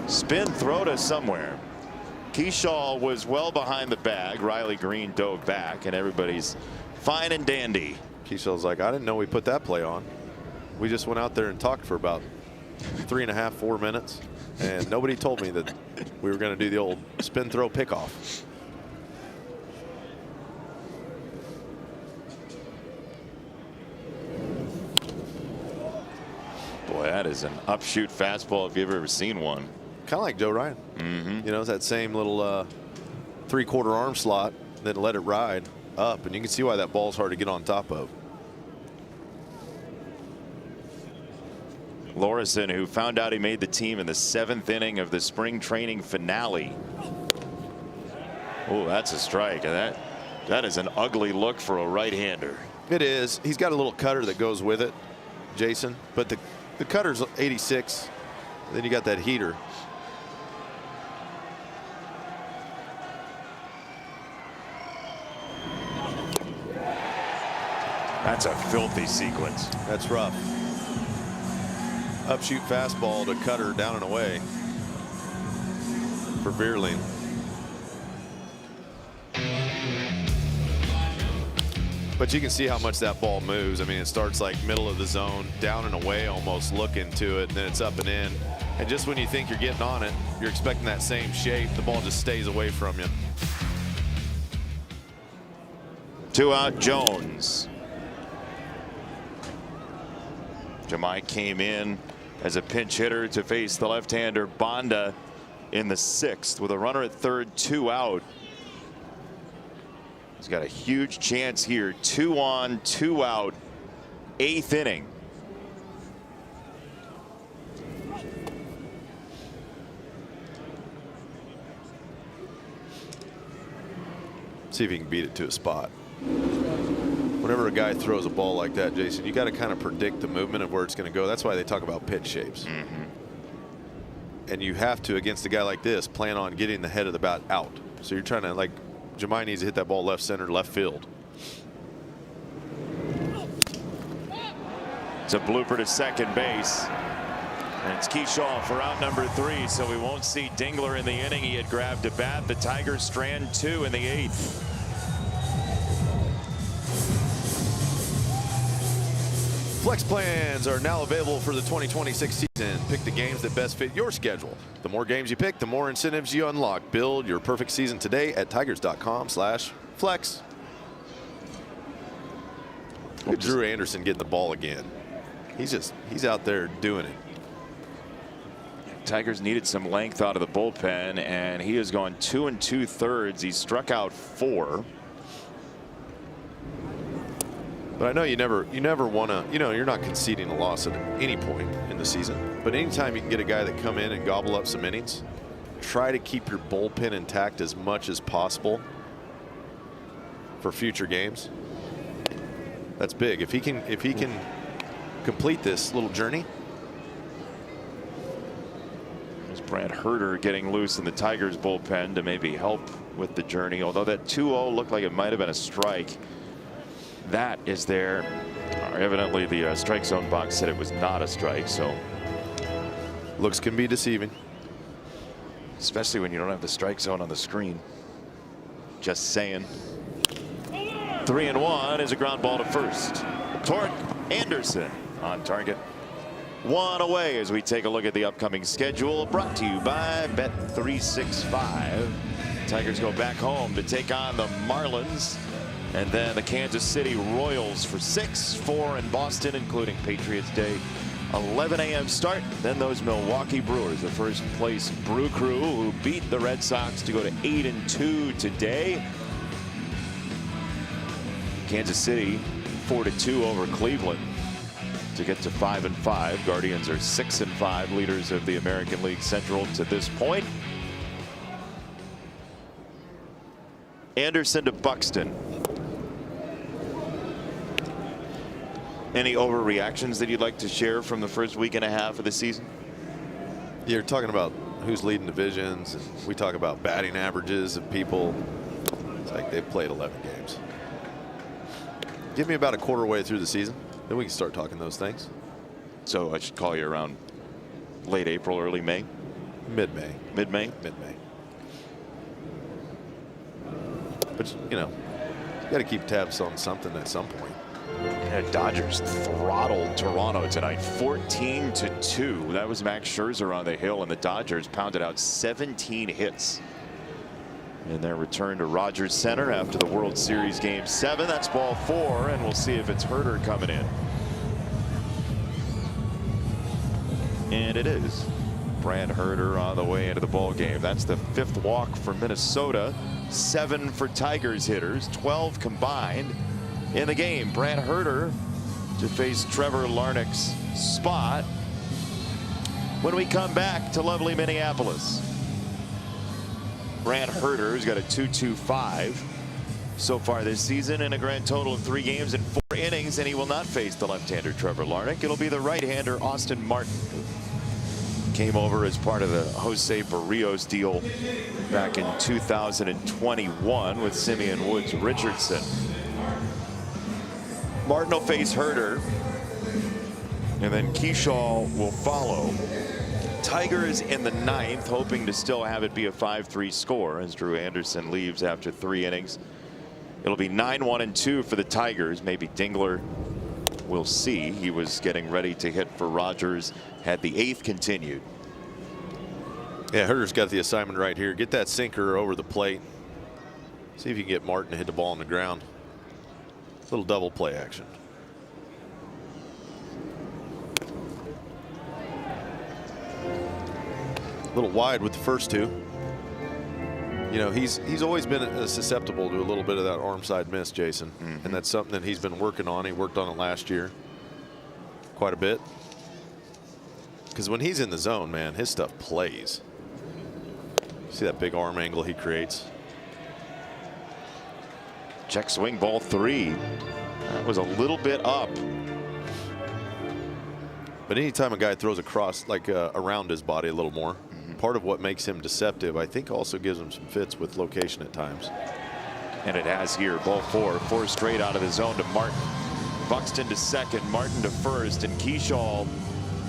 Spin throw to somewhere. Keyshaw was well behind the bag. Riley Green dove back, and everybody's fine and dandy. Keyshaw's like, I didn't know we put that play on. We just went out there and talked for about 3.5, 4 minutes, and nobody told me that we were going to do the old spin throw pickoff. Boy, that is an upshoot fastball if you've ever seen one. Kind of like Joe Ryan. You know, it's that same little 3/4 arm slot, then let it ride up, and you can see why that ball's hard to get on top of. Lorison, who found out he made the team in the 7th inning of the spring training finale. Oh, that's a strike, and that is an ugly look for a right-hander. It is. He's got a little cutter that goes with it, Jason, but the cutter's 86. Then you got that heater. That's a filthy sequence. That's rough. Upshoot fastball to cutter down and away for Vierling. But you can see how much that ball moves. I mean, it starts like middle of the zone, down and away, almost looking to it, and then it's up and in. And just when you think you're getting on it, you're expecting that same shape. The ball just stays away from you. 2 out, Jones. Jemai came in as a pinch hitter to face the left-hander Bonda in the 6th with a runner at 3rd, 2 out. He's got a huge chance here. 2 on, 2 out, 8th inning. See if he can beat it to a spot. Whenever a guy throws a ball like that, Jason, you got to kind of predict the movement of where it's going to go. That's why they talk about pitch shapes. And you have to, against a guy like this, plan on getting the head of the bat out. So you're trying to, like, Jemai needs to hit that ball left center, left field. It's a blooper to second base. And it's Keyshaw for out number 3, so we won't see Dingler in the inning. He had grabbed a bat. The Tigers strand 2 in the 8th. Flex plans are now available for the 2026 season. Pick the games that best fit your schedule. The more games you pick, the more incentives you unlock. Build your perfect season today at tigers.com/flex. Look at Drew Anderson getting the ball again. He's out there doing it. Tigers needed some length out of the bullpen, and he has gone 2 2/3. He struck out 4. But I know you never want to, you're not conceding a loss at any point in the season. But anytime you can get a guy that come in and gobble up some innings, try to keep your bullpen intact as much as possible for future games. That's big. If he can complete this little journey. There's Brad Herter getting loose in the Tigers bullpen to maybe help with the journey. Although that 2-0 looked like it might have been a strike. That is there. Evidently the strike zone box said it was not a strike, so looks can be deceiving, especially when you don't have the strike zone on the screen. Just saying. 3-1 is a ground ball to first. Torque Anderson on target. 1 away as we take a look at the upcoming schedule, brought to you by Bet365. Tigers go back home to take on the Marlins. And then the Kansas City Royals for 6, 4 in Boston, including Patriots Day. 11 a.m. start. Then those Milwaukee Brewers, the first place Brew Crew, who beat the Red Sox to go to 8-2 today. Kansas City 4-2 over Cleveland to get to 5-5. Guardians are 6-5, leaders of the American League Central to this point. Anderson to Buxton. Any overreactions that you'd like to share from the first week and a half of the season? You're talking about who's leading divisions, and we talk about batting averages of people. It's like they've played 11 games. Give me about a quarter way through the season, then we can start talking those things. So I should call you around late April, early May? Mid-May. Mid-May? Mid-May. But, you know, you got to keep tabs on something at some point. Yeah, Dodgers throttled Toronto tonight 14-2. That was Max Scherzer on the hill, and the Dodgers pounded out 17 hits in their return to Rogers Center after the World Series Game 7. That's ball 4, and we'll see if it's Herter coming in. And it is. Brad Herter on the way into the ball game. That's the 5th walk for Minnesota. 7 for Tigers hitters, 12 combined in the game. Brad Herter to face Trevor Larnach's spot when we come back to lovely Minneapolis. Brad Herter has got a 2.25 so far this season in a grand total of 3 games and 4 innings, and he will not face the left-hander Trevor Larnach. It'll be the right-hander Austin Martin, who came over as part of the Jose Barrios deal back in 2021 with Simeon Woods Richardson. Martin will face Herter, and then Kershaw will follow. Tigers in the 9th, hoping to still have it be a 5-3 score as Drew Anderson leaves after 3 innings. It'll be 9-1-2 for the Tigers. Maybe Dingler, we'll see. He was getting ready to hit for Rogers had the 8th continued. Yeah, Herter's got the assignment right here. Get that sinker over the plate. See if you can get Martin to hit the ball on the ground. Little double play action. A little wide with the first 2. You know, he's always been susceptible to a little bit of that arm side miss, Jason. And that's something that he's been working on. He worked on it last year quite a bit. Because when he's in the zone, man, his stuff plays. See that big arm angle he creates? Check swing, ball 3. That was a little bit up. But anytime a guy throws across, like around his body a little more, part of what makes him deceptive, I think, also gives him some fits with location at times. And it has here. Ball 4. 4 straight out of the zone to Martin. Buxton to second, Martin to first, and Kershaw,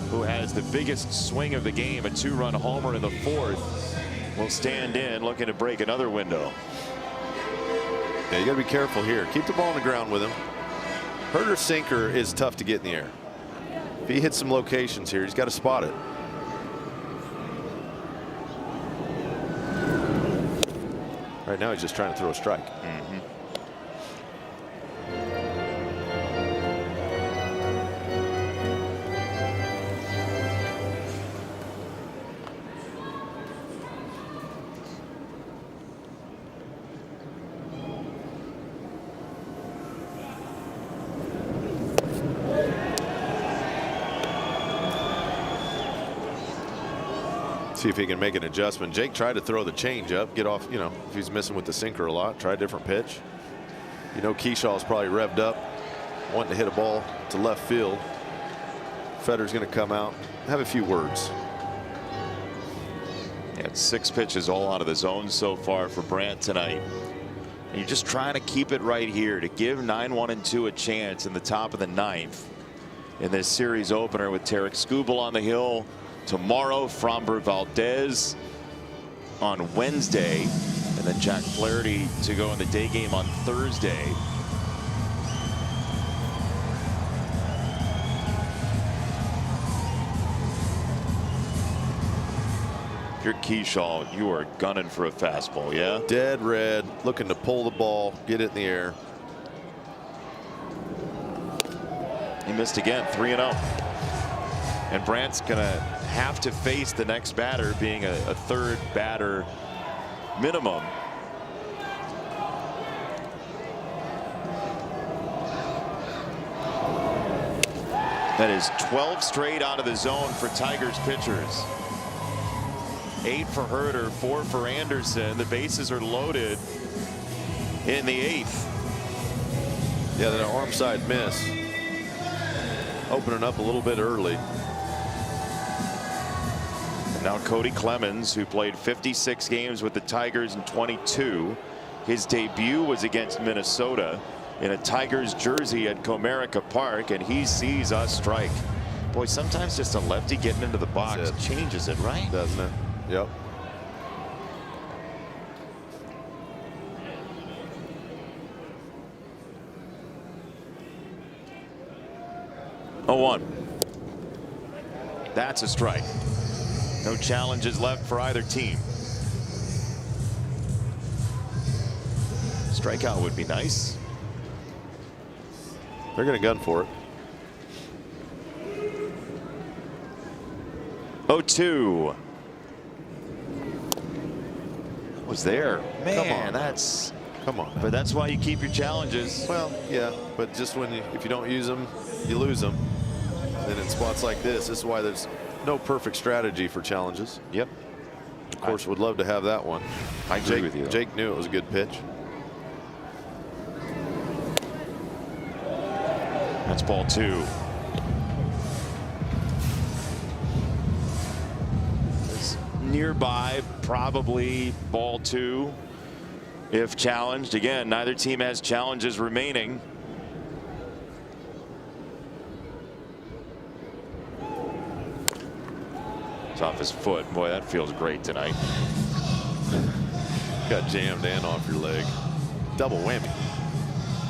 who has the biggest swing of the game, a 2-run homer in the 4th, will stand in looking to break another window. Yeah, you got to be careful here. Keep the ball on the ground with him. Herter's sinker is tough to get in the air. If he hits some locations here, he's got to spot it. Right now he's just trying to throw a strike. See if he can make an adjustment. Jake tried to throw the change up, get off, you know, if he's missing with the sinker a lot, try a different pitch. You know, Kershaw's probably revved up, wanting to hit a ball to left field. Federer's going to come out, have a few words. Yeah, 6 pitches all out of the zone so far for Brandt tonight. And you're just trying to keep it right here to give 9-1-2 a chance in the top of the 9th in this series opener with Tarek Skubal on the hill. Tomorrow, Framber Valdez on Wednesday, and then Jack Flaherty to go in the day game on Thursday. If you're Kershaw, you are gunning for a fastball, yeah? Dead red, looking to pull the ball, get it in the air. He missed again, 3-0. And Brandt's going to have to face the next batter being a 3rd batter minimum. That is 12 straight out of the zone for Tigers pitchers. 8 for Herter, 4 for Anderson. The bases are loaded in the 8th. Yeah, that arm side miss. Opening up a little bit early. And now Cody Clemens, who played 56 games with the Tigers in 22. His debut was against Minnesota in a Tigers jersey at Comerica Park, and he sees us strike. Boy, sometimes just a lefty getting into the box changes it, right? Doesn't it? Yep. Oh, 1. That's a strike. No challenges left for either team. Strikeout would be nice. They're going to gun for it. 0-2. Was there? Man, Come on. Come on. But that's why you keep your challenges. Well, yeah, but just if you don't use them, you lose them. And in spots like this is why there's no perfect strategy for challenges. Yep. Of course, would love to have that one. I agree with you. Jake knew it was a good pitch. That's ball 2. It's nearby, probably ball 2 if challenged. Again, neither team has challenges remaining. It's off his foot. Boy, that feels great tonight. Got jammed and off your leg. Double whammy.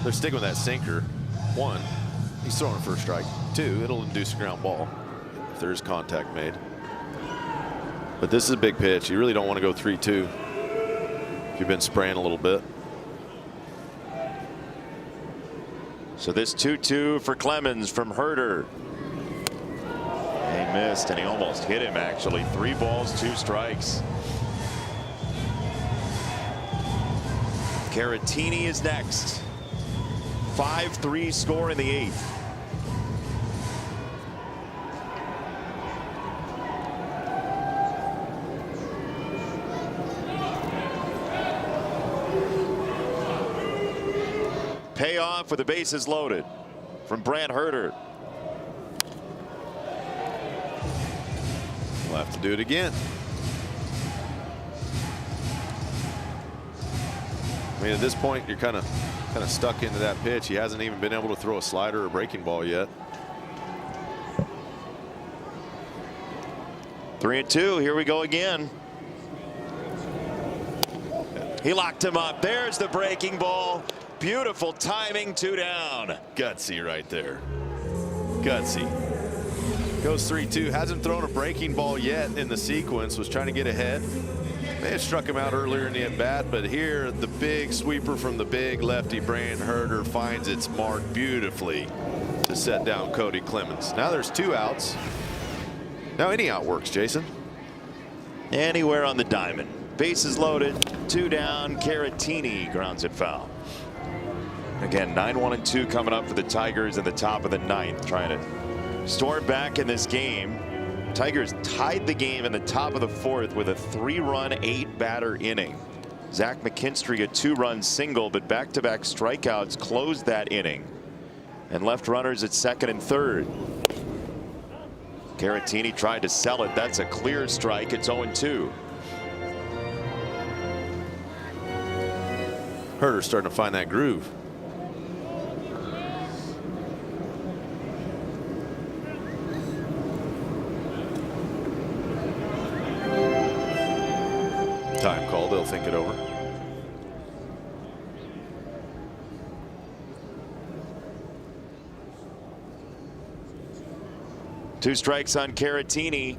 They're sticking with that sinker. 1, he's throwing for a strike. 2, it'll induce a ground ball if there is contact made. But this is a big pitch. You really don't want to go 3-2 if you've been spraying a little bit. So this 2-2 for Clemens from Herter. He missed, and he almost hit him, actually. 3 balls, 2 strikes. Caratini is next. 5-3 score in the 8th. Payoff with the bases loaded from Brant Herter. We'll have to do it again. I mean, at this point, you're kind of stuck into that pitch. He hasn't even been able to throw a slider or breaking ball yet. 3-2. Here we go again. He locked him up. There's the breaking ball. Beautiful timing. 2 down. Gutsy right there. Gutsy. Goes 3-2. Hasn't thrown a breaking ball yet in the sequence. Was trying to get ahead. May have struck him out earlier in the at-bat, but here the big sweeper from the big lefty Brant Herter finds its mark beautifully to set down Cody Clemens. Now there's 2 outs. Now any out works, Jason. Anywhere on the diamond. Bases loaded. 2 down. Caratini grounds it foul. Again, 9-1-2 coming up for the Tigers in the top of the 9th, trying to storm back in this game. Tigers tied the game in the top of the 4th with a 3-run, 8-batter inning. Zach McKinstry a 2-run single, but back-to-back strikeouts closed that inning and left runners at 2nd and 3rd. Caratini tried to sell it. That's a clear strike. It's 0-2. Herter's starting to find that groove. Time call. They'll think it over. Two strikes on Caratini.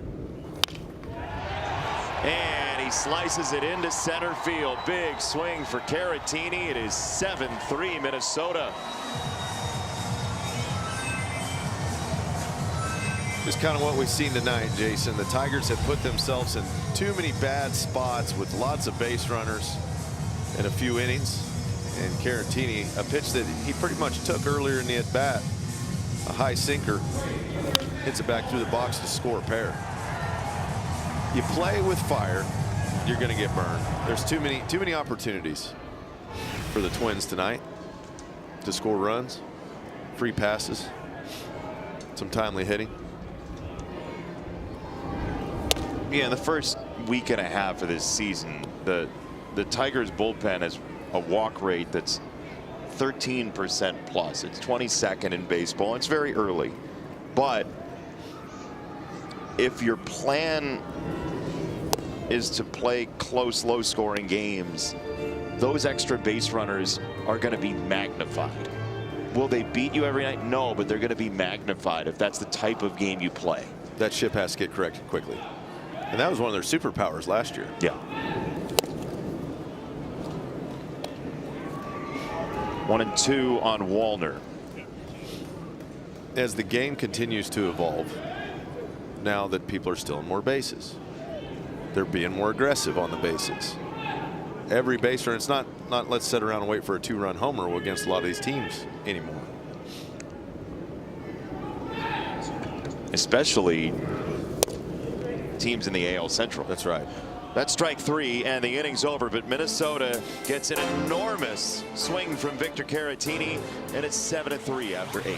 And he slices it into center field. Big swing for Caratini. It is 7-3 Minnesota. Just kind of what we've seen tonight, Jason. The Tigers have put themselves in too many bad spots with lots of base runners in a few innings. And Caratini, a pitch that he pretty much took earlier in the at-bat, a high sinker, hits it back through the box to score a pair. You play with fire, you're going to get burned. There's too many opportunities for the Twins tonight to score runs, free passes, some timely hitting. Yeah, in the first week and a half of this season, the Tigers bullpen has a walk rate that's 13% plus. It's 22nd in baseball. It's very early, but if your plan is to play close, low-scoring games, those extra base runners are going to be magnified. Will they beat you every night? No, but they're going to be magnified if that's the type of game you play. That ship has to get corrected quickly. And that was one of their superpowers last year. Yeah. 1-2 on Wallner. As the game continues to evolve, now that people are stealing more bases, they're being more aggressive on the bases. Every base runner, it's not let's sit around and wait for a 2-run homer against a lot of these teams anymore. Especially teams in the AL Central. That's right. That's strike 3 and the inning's over, but Minnesota gets an enormous swing from Victor Caratini, and it's 7-3 after 8.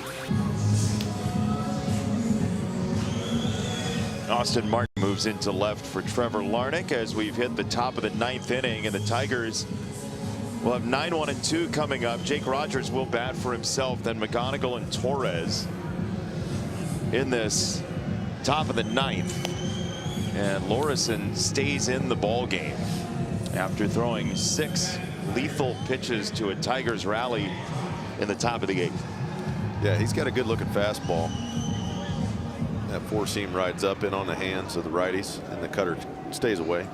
Austin Martin moves into left for Trevor Larnach as we've hit the top of the 9th inning, and the Tigers will have 9-1-2 coming up. Jake Rogers will bat for himself, then McGonigal and Torres in this top of the 9th. And Lorison stays in the ball game after throwing 6 lethal pitches to a Tigers rally in the top of the 8th. Yeah, he's got a good looking fastball. That 4-seam rides up in on the hands of the righties, and the cutter stays away.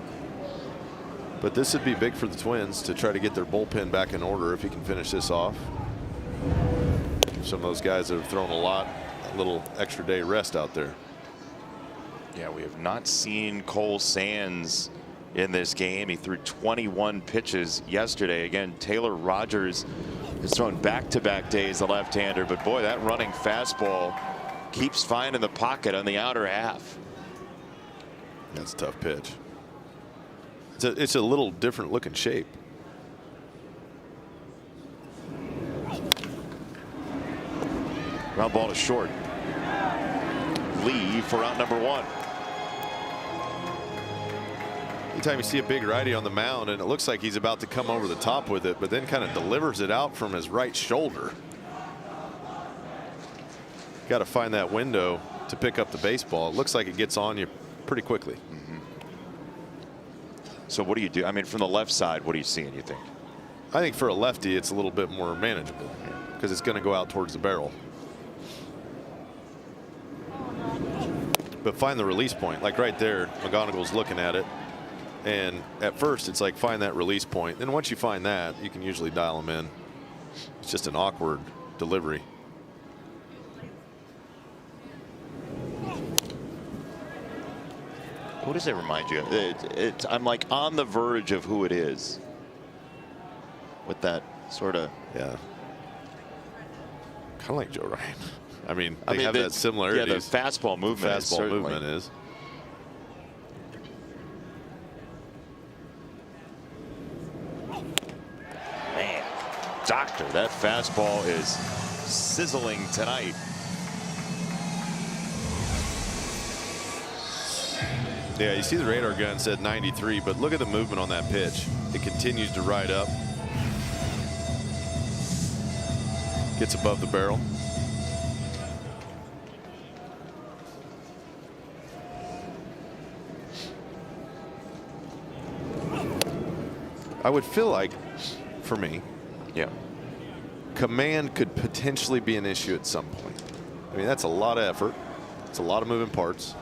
But this would be big for the Twins to try to get their bullpen back in order if he can finish this off. Some of those guys that have thrown a little extra day rest out there. Yeah, we have not seen Cole Sands in this game. He threw 21 pitches yesterday. Again, Taylor Rogers has thrown back-to-back days, the left-hander, but boy, that running fastball keeps finding the pocket on the outer half. That's a tough pitch. It's a little different looking shape. Ground ball to short. Lee for out number 1. Anytime you see a big righty on the mound and it looks like he's about to come over the top with it, but then kind of delivers it out from his right shoulder. Got to find that window to pick up the baseball. It looks like it gets on you pretty quickly. So what do you do? I mean, from the left side, what are you seeing, you think? I think for a lefty, it's a little bit more manageable because it's going to go out towards the barrel. But find the release point. Like right there, McGonigal's looking at it. And at first, it's like find that release point. Then once you find that, you can usually dial them in. It's just an awkward delivery. What does it remind you of? I'm like on the verge of who it is with that sort of. Yeah. Kind of like Joe Ryan. I mean, they have that similarity. Yeah, the fastball movement. Fastball movement is. Man, doctor, that fastball is sizzling tonight. Yeah, you see the radar gun said 93, but look at the movement on that pitch. It continues to ride up. Gets above the barrel. I would feel like, for me, yeah, command could potentially be an issue at some point. I mean, that's a lot of effort. It's a lot of moving parts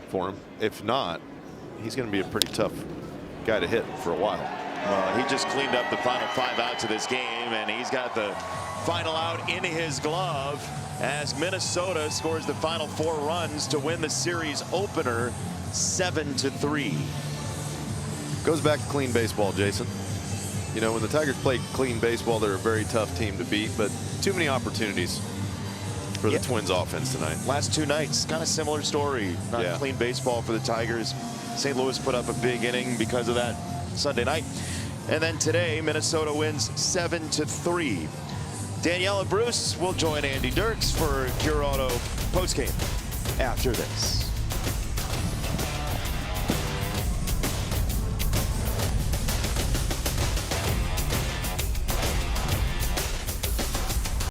for him. If not, he's going to be a pretty tough guy to hit for a while. He just cleaned up the final 5 outs of this game, and he's got the final out in his glove as Minnesota scores the final 4 runs to win the series opener 7-3. Goes back to clean baseball, Jason. You know, when the Tigers play clean baseball, they're a very tough team to beat, but too many opportunities for the Twins offense tonight. Last 2 nights, kind of similar story. Not clean baseball for the Tigers. St. Louis put up a big inning because of that Sunday night. And then today, Minnesota wins 7-3. Danielle and Bruce will join Andy Dirks for Cure Auto postgame after this.